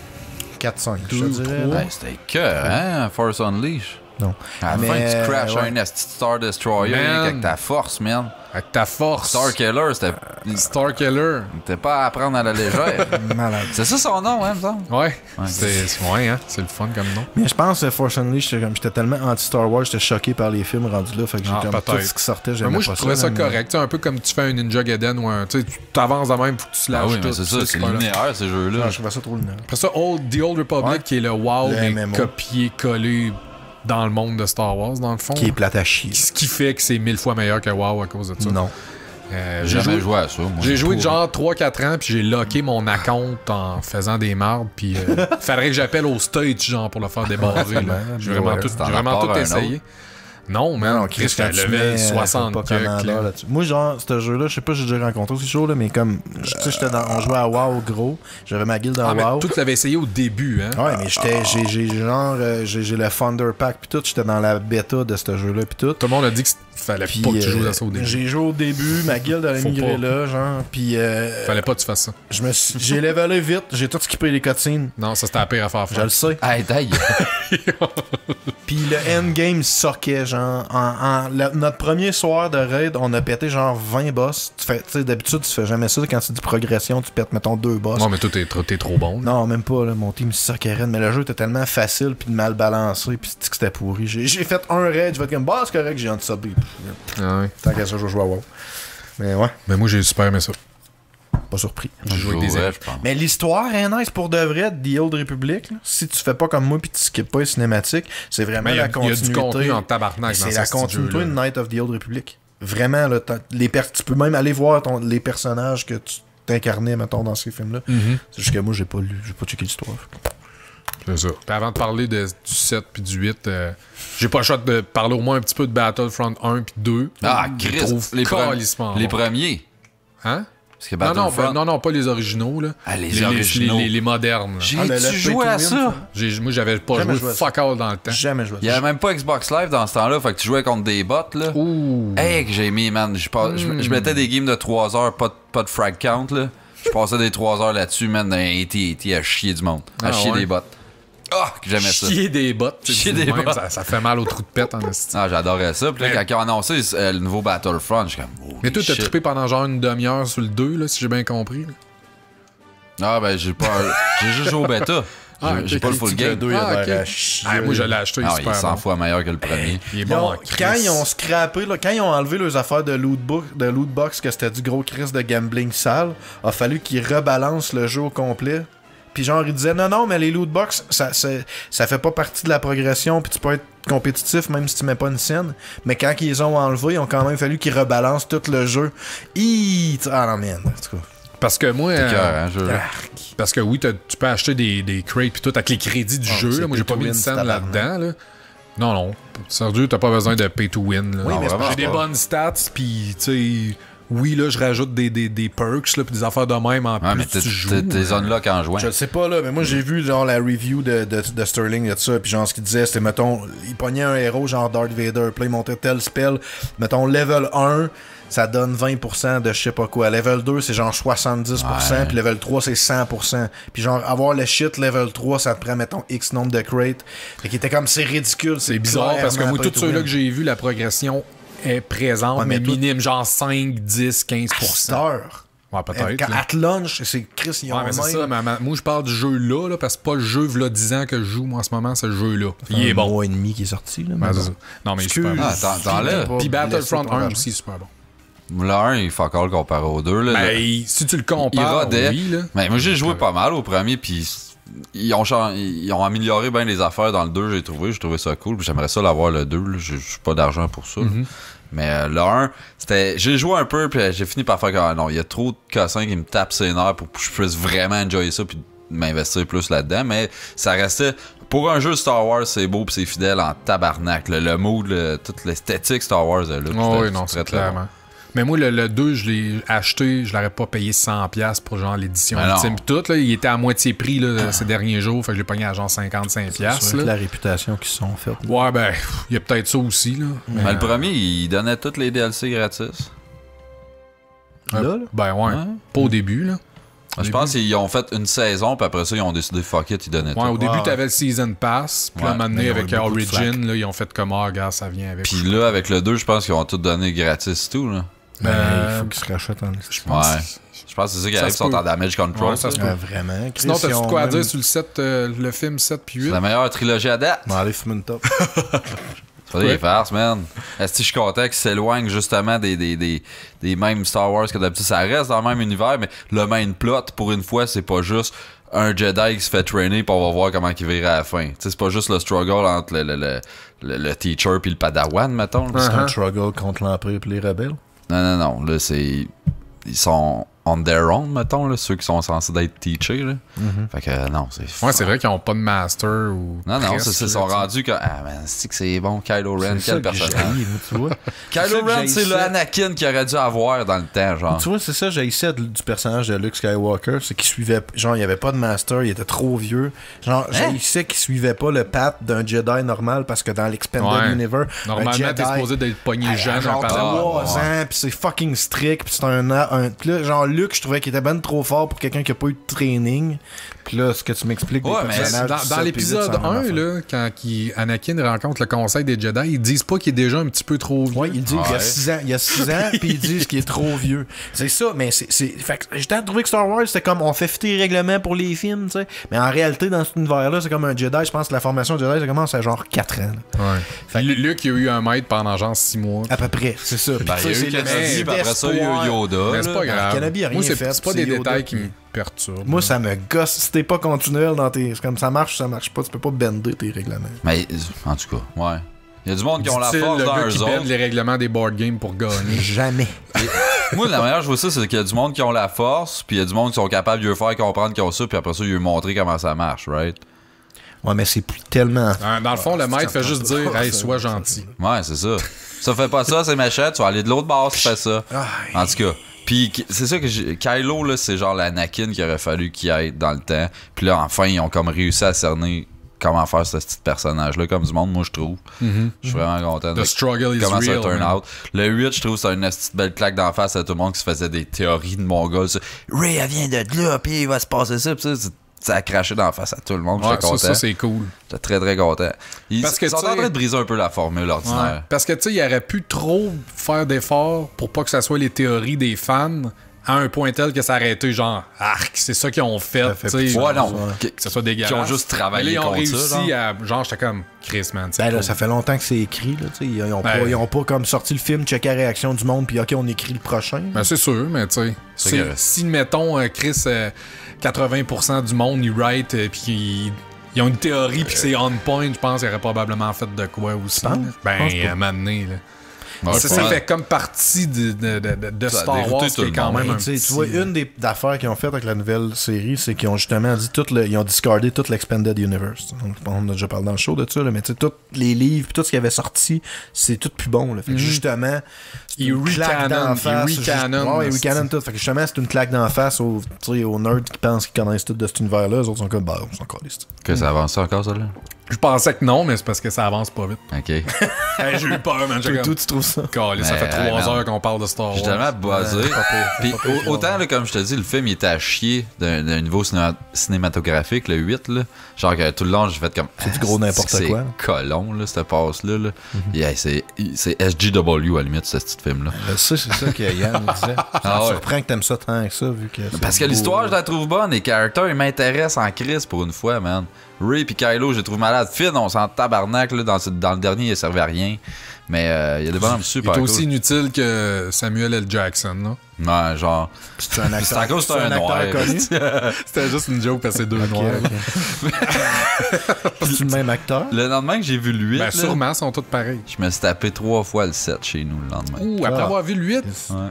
4-5, je te Deux, dirais. trois. là. Ouais, c'était que, hein, Force Unleashed. Non. À la Mais, fin, tu crashes ouais. un esti Star Destroyer Man. avec ta force, man. Avec ta force. Star Killer, c'était Star Killer. pas à prendre à la légère. Malade. C'est ça son nom, hein, me semble? Ouais. C'est le fun comme nom. Mais je pense que Force Unleashed, j'étais tellement anti-Star Wars, j'étais choqué par les films rendus là. Fait que j'ai Ah, comme tout peut-être. ce qui sortait, Mais j'aimais moi, pas je trouvais ça mais- correct. Tu sais, un peu comme tu fais un Ninja Gaiden ou un. Tu sais, tu t'avances de même, faut que tu Ah lâches oui, mais tout. c'est ça, c'est pas là. linéaire, ces jeux-là. Non, je trouvais ça trop lunaire. Après ça, The Old Republic, Ouais. qui est le WoW, Le mais MMO. copié-collé dans le monde de Star Wars, dans le fond. Qui est plate à chier. Ce qui fait que c'est 1000 fois meilleur que WoW à cause de ça. Non. J'ai jamais joué à ça, moi. J'ai joué de genre 3-4 ans, puis j'ai locké mon account en faisant des mardes, puis faudrait que j'appelle au stage, genre, pour le faire débarrer. là. J'ai vraiment tout, T'en j'ai vraiment repars tout un essayé. Non, man, Non, Chris, quand j'étais tu level mets, 60 pas quelques, commandeur là. là-dessus. Moi, genre, ce jeu-là, je sais pas si j'ai déjà rencontré ce show-là, mais comme, tu sais, on jouait à WoW gros, j'avais ma guilde en Ah, mais WoW. toi, tu l'avais essayé au début, hein? Ouais, mais j'ai le Thunder Pack pis tout, j'étais dans la bêta de ce jeu-là pis tout. Tout le monde a dit qu'il fallait Puis, pas que tu joues à ça au début. J'ai joué au début, ma guilde elle a Faut migré pas. là, genre, pis Fallait pas que tu fasses ça. j'ai levelé vite, j'ai tout skippé les cutscenes. Non, ça c'était la pire affaire à Je faire. le sais. Hey, taille. Pis le endgame soquait, genre. Notre premier soir de raid, on a pété genre 20 boss. Tu sais, d'habitude, tu fais jamais ça. Quand tu dis progression, tu pètes, mettons, 2 boss. Non, mais toi, t'es trop bon. là. Non, même pas, là. Mon team soquait raid. Mais le jeu était tellement facile pis mal balancé pis c'était pourri. J'ai fait un raid, je vais être comme, bah, c'est correct, j'ai un subé. Ah ouais. Tant qu'à ça, je vais jouer à WoW. Mais ouais, Mais moi, j'ai super aimé ça. pas surpris. J'ai joué avec des amis. je pense. Mais l'histoire est nice pour de vrai de The Old Republic. Là. Si tu fais pas comme moi puis tu skippes pas les cinématiques, c'est vraiment Mais il y la a du continuité. contenu en tabarnak dans C'est ce la style continuité de jeu-là. Night of the Old Republic. Vraiment, là, tu peux même aller voir les personnages que tu t'incarnais, mettons, dans ces films-là. C'est juste que moi, j'ai pas checké l'histoire. C'est ça. Puis avant de parler du 7 puis du 8, j'ai pas le choix de parler au moins un petit peu de Battlefront 1 puis 2. Ah, Je Chris, trouve calissement les bon. premiers. Hein? Parce que Non, Battlefront... non, pas les originaux. Là. Ah, les originaux. Les modernes. J'ai le joué à pay to ça. win, Moi, j'avais pas Jamais joué joué à ça. fuck all dans le temps. Jamais joué à Il y avait même pas Xbox Live dans ce temps-là, fait que tu jouais contre des bots, là. Ouh. Hey, que j'ai mis, man. Je mettais des games de 3 heures, pas de frag count, là. Je passais des 3 heures là-dessus, man, dans AT&T à chier du monde. À chier ouais. des bots. Ah, que j'aimais ça. Chier des bottes. Chier des bottes. Ça fait mal au trou de pète en esti. Ah, j'adorais ça. Puis là, quand ils ont annoncé le nouveau Battlefront, je suis comme... holy Mais toi, t'as shit. trippé pendant genre une demi-heure sur le 2, là, si j'ai bien compris. Là. Ah, ben, j'ai juste joué au bêta. J'ai pas le full game. il a ok. l'air à chier. Ah, moi, je l'ai acheté, il est Ah, il est super 100 bon. fois meilleur que le premier. Il est Ils bon ont- en quand crise. ils ont scrappé, là, quand ils ont enlevé leurs affaires de loot box, que c'était du gros crise de gambling sale, a fallu qu'ils rebalancent le jeu au complet. Puis genre, ils disaient non, mais les loot box, ça fait pas partie de la progression, puis tu peux être compétitif même si tu mets pas une scène. Mais quand ils les ont enlevés, ils ont quand même fallu qu'ils rebalancent tout le jeu. Ah non, man. En tout cas. Parce que moi... C'est cœur, hein, je... Parce que oui, tu peux acheter des crates pis tout avec les crédits du jeu. c'est Là. Moi, j'ai pay pas to mis de win, scène tabarnak. là-dedans. Là. Non. Sérieux, t'as pas besoin de pay to win. Là. Oui, mais c'est vraiment j'ai des pas. bonnes stats, pis tu sais... Oui, là, je rajoute des perks, là, pis des affaires de même en Ouais, plus mais tu joues. t'es unlock en jouant. Je le sais pas là, mais moi j'ai vu genre la review de Sterling de ça, puis genre ce qu'il disait c'était mettons, il pognait un héros genre Darth Vader, puis là, il montait tel spell, mettons level 1, ça donne 20% de je sais pas quoi, level 2 c'est genre 70%, Ouais. puis level 3 c'est 100%, puis genre avoir le shit level 3 ça te prend mettons X nombre de crates, fait qu'il était comme c'est ridicule, C'est bizarre parce que moi, clairement tous pay to ceux-là win. que j'ai vu, la progression est présente, Ouais, mais mais tout- minime, genre 5, 10, 15%. Star. Ouais, peut-être. Quand là. at lunch, c'est Chris, ils ont Ouais, mais c'est même- ça. Moi, je parle du jeu là, parce que c'est pas le jeu, v'là 10 ans que je joue, moi, en ce moment, c'est le jeu là. Il est un bon. mois et demi qui est sorti là. Ouais, mais c'est bon. ça. Non, mais il est Excuse. super bon. Ah, t'enlèves. Pas Puis Battlefront blessé ton 1 rêve. aussi, super bon. Le 1, il fuck all comparé au 2. Là, Ben, si tu le il compares, rodait. oui, là. Mais moi, j'ai joué pas mal au premier, puis ils ont amélioré bien les affaires dans le 2, j'ai trouvé ça cool, puis j'aimerais ça l'avoir le 2, là. J'ai pas d'argent pour ça. là. Mais le 1, c'était. J'ai joué un peu, puis j'ai fini par faire que non, il y a trop de cossins qui me tapent ses nerfs pour que je puisse vraiment enjoyer ça, puis m'investir plus là-dedans. Mais ça restait. Pour un jeu Star Wars, c'est beau, puis c'est fidèle en tabarnak. Le mood, toute l'esthétique Star Wars est là. puis Oh, c'était- oui, non, c'était c'est très bon. clairement. Mais moi, le 2, je l'ai acheté, je l'aurais pas payé 100$ pour genre l'édition Ben non. ultime. Pis tout, là, il était à moitié prix là, ces derniers jours, fait que je l'ai pogné à genre 55$. C'est vrai que là. la réputation qu'ils se sont faites. Ouais, ben, il y a peut-être ça aussi, là. Mais le premier, il donnait tous les DLC gratis. Là, Ben ouais, Ouais. pas au début, là. Je pense qu'ils ont fait une saison, puis après ça, ils ont décidé fuck it, ils donnaient Ouais, tout. au début, Ouais. t'avais le Season Pass, puis Ouais, à un moment donné, mais ils ont avec eu beaucoup de Origin, là, ils ont fait comme, ah, regarde, ça vient avec. Puis là, avec le 2, je pense qu'ils ont tout donné gratis et tout. Là. Ben, Euh, il faut qu'ils se rachètent en Ouais. Je pense que c'est ça qui Ça arrive, se ils sont peut. en damage control. Ouais, ça se peut. Vraiment. Chris, Sinon, ils t'as-tu ont de quoi à même- dire sur le 7, le film 7 puis 8? C'est la meilleure trilogie à date. Bon, allez, fume une top. C'est pas des farces, man. Est-ce que je suis content qu'ils s'éloignent justement des mêmes Star Wars que d'habitude? Ça reste dans le même univers, mais le main plot, pour une fois, c'est pas juste un Jedi qui se fait trainer puis on va voir comment il vire à la fin. T'sais, c'est pas juste le struggle entre le teacher puis le padawan, mettons. là. C'est un struggle contre l'Empire et les rebelles. Non. Là, c'est... Ils sont on their own, mettons, là, ceux qui sont censés d'être teachés. Là. Fait que non, c'est... Ouais, c'est vrai qu'ils ont pas de master ou. Non, presque, c'est là, sont tu sais. rendus que... Ah, man, c'est bon, Kylo Ren, C'est ça quel que j'ai personnage. haï, moi, tu vois. Kylo Ren, c'est le Anakin qu'il aurait dû avoir dans le temps, genre. Tu vois, c'est ça, j'haïssais du personnage de Luke Skywalker, c'est qu'il suivait, genre, il y avait pas de master, il était trop vieux. Genre, j'haïssais qu'il suivait pas le path d'un Jedi normal, parce que dans l'Expanded Ouais. Universe, Normalement, un Jedi, t'es supposé d'être pogné à jeune, un genre padawan. 3 ans, pis c'est fucking strict, pis c'est un pis là, genre, Luke, je trouvais qu'il était ben trop fort pour quelqu'un qui a pas eu de training. Puis là, ce que tu m'expliques des personnages... Dans l'épisode 1, là, quand Anakin rencontre le Conseil des Jedi, ils disent pas qu'il est déjà un petit peu trop vieux. Ouais, ils disent qu'il y a 6 ans, puis ils disent qu'il est trop vieux. C'est ça, mais c'est... Fait que j'ai trouvé que Star Wars, c'était comme, on fait fitter les règlements pour les films, tu sais. Mais en réalité, dans cet univers-là, c'est comme un Jedi. Je pense que la formation Jedi, ça commence à genre 4 ans. Là. Ouais. Fait que Luke, il a eu un maître pendant genre 6 mois. À peu près, c'est ça. Ben, il y a eu Kenobi, puis après ça, il y a eu Yoda. Mais c'est pas grave. Kenobi a rien fait. C'est pas des détails qui me perturbent. Moi, ça me gosse. Si t'es pas continuel dans tes... C'est comme ça marche pas. Tu peux pas bender tes règlements. Mais, en tout cas, ouais. Il y a du monde qui ont la force dans eux autres. Les règlements des board games pour gagner. Jamais. Moi, la manière je vois ça, c'est qu'il y a du monde qui ont la force, puis il y a du monde qui sont capables de lui faire comprendre qu'ils ont ça, puis après ça, lui montrer comment ça marche, right? Ouais, mais c'est tellement... Dans le fond, le maître fait juste dire « Hey, sois gentil ». Ouais, c'est ça. Ça fait pas ça, c'est méchant, tu vas aller de l'autre bord si tu fais ça. En tout cas... Puis c'est ça que Kylo, là, c'est genre l'Anakin qu'il aurait fallu qu'il aille dans le temps. Puis là, enfin, ils ont comme réussi à cerner comment faire ce petit personnage-là comme du monde, moi, je trouve. Je suis vraiment content de comment ça turn out. Le 8, je trouve, c'est une petite belle claque d'en face à tout le monde qui se faisait des théories de Mongol. Ray, elle vient de là, puis il va se passer ça, puis ça a craché d'en face à tout le monde. Ouais, ça c'est cool. J'étais très, très content. Ils sont en train de briser un peu la formule ordinaire. Ouais, parce que, tu sais, il aurait pu trop faire d'efforts pour pas que ça soit les théories des fans à un point tel que ça aurait été genre arc, c'est ça qu'ils ont fait, tu sais. Ouais, non. Que ça soit dégueulasse. Qui ont juste travaillé contre ça. Ils ont réussi à. Genre, j'étais comme Chris, man. Ben là, ça fait longtemps que c'est écrit, là, tu sais. Ils ont pas comme sorti le film, checké la réaction du monde, puis OK, on écrit le prochain. Ben, c'est sûr, mais tu sais. Si, mettons, Chris, 80% du monde, ils write, puis ils ont une théorie, puis c'est on point, je pense qu'il aurait probablement fait de quoi aussi. Ben, à un moment donné, là. Ça fait comme partie de Star Wars qui est quand même un petit... Tu vois, une des affaires qu'ils ont faites avec la nouvelle série, c'est qu'ils ont justement dit ils ont discardé tout l'Expanded Universe. On a déjà parlé dans le show de ça, là, mais tu sais, tous les livres, tout ce qui avait sorti, c'est tout plus bon. Là. Fait que justement, c'est une claque d'en face. Ils recanon tout. Fait que justement, c'est une claque d'en face aux nerds qui pensent qu'ils connaissent tout de cet univers-là. Les autres sont comme, on s'en calisse. Que ça avance encore, ça, là? Je pensais que non, mais c'est parce que ça avance pas vite. OK. Hey, j'ai eu peur, man. Tout, tu trouves ça? Ça fait 3 heures qu'on parle de Star Wars. Je suis tellement buzzé. Puis autant, là, comme je te dis, le film il était à chier d'un niveau cinématographique, le 8, là. Genre que tout le long, j'ai fait comme... C'est du gros n'importe quoi. C'est colon, là, cette passe-là. Là. C'est SJW, à la limite, ce petit film-là. C'est ça que Yann disait. Ça me surprend que t'aimes ça tant que ça, vu que... Parce que l'histoire, je la trouve bonne. Les caractères, ils m'intéressent en crise pour une fois, man. Ray et Kylo, je les trouve malades. Finn, on s'en tabarnak, là, dans le dernier, il servait à rien. Mais il y a des bonhommes super cool. Il est aussi inutile que Samuel L. Jackson, là. Ouais, genre... C'est un acteur, à cause c'est un noir. Connu. C'était juste une joke parce que c'est deux noirs. C'est le même acteur? Le lendemain que j'ai vu le 8, ben sûrement, ils sont tous pareils. Je me suis tapé 3 fois le 7 chez nous le lendemain. Ouh, après avoir vu le 8?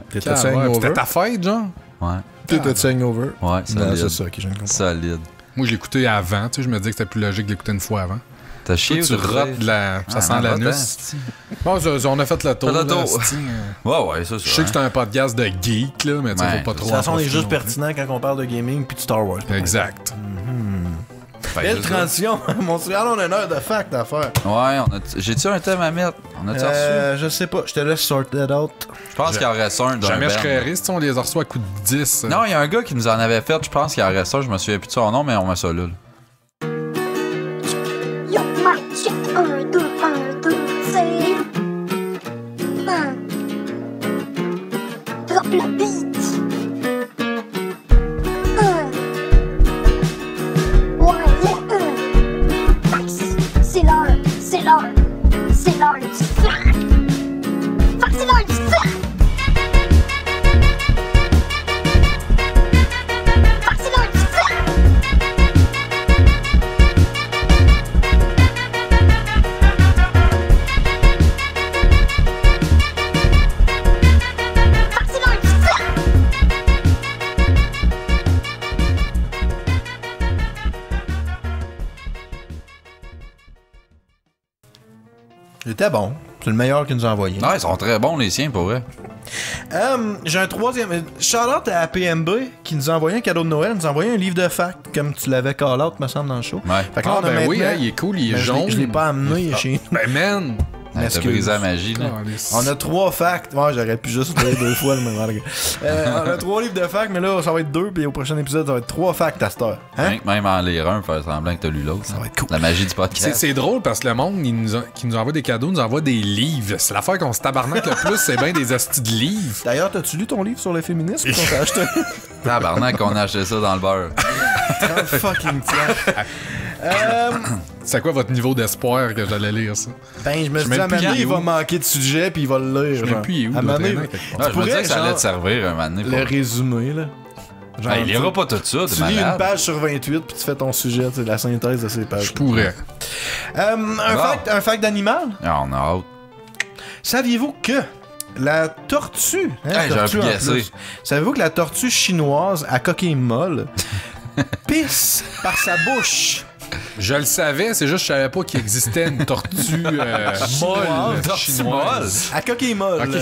T'étais hangover? C'était ta fête, genre? Ouais. T'étais hangover? Ouais, solide. C'est ça qui je comprends. Solide. Moi, je l'écoutais avant, tu sais, je me disais que c'était plus logique de l'écouter une fois avant. T'as chié tu rotes de la... Ça sent l'anus. Bon, on a fait le tour. Ouais, ça. Je sais que c'est un podcast de geek, là, mais tu sais, faut pas trop... De toute façon, on est juste pertinent quand on parle de gaming puis de Star Wars. Exact. Belle transition. Mon Seigneur, on a une heure de fact à faire. Ouais, j'ai-tu un thème à mettre? On a-tu reçu? Je sais pas, je te laisse sorter out. Je pense qu'il en reste un d'un Jamais je serais risque, on les a reçus à coup de 10. Non, il y a un gars qui nous en avait fait, je pense qu'il en reste un, je me souviens plus de son nom, mais on met ça là. Yo, Mike, check 1, 2, 1, 2, c'est... Drop la beat. C'est l'heure du flac! C'est l'heure du flac! C'est l'heure du flac! C'est l'heure du flac! C'était bon. C'est le meilleur qu'ils nous a envoyé. Ouais, ils sont très bons, les siens, pour vrai. J'ai un troisième. Shout-out à PMB qui nous a envoyé un cadeau de Noël. Il nous a envoyé un livre de facts, comme tu l'avais call-out, me semble, dans le show. Ouais. Fait que là, oui, il est cool, il est jaune. Je l'ai pas amené chez nous. Ben, man! T'as brisé la magie, là. On a 3 facts. Ouais, j'aurais pu juste lire 2 fois le même argument. On a 3 livres de facts, mais là, ça va être 2, puis au prochain épisode, ça va être 3 facts à cette heure. Hein? Même en lire un, faire semblant que t'as lu l'autre. Ça va être cool. La magie du podcast. C'est drôle parce que le monde qui nous envoie des cadeaux nous envoie des livres. C'est l'affaire qu'on se tabarnak le plus, c'est bien des astis de livres. D'ailleurs, t'as-tu lu ton livre sur le féminisme qu'on t'a acheté? Tabarnak qu'on a acheté ça dans le beurre. 30 fucking tiers. C'est quoi votre niveau d'espoir que j'allais lire ça? Ben, je me suis dit, à Mané, il va manquer de sujet, puis il va le lire. Je sais plus il est où. À Mané, Je me disais que ça allait te servir un moment donné. le résumé, là. Genre, il lira pas tout ça, tu lis une page sur 28, puis tu fais ton sujet, tu sais, la synthèse de ces pages. Je pourrais. Un fact d'animal? Ah, on a hâte. Saviez-vous que la tortue... Hey, tortue j'aurais en pu guesser. plus, saviez-vous que la tortue chinoise à coquille molle pisse par sa bouche? Je le savais, c'est juste que je savais pas qu'il existait une tortue molle chinoise. À coquille molle. Ok.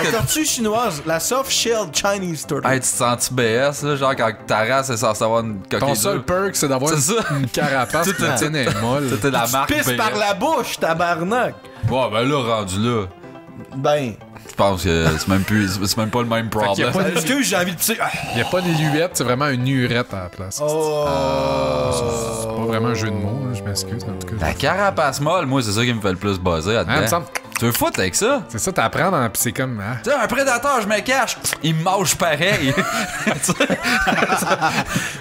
La tortue chinoise, la soft-shelled Chinese turtle. Hey, tu te sens-tu BS, là? Genre, quand ta race est censée avoir une coquille Ton seul perk, c'est d'avoir une carapace qui tienne est molle. C'était la marque Pisse par la bouche, tabarnak. Ouais, ben là, rendu là, Ben... je pense que c'est même pas le même problème. Excuse, j'ai envie de pisser. Il n'y a pas d'éluette, c'est vraiment une urette à la place. Oh. C'est pas vraiment un jeu de mots, là, je m'excuse en tout cas. La carapace molle, moi, c'est ça qui me fait le plus buzzer Hein, me là-dedans. semble- Tu veux foutre avec ça? C'est ça, t'apprends dans... Pis c'est comme... hein. Tu sais, un prédateur, je me cache, il me mange pareil.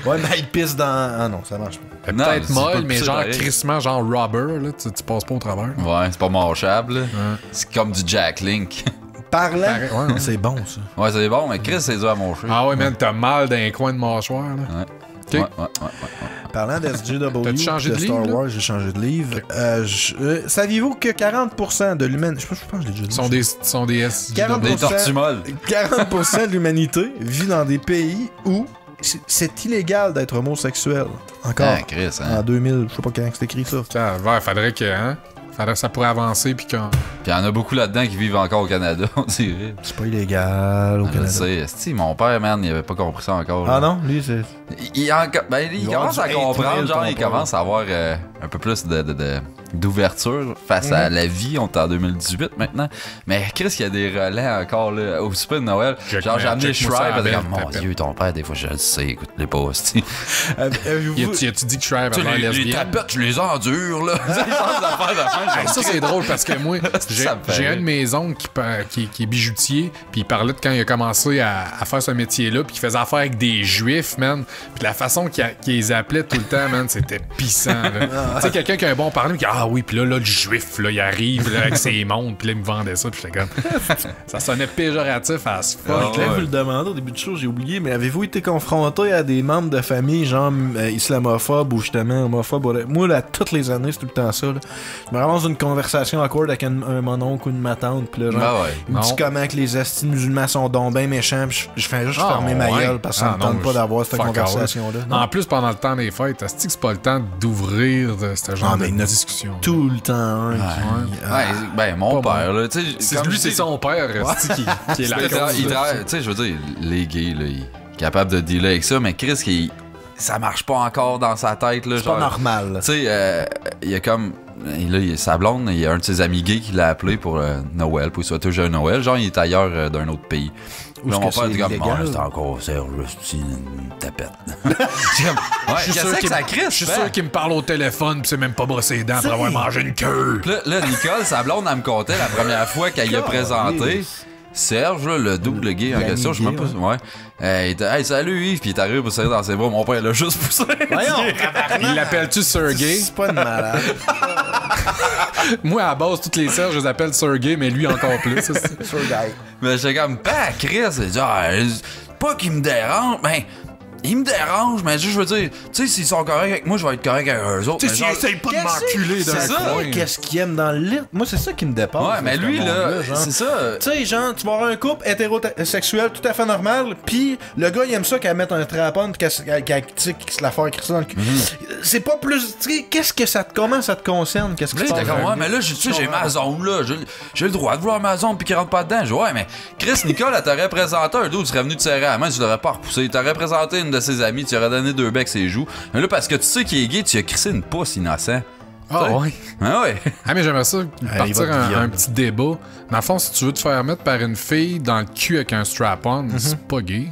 Ouais, mais il pisse dans... Ah non, ça marche pas. Non, Peut-être c'est pas molle, le mais plus genre pareil. crissement, genre rubber, là, tu passes pas au travers. Ouais, c'est pas mâchable. là. C'est comme du Jack Link. Parlant... Pareil, ouais, ouais. C'est bon, ça. Ouais, c'est bon, mais Chris, c'est dur à mâcher. Ah ouais, man, t'as mal d'un coin de mâchoire, là. Ouais. Ok. Ouais. Parlant d'SJW, T'as-tu changé de Star livre, là? Wars, j'ai changé de livre. Saviez-vous que 40% de l'humanité... Je pense que je l'ai déjà dit. Sont des S. 40%, Des tortues molles. 40% de l'humanité vit dans des pays où c'est illégal d'être homosexuel. Encore. Ah, Chris, hein. En 2000, je sais pas quand c'est écrit ça. Ouais, faudrait que, hein? Faudrait que ça pourrait avancer, puis qu'on... Puis il y en a beaucoup là-dedans qui vivent encore au Canada, on dirait. C'est pas illégal au Je Canada. sais, esti, mon père, man, il avait pas compris ça encore. Ah là. non, lui, c'est... Il va commence avoir à du comprendre, hate genre, mail, il ton père. commence à avoir un peu plus d'ouverture face à la vie. On est en 2018 maintenant. Mais Chris, il y a des relais encore, là, au super de Noël. Genre, j'ai amené check-moi ça Shrive, à parce que, belle, mon ta Dieu, ton père, des fois, je le sais, écoute-les pas, esti. Y a-tu dit que Shrive avait l'air Les lesbienne? tapettes, je les endure, là. C'est le genre d'affaires de même, Hey, ça, c'est drôle parce que moi, Ça me fait j'ai un rire. de mes oncles qui est bijoutier, puis il parlait de quand il a commencé à faire ce métier-là, puis qu'il faisait affaire avec des juifs, man. Puis la façon qu'il les appelait tout le temps, man, c'était pissant. Tu sais, quelqu'un qui a un bon parler, qui ah oui, puis là, le juif, là, il arrive là, avec ses montres, puis là, il me vendait ça, puis j'étais comme. Ça sonnait péjoratif à ce fuck. Je voulais vous le demander au début de show, j'ai oublié, mais avez-vous été confronté à des membres de famille, genre islamophobes ou justement homophobes? Moi, là, toutes les années, c'est tout le temps ça. Là. Je me ramasse dans une conversation awkward avec un mon oncle ou une ma tante, puis là, genre, Ah ouais. il me dit Non. comment que les astis musulmans sont donc bien méchants, puis je fais juste fermer ma ouais. gueule parce que ça me non, tente pas d'avoir cette fuck all. conversation-là. Non? En plus, pendant le temps des fêtes, est-ce que c'est pas le temps d'ouvrir de ce genre Ah, mais de il y en a discussion? Tout le temps un qui... Ouais, ben, mon Pas père, là, tu sais. Lui, c'est son père, est-ce qui est la Tu cause. sais, je veux dire, les gays, là, il est capable de dealer avec ça, mais Chris, ça marche pas encore dans sa tête, là. C'est pas normal. là. Tu sais, il y a comme. Et là, sa blonde, il y a un de ses amis gays qui l'a appelé pour Noël, pour lui souhaiter un Noël. Genre, il est ailleurs d'un autre pays. Où Là, est-ce mon que père c'est dit comme, illégal? c'est encore sérieux, c'est une tapette. J'ai comme, ouais, Je suis sûr qu'est-ce que qu'il ça crisse? je suis sûr qu'il me parle au téléphone pis c'est même pas brossé les dents après avoir mangé une queue. Puis là, Nicole, sa blonde, elle me contait la première fois qu'elle y a présenté. Serge, là, le double gay en question, je sais même pas. Ouais. Il était, hey, salut Yves, puis il est arrivé pour serrer dans ses bras. Mon père l'a juste poussé. Voyons, Il l'appelle-tu Sergey? c'est pas une malade. Moi, à la base, toutes les Serges, je les appelle Sergey, mais lui encore plus. Mais j'étais comme, bah, Chris, il dit, ah, pas qu'il me dérange, mais. Il me dérange, mais je veux dire, tu sais, s'ils sont corrects avec moi, je vais être correct avec eux autres. Tu Mais sais, genre, essaye pas de m'enculer d'un C'est ça, coin. qu'est-ce qu'il aime dans le lit? Moi, c'est ça qui me dépasse. ouais, mais ce lui, là, monde-là, genre. c'est ça. Tu sais, genre, tu vas avoir un couple hétérosexuel tout à fait normal, pis le gars, il aime ça qu'elle mette un trapon pis qu'elle se la faire crisser dans le cul. C'est pas plus. Tu sais, comment ça te concerne? Qu'est-ce que Là, tu il était comme, ouais, mais là, tu sais, j'ai ma zone, là. J'ai le droit de vouloir ma zone, puis qu'il rentre pas dedans. Je dis, ouais, mais Chris, Nicole, elle t'aurait présenté un dos, tu serais venu te serrer à la main, tu l'aurais pas repoussé. Il t'aurait présenté une de ses amies, tu aurais donné 2 becs ses joues. Mais là, parce que tu sais qu'il est gay, tu as crissé une pousse innocent. Ah ouais. Ah ouais. Ah, mais j'aimerais ça partir il va te un petit débat. Dans le fond, si tu veux te faire mettre par une fille dans le cul avec un strap-on, c'est pas gay.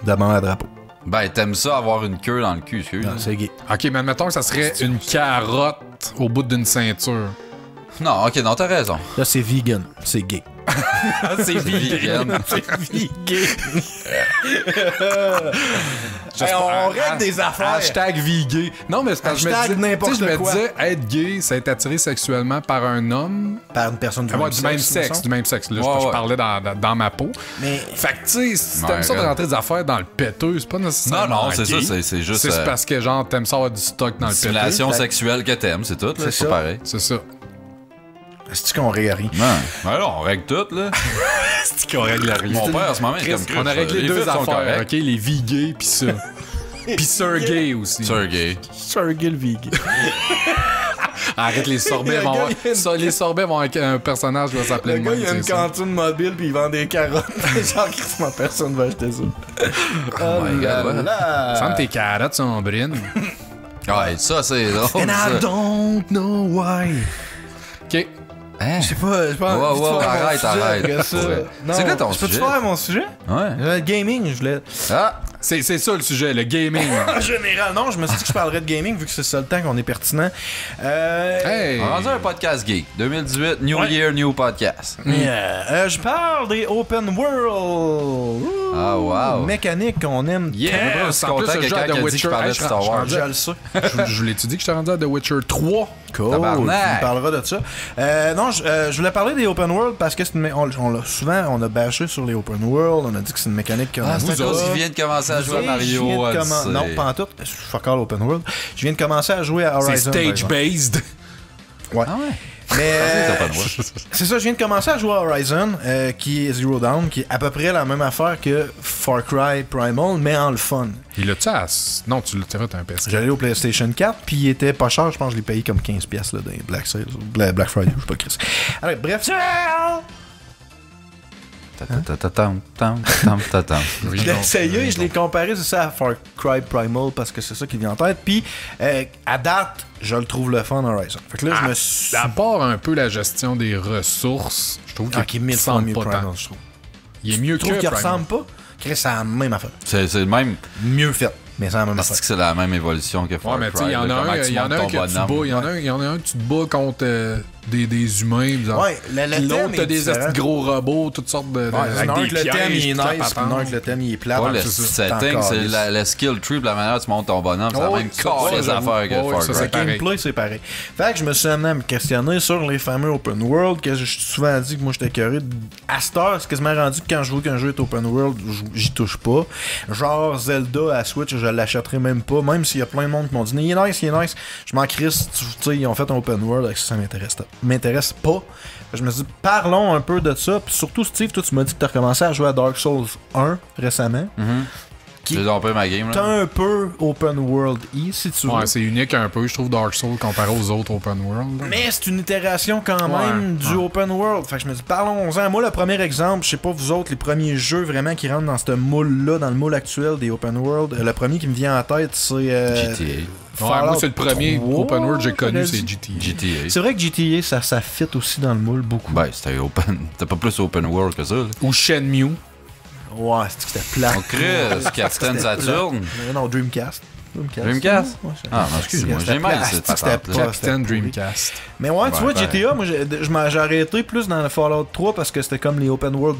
Demande à drapeau. Ben, t'aimes ça avoir une queue dans le cul, excuse. Non, c'est gay. Ok, mais admettons que ça serait une carotte au bout d'une ceinture. Non, ok, non, t'as raison. Là, c'est vegan. C'est gay. C'est vegan. C'est vegan. Hey, on règle des affaires. Hashtag vie-gay. Non, mais c'est parce que Hashtag n'importe je me quoi. disais, être gay, c'est être attiré sexuellement par un homme. Par une personne du Ouais, même du même sexe, mettons. du même sexe. Là, Ouais, je ouais. parlais dans ma peau. Mais Fait que, tu sais, si t'aimes Ouais, ça de regarde. rentrer des affaires dans le péteux, c'est pas nécessairement. Non, c'est gay. ça, c'est juste, C'est parce que, genre, t'aimes ça avoir du stock dans le péteux. Stimulation sexuelle que t'aimes, c'est tout, là. C'est C'est ça. pas pareil. C'est ça. c'est-tu qu'on règle rien? Non. Ben là, on règle tout, là. C'est qu'on règle rien. Mon père, en ce moment, il est comme On a réglé les deux filles sont affaires, correctes. ok? Les vie gays pis ça. Pis Sir Gay aussi. Sir gay. Sir Gay le vegan. Arrête, les sorbets Le vont gars, avoir... il y a une- ça, les sorbets vont avoir un personnage qui va s'appeler Le le gars, même, il a une c'est ça. cantine mobile puis il vend des carottes. Genre, Christmas, personne va acheter ça. Oh my là God, ouais. là. Semble tes carottes sont brunes. Ouais, ça, c'est drôle. And I ça. don't know why. Ok. Hein? Je sais pas, je pense. Ouais, arrête. Ouais. Non, C'est quoi ton je peux-tu sujet? faire mon sujet? Ouais. Gaming, je voulais. Ah! C'est ça le sujet, le gaming. En général, non, je me suis dit que je parlerais de gaming vu que c'est ça le temps qu'on est pertinent. Hey! On a rendu un podcast geek. 2018, New Ouais. Year, New Podcast. Je parle des open world. Ouh, Ah, wow. Mécanique qu'on aime. Yeah! Je suis En plus, content je que joue à quelqu'un The a dit qu'il Witcher. parlait Hey, de Star Wars. Je le sais. Je voulais-tu dire que je t'ai rendu à The Witcher 3? Cool. Tabarnak. On parlera de ça. Non, je voulais parler des open world parce que c'est on l'a souvent, on a bâché sur les open world. On a dit que c'est une mécanique qu'on Ah, c'est à vous cause a. qu'il vient de commencer à jouer à Et Mario je viens de Odyssey. Non, pas en tout. Fuck all open world. Je viens de commencer à jouer à Horizon. C'est par exemple. stage-based. Ouais. Ah ouais? Mais C'est open world. c'est ça, je viens de commencer à jouer à Horizon, qui est Zero Dawn, qui est à peu près la même affaire que Far Cry Primal, mais en le fun. Il l'a-tu à... Non, tu l'as tiré un PC. J'allais au PlayStation 4, puis il était pas cher, je pense que je l'ai payé comme 15$ là, dans les Black Sales, Black Friday, je sais pas Chris. Alors, bref, Oui, je l'ai non. essayé et je l'ai comparé, c'est ça, à Far Cry Primal, parce que c'est ça qui vient en tête, puis à date, je le trouve le fun Horizon. Fait que là, je me suis... À part un peu la gestion des ressources, je trouve Ah, qui est mille fois ressemble mieux pas Primal, tant. je trouve. Il est mieux Tu trouves que qu'il Primal. ressemble pas? Chris, c'est la même affaire. C'est le même. Mieux fait, mais c'est la même affaire. Est-ce que c'est la même évolution que Far Ouais, mais tu sais, il y en a un, il y en a un que tu bats, il y en a un que tu te bats contre des humains. Genre. Ouais, le Puis l'autre, thème t'as est des différent. esti de gros robots, toutes sortes de. Ouais, avec un des que le thème il est pièges, toute la nice, puis patente. un que le thème il est plat. Pas le c'est ça. setting, T'en c'est calisses. le skill tree, pis la manière dont tu montes ton bonhomme, c'est la Oh, même ça, corps les j'avoue. affaires que Oh, Far ça, Cry. c'est Le pareil. gameplay, c'est pareil. Fait que je me suis amené à me questionner sur les fameux open world, que je suis souvent dit que moi j'étais curé. À cette heure, c'est quasiment rendu que quand je vois qu'un jeu est open world, j'y touche pas. Genre Zelda à Switch, je l'achèterai même pas, même s'il y a plein de monde qui m'ont dit il est nice, je m'en crisse, tu sais, ils ont fait un open world, avec ça m'intéresse pas. Je me suis dit, parlons un peu de ça, puis surtout Steve, toi tu m'as dit que t'as recommencé à jouer à Dark Souls 1 récemment. J'ai dompé ma game, T'es là. un peu open world-y, si tu veux. Ouais, c'est unique un peu, je trouve, Dark Souls comparé aux autres open world. là. Mais c'est une itération quand même du open world. Fait que je me dis, parlons-en. Moi, le premier exemple, je sais pas vous autres, les premiers jeux vraiment qui rentrent dans ce moule-là, dans le moule actuel des open world, le premier qui me vient en tête, c'est... GTA. Ouais, Fallout moi, c'est le premier 3, open world que j'ai connu, j'aurais c'est dit. GTA. GTA. C'est vrai que GTA, ça fit aussi dans le moule beaucoup. Ben, c'était open. C'était pas plus open world que ça, là. Ou Shenmue. Ouais, c'était plat. On crée Captain Saturn. Non, Dreamcast. Dreamcast? Ouais, Ah, non, excuse-moi, j'ai mal cette C'était patente, pas- là. c'était Captain pourri. Dreamcast. Mais ouais, tu vois, ben. GTA, moi, j'ai arrêté plus dans le Fallout 3 parce que c'était comme les open world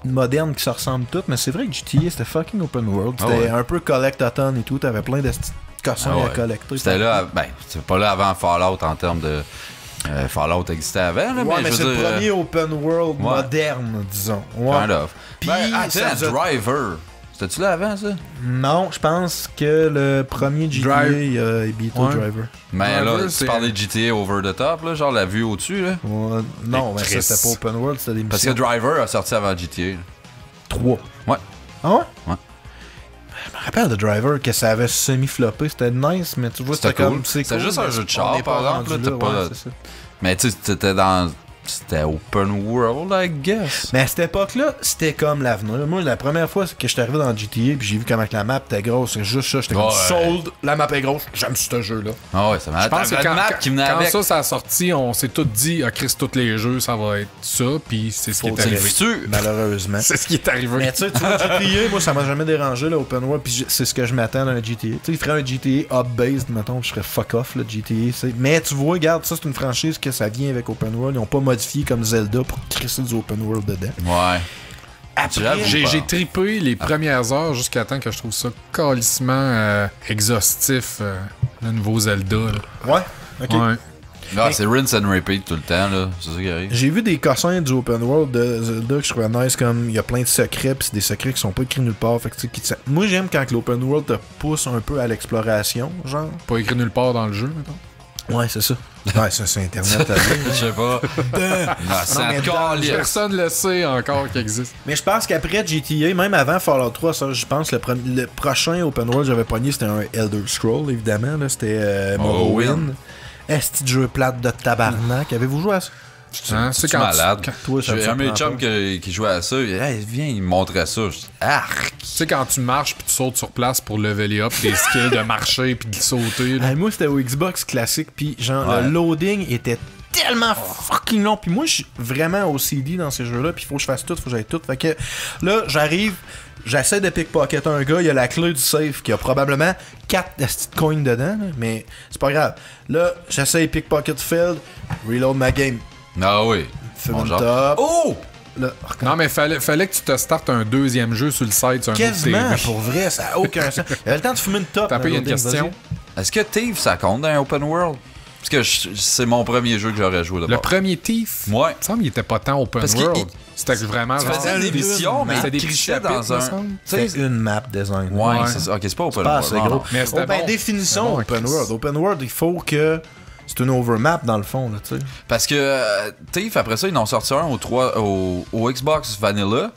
modernes qui se ressemblent toutes. Mais c'est vrai que GTA, c'était fucking open world. Ah C'était ouais. un peu collect-a-ton et tout. T'avais plein de petits cossins Ah ouais. à collecter. C'était là, ben, c'est pas là avant Fallout en termes de. Fallout existait avant, là, Ouais, mais mais je c'est veux le dire. premier open world ouais. moderne, disons. Ouais. Kind of. Puis, Ben, attends, ça nous a- Driver. C'était-tu là avant, ça? Non, je pense que le premier GTA, il a beat Ouais. Driver. Mais Driver, là, tu c'est- parlais de GTA over the top, là, genre la vue au-dessus, là. Ouais. Non, mais Chris. ça, c'était pas open world, c'était des Parce que missions. Driver a sorti avant GTA. 3. Ouais. Ah ouais? Ouais. Je me rappelle de Driver que ça avait semi-floppé, c'était nice, mais tu vois, C'était c'était comme. cool. C'était cool, juste un mais jeu de on char, n'est par pas exemple, rendu là, t'as là, pas- ouais, c'est ça. Mais tu sais, c'était dans. C'était open world, I guess. Mais à cette époque-là, c'était comme l'avenir. Moi, la première fois que j'étais arrivé dans GTA puis j'ai vu comment que la map était grosse, c'est juste ça. J'étais comme sold, la map est grosse. J'aime ce jeu-là. Ah ouais, ça m'a Je pense que quand ça a sorti, on s'est tous dit, ah, Chris, tous les jeux, ça va être ça. Puis c'est ce qui est arrivé. Malheureusement. C'est ce qui est arrivé. Mais tu sais, tu vois, GTA, moi, ça m'a jamais dérangé, là, open world. Puis c'est ce que je m'attends d'un GTA. Tu sais, il ferait un GTA up-based, mettons, je serais fuck off, là, GTA. Mais tu vois, regarde, ça, c'est une franchise que ça vient avec open world. Ils ont pas modifié comme Zelda pour crisser du open world dedans. Ouais. Après, j'ai trippé les premières heures jusqu'à temps que je trouve ça calissement exhaustif, le nouveau Zelda. Là. Ouais, ok. Ouais. Ah, c'est rinse and repeat tout le temps, là. C'est ça qui arrive. J'ai vu des cossins du open world de Zelda que je trouvais nice, comme il y a plein de secrets, pis c'est des secrets qui sont pas écrits nulle part. Fait que, moi, j'aime quand l'open world te pousse un peu à l'exploration, genre. Pas écrit nulle part dans le jeu, mettons. Ouais, c'est ça. Ouais, ça, c'est Internet. Je sais pas. Personne le sait encore qu'il existe. Mais je pense qu'après GTA, même avant Fallout 3, ça, je pense le prochain open world que j'avais pogné, c'était un Elder Scroll, évidemment. Là, c'était Morrowind. Est-ce que jeu plate de tabarnak? Avez-vous joué à ça? C'est malade. J'ai un de mes chums qui jouait à ça. Il viens, il me montrait ça. Arc! Tu sais, quand tu marches puis tu sautes sur place pour leveler up tes skills de marcher puis de sauter. Moi, c'était au Xbox classique. Puis, genre, le loading était tellement fucking long. Puis moi, je suis vraiment OCD dans ces jeux-là. Puis il faut que je fasse tout, faut que j'aille tout. Fait que là, j'arrive. J'essaie de pickpocketer un gars, il y a la clé du safe qui a probablement 4 coins dedans, là, mais c'est pas grave. Là, j'essaie pickpocket failed, reload ma game. Ah oui. Fume une top. Oh! Là, non, mais fallait que tu te startes un deuxième jeu sur le site. Sur un quasiment, pour vrai, ça a aucun sens. Il y avait le temps de fumer une top. T'as pas une question? Est-ce que Thief, ça compte dans un open world? Parce que c'est mon premier jeu que j'aurais joué d'abord. Le premier Thief? Ouais. Il me semble qu'il était pas tant open world. C'était vraiment... Tu faisais des missions, mais c'était des petits chapitres dans un... C'est une map design. Ouais, c'est ça. Ok, c'est pas open world. C'est gros. Mais c'était bon. Définition open world. Open world, il faut que... C'est une overmap dans le fond, là, tu sais. Parce que Thief, après ça, ils en ont sorti un au Xbox Vanilla.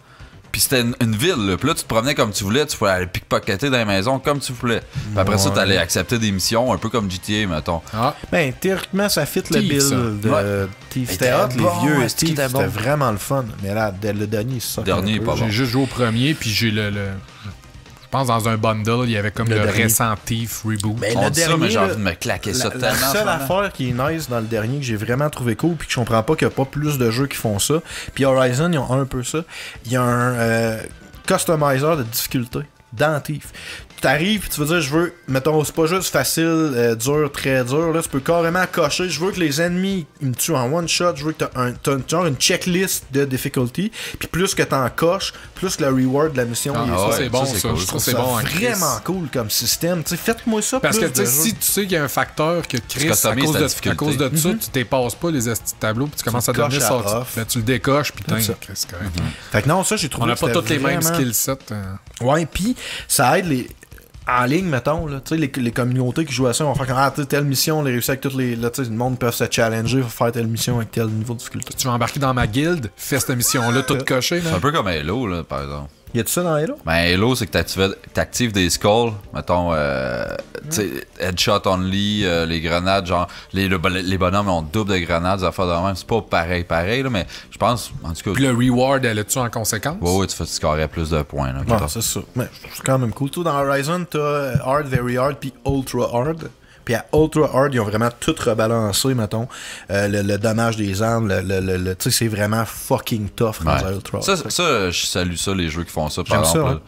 Puis c'était une ville, là. Puis là, tu te promenais comme tu voulais, tu pouvais aller pickpocketer dans les maisons comme tu voulais. Puis après ça, t'allais accepter des missions, un peu comme GTA, mettons. Ah. Ben, théoriquement, ça fit le build de Thief. C'était hot, les vieux Thief, c'était vraiment le fun. Mais là, le dernier, c'est ça. Le dernier, pas bon. J'ai juste joué au premier, puis j'ai je pense dans un bundle, il y avait comme le récent Thief Reboot. Ben, on dit ça, mais j'ai envie de me claquer ça tellement. La seule affaire qui est nice dans le dernier que j'ai vraiment trouvé cool puis que je comprends pas qu'il n'y a pas plus de jeux qui font ça, puis Horizon, ils ont un peu ça. Il y a un customizer de difficulté dans Thief. T'arrives, tu veux dire, je veux, mettons, c'est pas juste facile, dur, très dur, là, tu peux carrément cocher, je veux que les ennemis, ils me tuent en one shot, je veux que t'as genre une checklist de difficulty, puis plus que t'en coches, plus que le reward de la mission. Ça, c'est bon, ça. Cool. Je trouve que c'est bon. Vraiment cool comme système. T'sais, faites-moi ça. Parce plus que tu sais, si tu sais qu'il y a un facteur que Chris, à cause de ça, tu dépasses pas les tableaux, puis tu commences à devenir sorti. Ben, tu le décoches, puis c'est correct. Fait que non, ça, j'ai trouvé. On n'a pas tous les mêmes skill sets. Ouais, puis ça aide les. En ligne, mettons, là, les communautés qui jouent à ça vont faire comme telle mission, on les réussit avec toutes les. Là, le monde peut se challenger pour faire telle mission avec tel niveau de difficulté. Tu vas embarquer dans ma guilde, fais cette mission-là toute cochée. C'est un peu comme Halo, là, par exemple. Y a-tu ça dans Halo? Ben, Halo, c'est que t'actives des skulls, mettons, tu sais, headshot only, les grenades, genre, les bonhommes ont double de grenades, des affaires de même. C'est pas pareil, là, mais je pense, en tout cas. Puis le reward, elle est-tu en conséquence? Ouais, tu scorerais plus de points, là. Ouais, c'est ça. Mais c'est quand même cool. Tout dans Horizon, t'as hard, very hard, puis ultra hard. Puis à Ultra Hard, ils ont vraiment tout rebalancé, mettons. Le dommage des armes, tu sais, c'est vraiment fucking tough dans Ultra Hard. Ça, je salue ça, les jeux qui font ça, par exemple. Ça,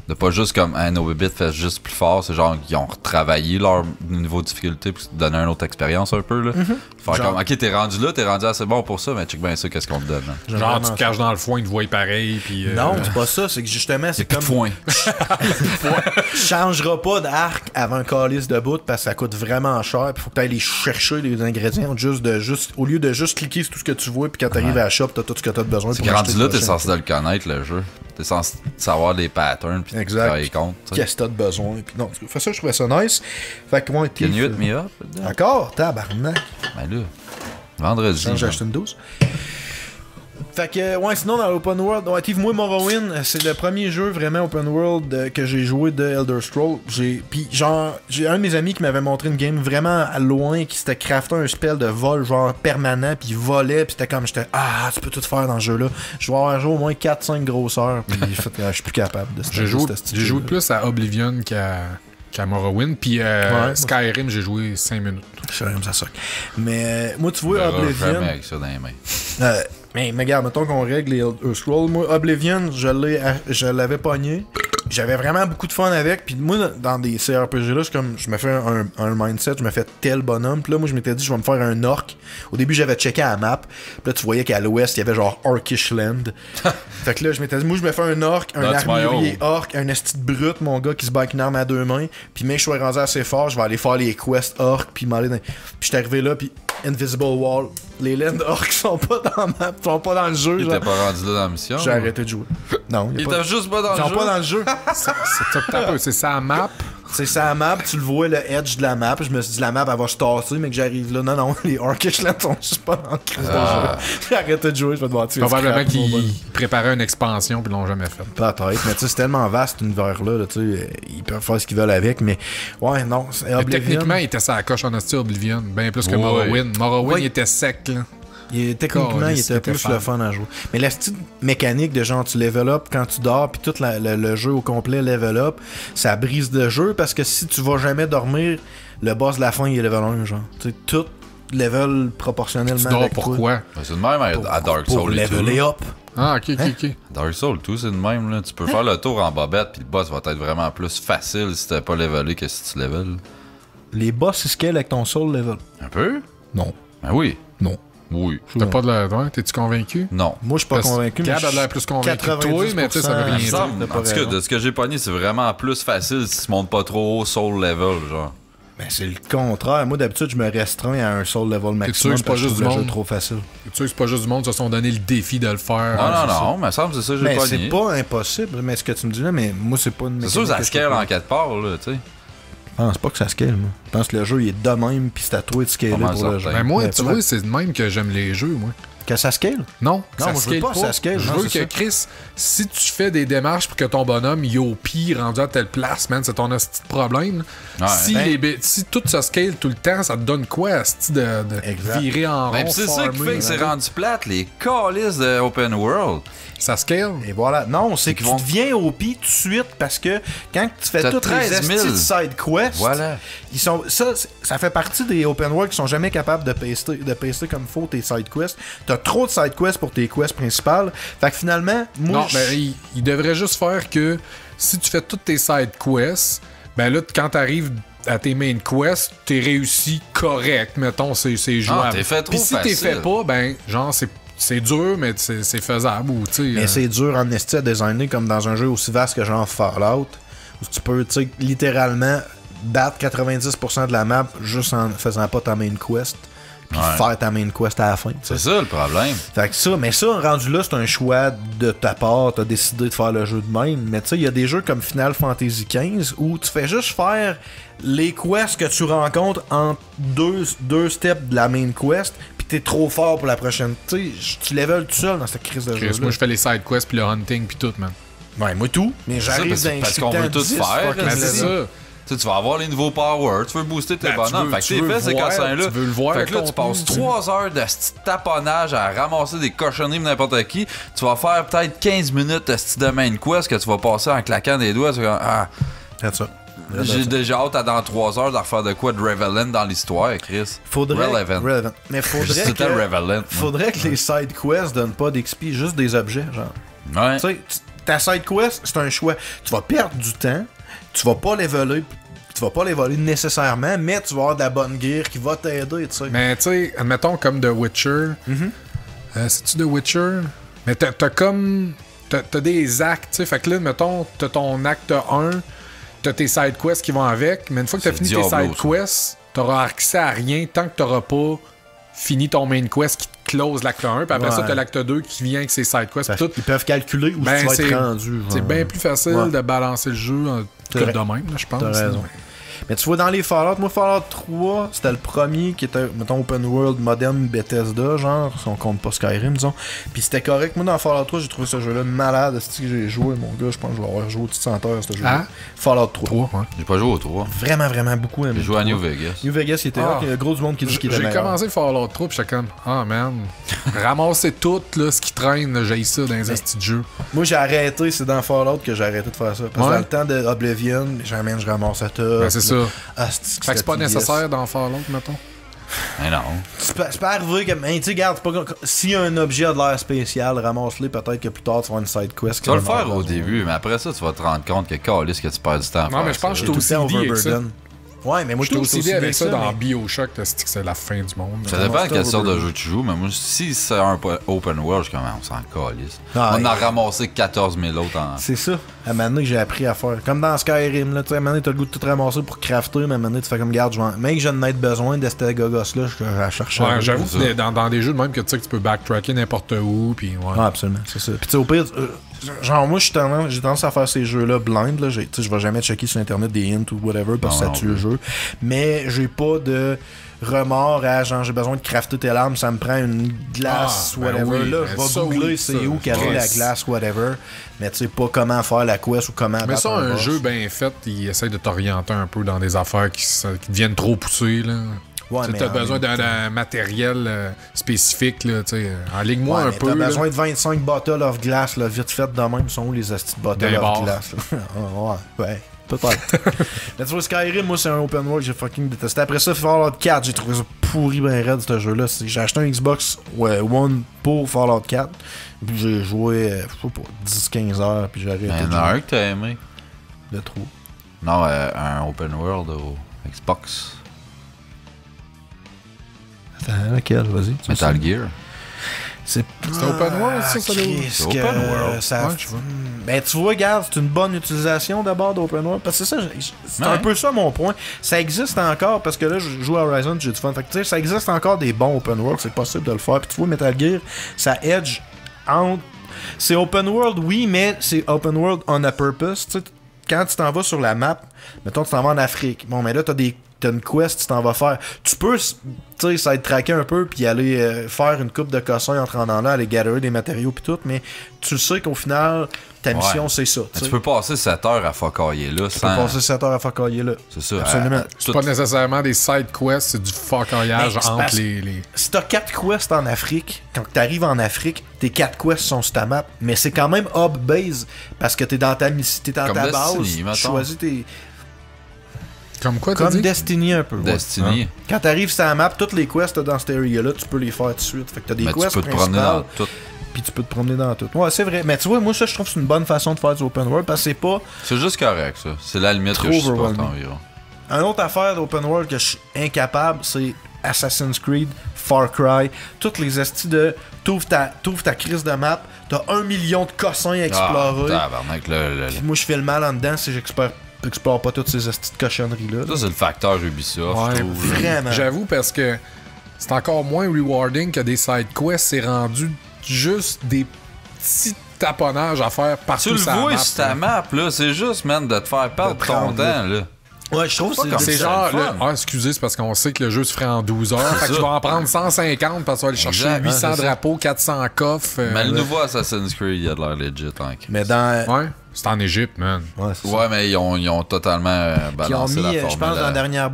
de pas juste comme No Bit fait juste plus fort, c'est genre qu'ils ont retravaillé leur niveau de difficulté pour te donner une autre expérience un peu, là. Faire genre, comme, ok, t'es rendu assez bon pour ça, mais check bien ça, qu'est-ce qu'on te donne, là. Genre, tu te caches dans le foin, ils te voient pareil, puis... Non, c'est pas ça, c'est que justement, c'est comme... foin. Changeras pas d'arc avant un calice de bout parce que ça coûte vraiment cher, puis faut que t'ailles les chercher, les ingrédients, au lieu de juste cliquer sur tout ce que tu vois, puis quand t'arrives à la shop, t'as tout ce que t'as besoin. C'est que rendu là, t'es censé le connaître, le jeu. T'es censé savoir les patterns, puis travailler contre. Qu'est-ce que t'as de besoin, puis non, fait ça, je trouvais ça nice. Fait que moi, Can you hit me up? Encore? Tabarnak. Ben là, vendredi. J'ai acheté une 12. Fait que, ouais, sinon dans l'open world, ouais, moi Morrowind, c'est le premier jeu vraiment open world que j'ai joué de Elder Scrolls. Puis genre, j'ai un de mes amis qui m'avait montré une game vraiment à loin qui s'était crafté un spell de vol genre permanent, puis il volait, puis c'était comme, tu peux tout faire dans ce jeu-là. Je vais avoir joué au moins 4-5 grosseurs, puis je suis plus capable de J'ai joué plus à Oblivion qu'à Morrowind, puis Skyrim, j'ai joué 5 minutes. Skyrim, ça suck. Mais moi, tu vois, Oblivion... jamais avec ça dans les mains. Mais regarde, mettons qu'on règle les Elder Scrolls. Moi, Oblivion, je l'avais pogné. J'avais vraiment beaucoup de fun avec. Puis moi, dans des CRPG-là, je me fais un mindset, je me fais tel bonhomme. Puis là, moi, je m'étais dit, je vais me faire un orc. Au début, j'avais checké la map. Puis là, tu voyais qu'à l'ouest, il y avait genre Orcish Land. Fait que là, je m'étais dit, moi, je me fais un orc, un armurier orc, un esti de brute, mon gars, qui se bat avec une arme à 2 mains. Puis même, je suis rendu assez fort, je vais aller faire les quests orc. Puis m'aller dans... Puis j'étais arrivé là, puis Invisible Wall. Les lands orcs sont pas dans la map, sont pas dans le jeu. Il était pas rendu là dans la mission? J'ai arrêté de jouer. Non, il était juste pas dans le jeu. Ils sont pas dans le jeu. C'est ça map. C'est ça map, tu le vois, le edge de la map. Je me suis dit, la map, elle va se tasser, mais que j'arrive là. Non, les Orcish Lands sont juste pas dans le jeu. J'ai arrêté de jouer, je vais devoir tuer. Probablement qu'ils préparaient une expansion puis ils l'ont jamais fait. Peut-être, mais tu sais, c'est tellement vaste cet univers-là, tu sais, ils peuvent faire ce qu'ils veulent avec, mais ouais, non. Techniquement, il était sa coche en hostie Oblivion, bien plus que Morrowind. Morrowind, il était sec, là. Techniquement, il était plus le fun à jouer. Mais la petite mécanique de genre, tu level up quand tu dors, puis tout le jeu au complet level up, ça brise le jeu parce que si tu vas jamais dormir, le boss de la fin, il est level 1, genre. Tu sais, tout level proportionnellement. Tu dors pourquoi? C'est de même à Dark Souls. Pour leveler up. Ah, ok. Dark Souls, tout, c'est de même, là. Tu peux faire le tour en bobette, puis le boss va être vraiment plus facile si t'as pas levelé que si tu level. Les boss, ils scale avec ton soul level. Un peu? Non. Ben oui. Non. Oui. T'as pas de l'air. T'es-tu convaincu? Non. Moi, je suis pas convaincu. Gab a l'air plus convaincu que toi, mais tu sais, ça veut rien dire. En tout cas, de ce que j'ai pogné, c'est vraiment plus facile si tu montes pas trop haut soul level, genre. Ben, c'est le contraire. Moi, d'habitude, je me restreins à un soul level maximum. C'est pas juste du monde. Trop facile. Tu sais que c'est pas juste du monde qui se sont donné le défi de le faire. Non, mais ça me semble que c'est ça que j'ai pogné. C'est pas impossible, mais ce que tu me dis là, mais moi, c'est pas une. C'est sûr que ça scale en 4 parts, là, tu sais. Je pense pas que ça scale, moi. Je pense que le jeu il est de même, pis c'est à toi de scaler pour le jeu. Mais moi, tu vois, c'est de même que j'aime les jeux, moi. Que ça scale? Non, ça moi, je veux pas. Ça scale. Je veux que Chris, si tu fais des démarches pour que ton bonhomme il au pire rendu à telle place, man, c'est ton petit problème. Ouais, si tout se scale tout le temps, ça te donne quoi, de virer en rond? C'est ça qui fait que c'est rendu plate, les calices de open world. Ça scale. Et voilà. Non, c'est que tu deviens OP tout de suite parce que quand tu fais toutes les petites side quests, voilà. Ils sont, ça fait partie des open world qui sont jamais capables de paster comme faut tes side quests. T'as trop de side quests pour tes quests principales. Fait que finalement, moi. Non, mais il devrait juste faire que si tu fais toutes tes side quests, ben là, quand t'arrives à tes main quests, t'es réussi correct, mettons, c'est jouable. Ah, t'es fait trop facile. Puis si t'es fait pas, ben, genre, c'est dur, mais c'est faisable. Ou, mais c'est dur en esti à designer comme dans un jeu aussi vaste que genre Fallout, où tu peux littéralement battre 90% de la map juste en faisant pas ta main quest, puis faire ta main quest à la fin. C'est ça le problème. Fait que ça, mais ça, rendu là, c'est un choix de ta part, t'as décidé de faire le jeu de même. Mais tu sais, il y a des jeux comme Final Fantasy XV où tu fais juste faire les quests que tu rencontres en deux steps de la main quest, t'es trop fort pour la prochaine. Tu sais, tu level tout seul dans cette crise de jeu. Moi, je fais les side quests puis le hunting puis tout, man. Ouais, moi tout. Mais j'arrive dans parce qu'on veut tout faire. C'est ça. Tu vas avoir les nouveaux powers, tu veux booster tes bonhommes. Fait que t'es fait ces cassins-là. Tu veux le voir. Fait que là, tu passes 3 heures de taponnage à ramasser des cochonneries n'importe qui. Tu vas faire peut-être 15 minutes de main quest que tu vas passer en claquant des doigts. C'est comme, c'est ça. J'ai déjà hâte à dans 3 heures de refaire de quoi de Relevant dans l'histoire, Chris. Relevant. Mais faudrait que les side quests donnent pas d'XP, juste des objets, genre. Ouais. Tu sais, ta side quest, c'est un choix. Tu vas perdre du temps, tu vas pas les voler nécessairement, mais tu vas avoir de la bonne gear qui va t'aider, tu sais. Mais tu sais, admettons comme The Witcher. C'est-tu The Witcher? Mais t'as des actes, tu sais. Fait que là, mettons, t'as ton acte 1. T'as tes side quests qui vont avec, mais une fois que t'as fini tes side quests, t'auras accès à rien tant que t'auras pas fini ton main quest qui te close l'acte 1, puis après ça, t'as l'acte 2 qui vient avec ses side quests. Tout. Ils peuvent calculer où tu vas être rendu. C'est bien plus facile de balancer le jeu que de même, là, je pense. T'as raison. Mais tu vois, dans les Fallout, moi, Fallout 3, c'était le premier qui était, mettons, open world, moderne Bethesda, genre, si on compte pas Skyrim, disons. Puis c'était correct. Moi, dans Fallout 3, j'ai trouvé ce jeu-là malade. C'est que j'ai joué, mon gars, je pense que je vais avoir joué au-dessus de 100 heures, ce jeu-là. Fallout 3. Ouais. J'ai pas joué au 3. Vraiment beaucoup aimé. J'ai joué à New Vegas. New Vegas, il était là, il y a gros du monde qui dit qu'il était meilleur. J'ai commencé Fallout 3, pis j'étais comme, man, ramasser tout, là, ce qui traîne, j'ai ça dans les astis de jeu. Moi, j'ai arrêté, c'est dans Fallout que j'ai arrêté de faire ça. Parce que dans le temps de Oblivion, je ramasse à tout. Ben, c'est ça. Fait que c'est pas nécessaire dans Fallout, mettons. Mais non. C'est pas arrivé que. Tu sais, regarde, si un objet a de l'air spécial, ramasse-le, peut-être que plus tard, tu vas avoir une side quest. Tu vas le faire au début, mais après ça, tu vas te rendre compte que calisse que tu perds du temps à faire. Non, mais je pense que je suis aussi avec ça. Ouais, mais moi je suis aussi avec ça dans Bioshock, que c'est la fin du monde. Ça dépend de quelle sorte de jeu tu joues, mais moi, si c'est un open world, je suis comme, on s'en calisse. On a ramassé 14 000 autres en. C'est ça, à un moment donné que j'ai appris à faire. Comme dans Skyrim, là, tu sais, à un moment donné, t'as le goût de tout ramasser pour crafter, mais à un moment donné, tu fais comme, garde, mec, je n'en ai besoin de cette gogos-là, je vais chercher. Ouais, j'avoue que dans des jeux de même que tu sais que tu peux backtracker n'importe où, puis ouais. Absolument, c'est ça. Puis tu sais, au pire, genre, moi, j'ai tendance à faire ces jeux-là blind, là. Je vais jamais checker sur internet des hints ou whatever parce que ça tue le jeu. Mais j'ai pas de remords à genre, j'ai besoin de crafter telle arme, ça me prend une glace, whatever. Oui, là, je vais googler c'est où qu'elle la glace, whatever. Mais tu sais pas comment faire la quest ou comment. Mais ça, un jeu bien fait, il essaie de t'orienter un peu dans des affaires qui deviennent trop poussées, là. Ouais, tu as besoin d'un matériel spécifique, là, tu sais. Enligne-moi un peu. T'as besoin de 25 bottles of glass, là, vite fait de même, sont où les astis de bottles of glass, ouais, peut-être. Mais tu vois, Skyrim, moi, c'est un open world que j'ai fucking détesté. Après ça, Fallout 4, j'ai trouvé ça pourri ben raide, ce jeu-là. J'ai acheté un Xbox One pour Fallout 4, puis j'ai joué, je sais pas, 10-15 heures, puis j'ai arrêté. Il y en a un que t'as aimé. Le trou. Non, un open world au Xbox. Attends, lequel, vas-y. Metal Gear. C'est open world, ça, ça c'est open world. Ben, tu vois, regarde, c'est une bonne utilisation d'abord d'open world. Parce que c'est ça, c'est un peu ça mon point. Ça existe encore, parce que là, je joue à Horizon, j'ai du fun. Fait que, tu sais, ça existe encore des bons open world, c'est possible de le faire. Puis tu vois, Metal Gear, ça edge entre. C'est open world, oui, mais c'est open world on a purpose. Tu sais, quand tu t'en vas sur la map, mettons, tu t'en vas en Afrique. Bon, mais là, t'as une quest, tu t'en vas faire. Tu peux, tu sais, ça être traqué un peu, puis aller faire une coupe de cossins en rentrant là, aller gatherer des matériaux, puis tout, mais tu sais qu'au final, ta mission, c'est ça. Tu peux passer 7 heures à fuckailler là. Tu peux passer 7 heures à fuckailler là. C'est ça. Absolument. C'est pas nécessairement des side quests, c'est du fuckaillage entre les. Si t'as 4 quests en Afrique, quand t'arrives en Afrique, tes 4 quests sont sur ta map, mais c'est quand même hub-base, parce que t'es dans ta base, tu choisis tes. Comme quoi, Comme Destiny un peu. Destiny. Ouais. Quand t'arrives sur la map, toutes les quests dans cette area-là, tu peux les faire tout de suite. Fait que t'as des quests tu peux te promener dans tout. Puis tu peux te promener dans tout. Ouais, c'est vrai. Mais tu vois, moi, ça, je trouve que c'est une bonne façon de faire du open world parce que c'est pas. C'est juste correct, ça. C'est la limite que je supporte environ. Une autre affaire d'open world que je suis incapable, c'est Assassin's Creed, Far Cry, toutes les estis de. T'ouvres ta crise de map, t'as 1 million de cossins à explorer. Moi, je fais le mal en dedans si j'explore pas toutes ces petites cochonneries-là. Ça, c'est le facteur Ubisoft. Ouais, vraiment. J'avoue, parce que c'est encore moins rewarding que des side quests. C'est rendu juste des petits taponnages à faire partout sur la map. Tu le vois sur ta map, là. C'est juste, man, de te faire perdre ton temps, là. Ouais, je trouve que c'est genre. Excusez, c'est parce qu'on sait que le jeu se ferait en 12 heures. Fait que tu vas en prendre 150 parce que tu vas aller chercher 800 drapeaux, 400 coffres. Mais le nouveau Assassin's Creed, il a de l'air legit. Mais dans. Ouais. C'est en Égypte, man. Ouais, mais ils ont totalement balancé la formule. Je pense dans la dernière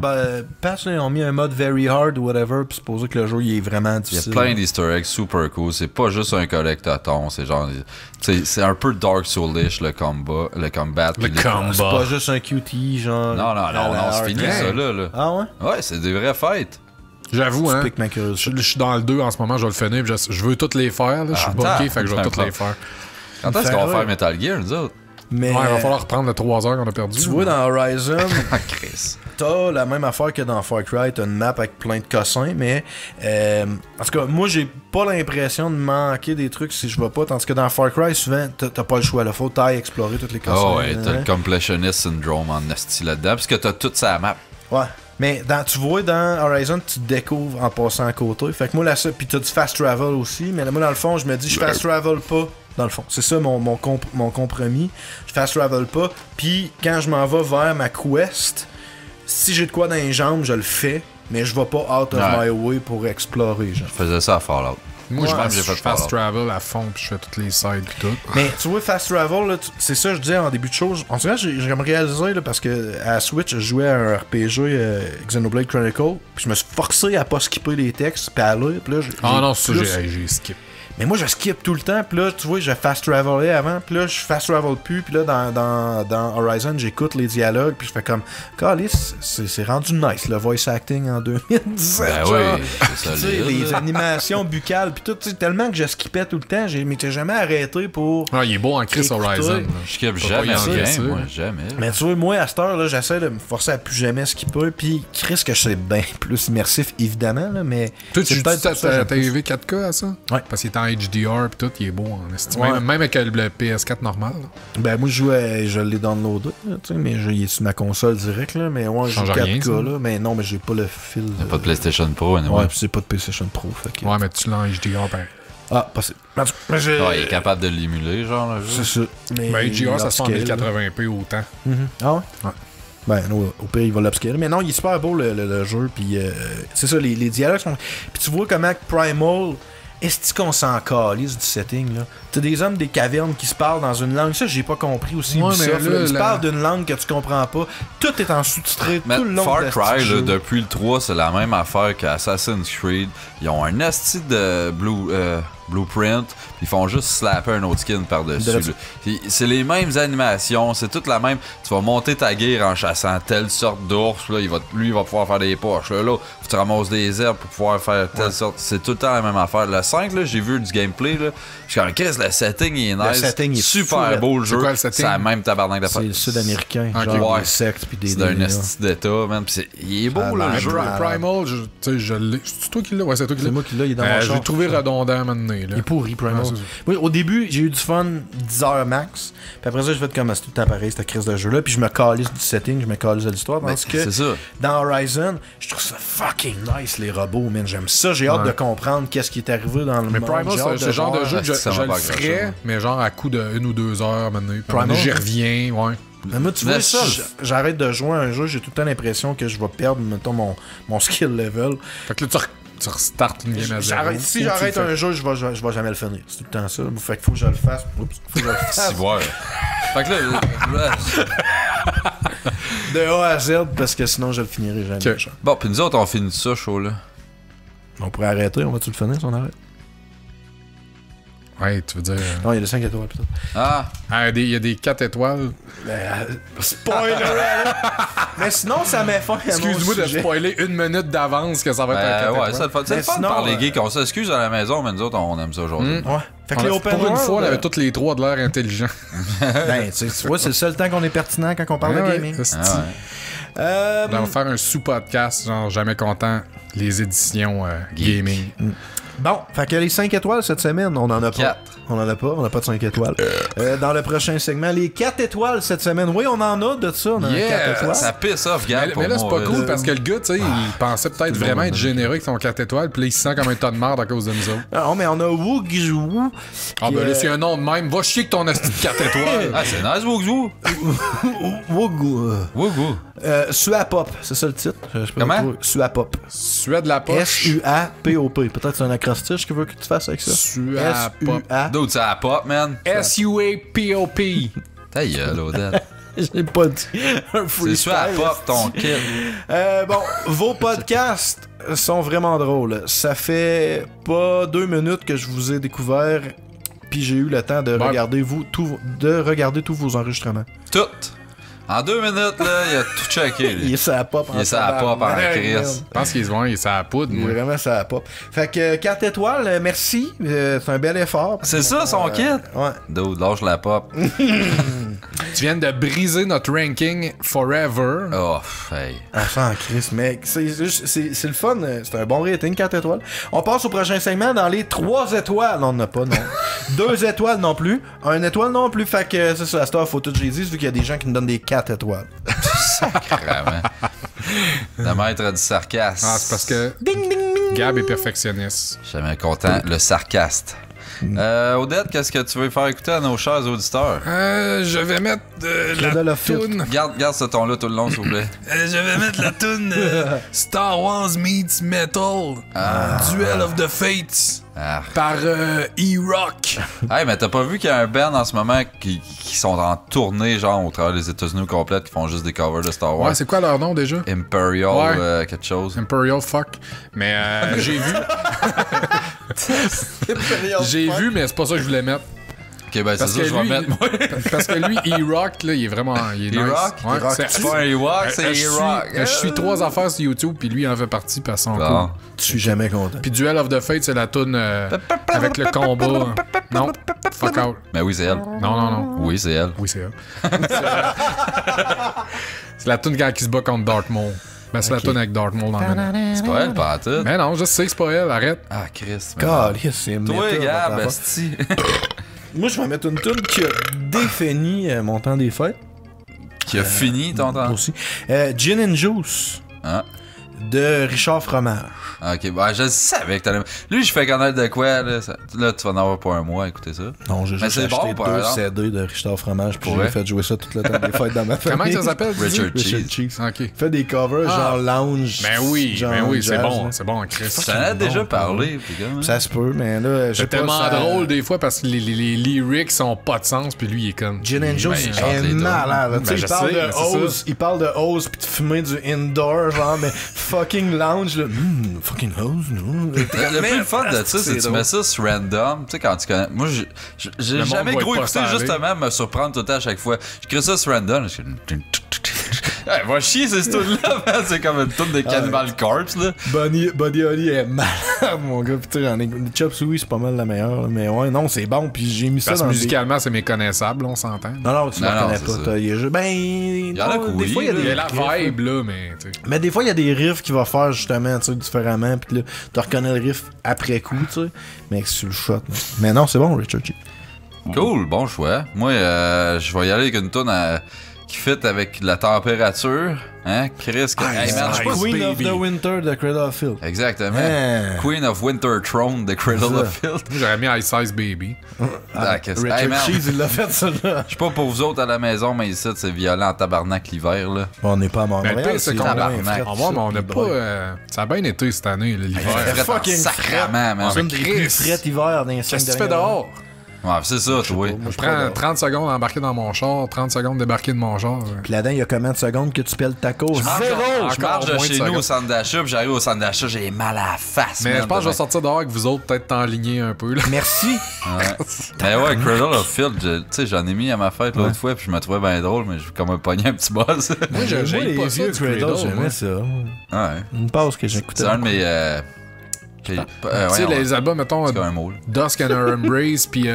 patch, ils ont mis un mode very hard ou whatever, puis supposé que le jeu il est vraiment difficile. Il y a plein d'easter eggs super cool. C'est pas juste un collectathon, c'est genre. C'est un peu Dark Soulish le combat. C'est pas juste un QTE, genre. Non, c'est fini ça là. Ah ouais? Ouais, c'est des vraies fêtes. J'avoue, hein. Je suis dans le 2 en ce moment, je vais le finir. Je veux toutes les faire. Je suis bloqué, fait que je vais toutes les faire. Quand est-ce qu'on va faire Metal Gear, nous autres? Mais ouais, il va falloir reprendre les 3 heures qu'on a perdu. Tu vois, dans Horizon, t'as la même affaire que dans Far Cry, t'as une map avec plein de cossins, mais en tout cas, moi, j'ai pas l'impression de manquer des trucs si je vais pas, tandis que dans Far Cry, souvent, t'as pas le choix, là, faut t'ailler explorer toutes les cossins. Oh ouais, t'as le completionist syndrome en esti là-dedans, parce que t'as toute sa map. Ouais. Mais tu vois, dans Horizon, tu découvres en passant à côté. Fait que moi, là, puis t'as du fast travel aussi. Mais là, moi, dans le fond, je me dis, je fast travel pas. Dans le fond, c'est ça mon compromis. Je fast travel pas. Puis quand je m'en vais vers ma quest, si j'ai de quoi dans les jambes, je le fais, mais je vais pas out of my way pour explorer. Genre. Je faisais ça à Fallout. Moi, j'ai je fast travel à fond, puis je fais toutes les sides pis tout. Mais tu vois, fast travel, là, c'est ça que je disais en début de chose. En tout cas, j'ai comme réalisé, là, parce que à Switch, je jouais à un RPG Xenoblade Chronicle, puis je me suis forcé à pas skipper les textes, puis à lire, puis là, non, ça, j'ai skip. Mais moi, je skip tout le temps, puis là, tu vois, je fast travelais avant, puis là, je fast travel plus, puis là, dans Horizon, j'écoute les dialogues, puis je fais comme, Calice, c'est rendu nice, le voice acting en 2017. Ben genre. oui, c'est ça. Les animations buccales, puis tout, tellement que je skippais tout le temps, je m'étais jamais arrêté pour. Ah, il est beau en Chris Horizon. Je skip jamais en game, moi, jamais. Mais tu vois, moi, à cette heure, là, j'essaie de me forcer à plus jamais skipper, puis Chris, que c'est bien plus immersif, évidemment, là, mais. Toi, tu peut-être t'as TV 4K à ça? Ouais. Parce qu'il est en HDR pis tout, il est beau en estime. Ouais. Même avec le PS4 normal. Là. Ben, moi, je l'ai downloadé, là, tu sais, mais il est sur ma console direct, là, mais ouais, j'ai 4K, là, mais non, mais j'ai pas le fil. Il n'y a pas de PlayStation Pro, anyway. Ouais, puis c'est pas de PlayStation Pro, fait que... Ouais, mais tu l'as en HDR, ben. Ah, possible. Ouais, il est capable de l'émuler, genre, le jeu. C'est ça. Mais Ben, HDR, ça se fait en upscale, 1080p autant. Ah ouais? Ouais. Ben, non, au pire, il va l'upscale. Mais non, il est super beau, le jeu, puis c'est ça, les dialogues sont... Puis tu vois comment Primal... Est-ce qu'on s'en calisse du setting, là? T'as des hommes des cavernes qui se parlent dans une langue. Ça, j'ai pas compris aussi. Ouais, mais là, ils se parlent d'une langue que tu comprends pas. Tout est en sous-titré tout le long Far de Cry, jeu. depuis le 3, c'est la même affaire qu'Assassin's Creed. Ils ont un asti de blueprint, puis ils font juste slapper un autre skin par-dessus. C'est les mêmes animations, c'est toute la même. Tu vas monter ta guerre en chassant telle sorte d'ours, là, lui, il va pouvoir faire des poches. Là, faut que tu ramasses des herbes pour pouvoir faire telle sorte. C'est tout le temps la même affaire. Le 5, là, j'ai vu du gameplay, là. Je suis comme, Chris, le setting il est nice. Le setting est super fou, beau le jeu. quoi, le setting? C'est la même tabarnak d'affaires. C'est le sud-américain. Ok. Genre Ouais. des sectes puis des... C'est d'un délires. esti d'état, man. Pis il est beau, là, le jeu. Primal, tu sais, je l'ai. C'est toi qui l'as? Ouais, c'est toi qui l'as. C'est moi qui l'ai, il est dans mon Je char. l'ai trouvé redondant maintenant. Là. Il est pourri, Primal. Ouais, c'est ça. Oui, au début, j'ai eu du fun 10 heures max. Puis après ça, j'ai fait comme c'est tout le temps pareil, cette crise de jeu-là. Puis je me calisse du setting, je me calisse de l'histoire. Parce que c'est ça. dans Horizon, je trouve ça fucking nice, les robots, man. J'aime ça. J'ai hâte de comprendre qu'est-ce qui est arrivé dans le Mais monde. Primal, c'est le genre de jeu que je ça m'a le pas ferais, accroché. mais genre à coup de 1 ou 2 heures maintenant. Primal? J'y reviens, ouais. Mais moi, tu vois, ça, j'arrête de jouer à un jeu, j'ai tout le temps l'impression que je vais perdre, mettons, mon skill level. Fait que là, tu restartes une game à zéro. Si j'arrête un jeu, je vais jamais le finir. C'est tout le temps ça. Fait qu'il faut que je le fasse. Oups, faut que je le fasse. Si, ouais. Fait que là, De A à Z, parce que sinon, je le finirai jamais. Okay. Genre. bon, pis nous autres, on finit ça, show, là. On pourrait arrêter, on va-tu le finir si on arrête? Ouais, tu veux dire. Non, il y a des 5 étoiles, putain. Ah, Il y a des 4 étoiles. Spoiler! Mais sinon, ça met fin à mon Excuse-moi de sujet. spoiler 1 minute d'avance que ça va être un 4 ouais, étoiles. c'est le fun. C'est le fun de sinon, parler geek. On s'excuse à la maison, mais nous autres, on aime ça aujourd'hui. Ouais. Fait que les open Pour une world, fois, on avait toutes les 3 de l'air intelligents. Ben, tu vois, c'est le seul temps qu'on est pertinent quand on parle de gaming. esti. Ah ouais. On va faire un sous-podcast, genre jamais content, les éditions gaming. Bon, fait que les 5 étoiles cette semaine, on en a pas. 4. On en a pas de 5 étoiles. Dans le prochain segment, les 4 étoiles cette semaine. Oui, on en a de ça, on en a 4 étoiles. Ça pisse off, Gab. Mais là, c'est pas cool parce que le gars, tu sais, il pensait peut-être vraiment être généreux avec son 4 étoiles, puis là, il se sent comme un tas de merde à cause de nous autres. Non, mais on a Woogzoo. Ah, ben là, c'est un nom de même. Va chier que ton asti de 4 étoiles. Ah, c'est nice, Woogzoo. Woogoo. Suapop, c'est ça le titre. Je sais pas Comment? trop. Suapop. Suède la poche. S-U-A-P-O-P. Peut-être c'est un acrostiche que veut que tu fasses avec ça. Suapop. S-U-A. D'autres, c'est la pop, man. S-U-A-P-O-P. Ta gueule, Odette. J'ai pas dit un C'est freestyle. sur la pop, ton kid. Bon, vos podcasts sont vraiment drôles. Ça fait pas 2 minutes que je vous ai découvert, puis j'ai eu le temps de regarder tous vos enregistrements. Tout. En 2 minutes, là, il a tout checké. Il est sa pop en Il est sa pop en tabarnak, crise. man. Je pense qu'il est sur la poudre, Il est moi. vraiment sa pop. Fait que 4 étoiles, merci. C'est un bel effort. C'est ça, son kit? Ouais. Dude, lâche la pop. Tu viens de briser notre ranking forever. Oh, hey. Ah, ça en crise, mec. C'est le fun. C'est un bon rating, 4 étoiles. On passe au prochain segment dans les 3 étoiles. Non, on n'a pas, non. 2 étoiles non plus. 1 étoile non plus. Fait que c'est ça, à cette heure, faut tout que je les dise, vu qu'il y a des gens qui nous donnent des 4 étoiles. Vraiment. Le maître du sarcasme. Ah, c'est parce que Gab est perfectionniste. Jamais content. Le sarcaste. Odette, qu'est-ce que tu veux faire écouter à nos chers auditeurs? Je vais mettre la toune. Garde ce ton-là tout le long, s'il vous plaît. Je vais mettre la toune Star Wars meets Metal. Duel of the Fates. Par E-Rock. Hey, mais t'as pas vu qu'il y a un band en ce moment qui sont en tournée, genre au travers des États-Unis complètes, qui font juste des covers de Star Wars? Ouais, c'est quoi leur nom déjà? Imperial, quelque chose. Imperial fuck. Mais j'ai vu. J'ai vu, mais c'est pas ça que je voulais mettre. Ok, ben c'est ça que je vais mettre, moi. Parce que lui, E-Rock, là, il est vraiment. Il est nice. E-Rock? Ouais, c'est pas un E-Rock, c'est E-Rock. Je suis 3 affaires sur YouTube, puis lui, il en fait partie, puis elles sont cool. Je suis jamais content. Puis Duel of the Fate, c'est la toune avec le combat. Non, fuck out. Mais oui, c'est elle. Non. Oui, c'est elle. Oui, c'est elle. C'est la toune quand il se bat contre Darth Maul. Ben, c'est la toune avec Darth Maul dans le même. C'est pas elle, pas à tout. Mais non, je sais que c'est pas elle, arrête. Ah, Chris. God, c'est toi, gars, bestie. Moi, je vais mettre une tune qui a défini mon temps des fêtes. Qui a fini ton temps? Aussi. Gin and Juice. De Richard Fromage. Ok, bah je savais que t'allais. Lui, je fais connaître de quoi, là. Là, tu vas en avoir pour un mois à écouter ça. Non, j'ai juste acheté 2 CD de Richard Fromage, puis j'ai fait jouer ça tout le temps des fêtes dans ma famille. Comment ça s'appelle? Richard Cheese. Ok. Il fait des covers genre lounge. Ben oui, c'est bon, c'est bon, Chris. Ça en a déjà parlé, puis comme. Ça se peut, mais là, c'est tellement drôle des fois parce que les lyrics ont pas de sens, puis lui, il est comme. Gin and Juice est malade. Tu sais, il parle de hose, puis de fumer du indoor, genre, mais fucking lounge, là. Fucking hose, non. Le plus fun de ça, c'est que tu mets ça sur random, tu sais, quand tu connais. Moi, j'ai jamais gros écouté, justement, me surprendre tout le temps à chaque fois. Je crée ça sur random, je hey, va chier, c'est ce tune-là, man. C'est comme une tune de Cannibal Corpse, là. Buddy Holly est malade, mon gars. Putain, j'en ai. Chop Suey, c'est pas mal la meilleure, là. Mais ouais, non, c'est bon. Puis j'ai mis ça dans musicalement, c'est méconnaissable, on s'entend. Non, tu la connais pas. Il y en a des fois, il y a la vibe, là, mais. Mais des fois, il y a des riffs qu'il va faire, justement, tu sais, différemment. Puis là, tu reconnais le riff après coup, tu sais. Mais sur le shot. Mais non, c'est bon, Richard Cheese. Cool, bon choix. Moi, je vais y aller avec une tune qui fit avec la température. Hein? Chris, Queen of the Winter de Cradle of Filth. Exactement. Queen of Winter Throne de Cradle of Filth. J'aurais mis Ice Ice Baby. Richard Cheese, il l'a fait, ça là. Je sais pas pour vous autres à la maison, mais ici, c'est violent en tabarnak l'hiver, là. On n'est pas à Montréal. Mais c'est tabarnak. On n'a pas. Ça a bien été cette année, l'hiver. C'est fucking sacrément, man. C'est une des plus frettes hiver dans les 5 Qu'est-ce que tu fais dehors? Ouais, c'est ça, toi. Je prends 30 secondes à embarquer dans mon char, 30 secondes débarquer de mon char. Puis là-dedans, il y a combien de secondes que tu pèles ta course? Je marche de chez nous au centre d'achat, puis j'arrive au centre d'achat, j'ai mal à la face. Mais je pense que je vais sortir dehors avec vous autres, peut-être t'enligner un peu. Là. Merci. Mais ouais, Cradle of Filth, tu sais, j'en ai mis à ma fête l'autre fois, puis je me trouvais bien drôle, mais j'ai comme un pogné un petit buzz. Moi, j'ai pas vieux Cradle, j'aimais ça. Ouais. Une pause que j'écoutais. C'est un de mes. Tu sais, les albums, mettons, Dusk and Her Embrace, puis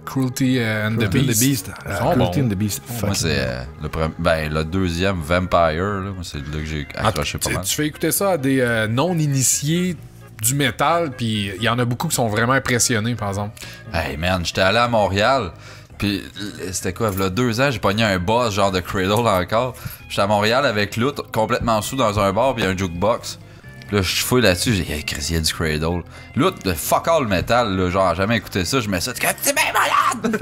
Cruelty and the Beast. Cruelty and the Beast. Moi, c'est le deuxième, Vampire. Là, moi, c'est là que j'ai accroché pas mal. Tu fais écouter ça à des non-initiés du métal, puis il y en a beaucoup qui sont vraiment impressionnés, par exemple. Hey man, j'étais allé à Montréal. Puis c'était quoi, il y a 2 ans, j'ai pogné un boss genre de Cradle encore. J'étais à Montréal avec Loot, complètement sous dans un bar, puis il y a un jukebox. Puis là, je fouille là-dessus, j'ai dit, hey, Chris, il y a du Cradle. Loot, le fuck all metal, là, genre, jamais écouté ça, je mets ça, t'es bien malade!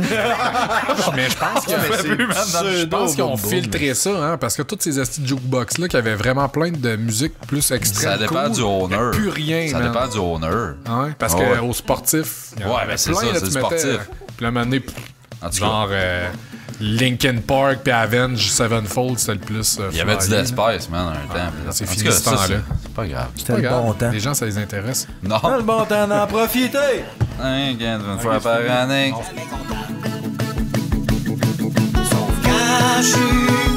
Mais je pense qu'ils ont filtré ça, hein, parce que toutes ces astuces de jukebox-là, qui avaient vraiment plein de musique plus extrême. Ça dépend du owner. Plus rien, ça dépend du owner. Ouais, parce qu'aux sportifs. Ouais, mais c'est ça, c'est sportif. Puis là, à un moment donné, genre. Linkin Park puis Avenged Sevenfold, c'était le plus. Il y avait du l'espace, man, un temps. C'est fini ce temps-là. C'est pas grave. C'était le bon temps. Les gens, ça les intéresse. Non. C'est le bon temps d'en profiter. Une fois par année. Sauf quand je suis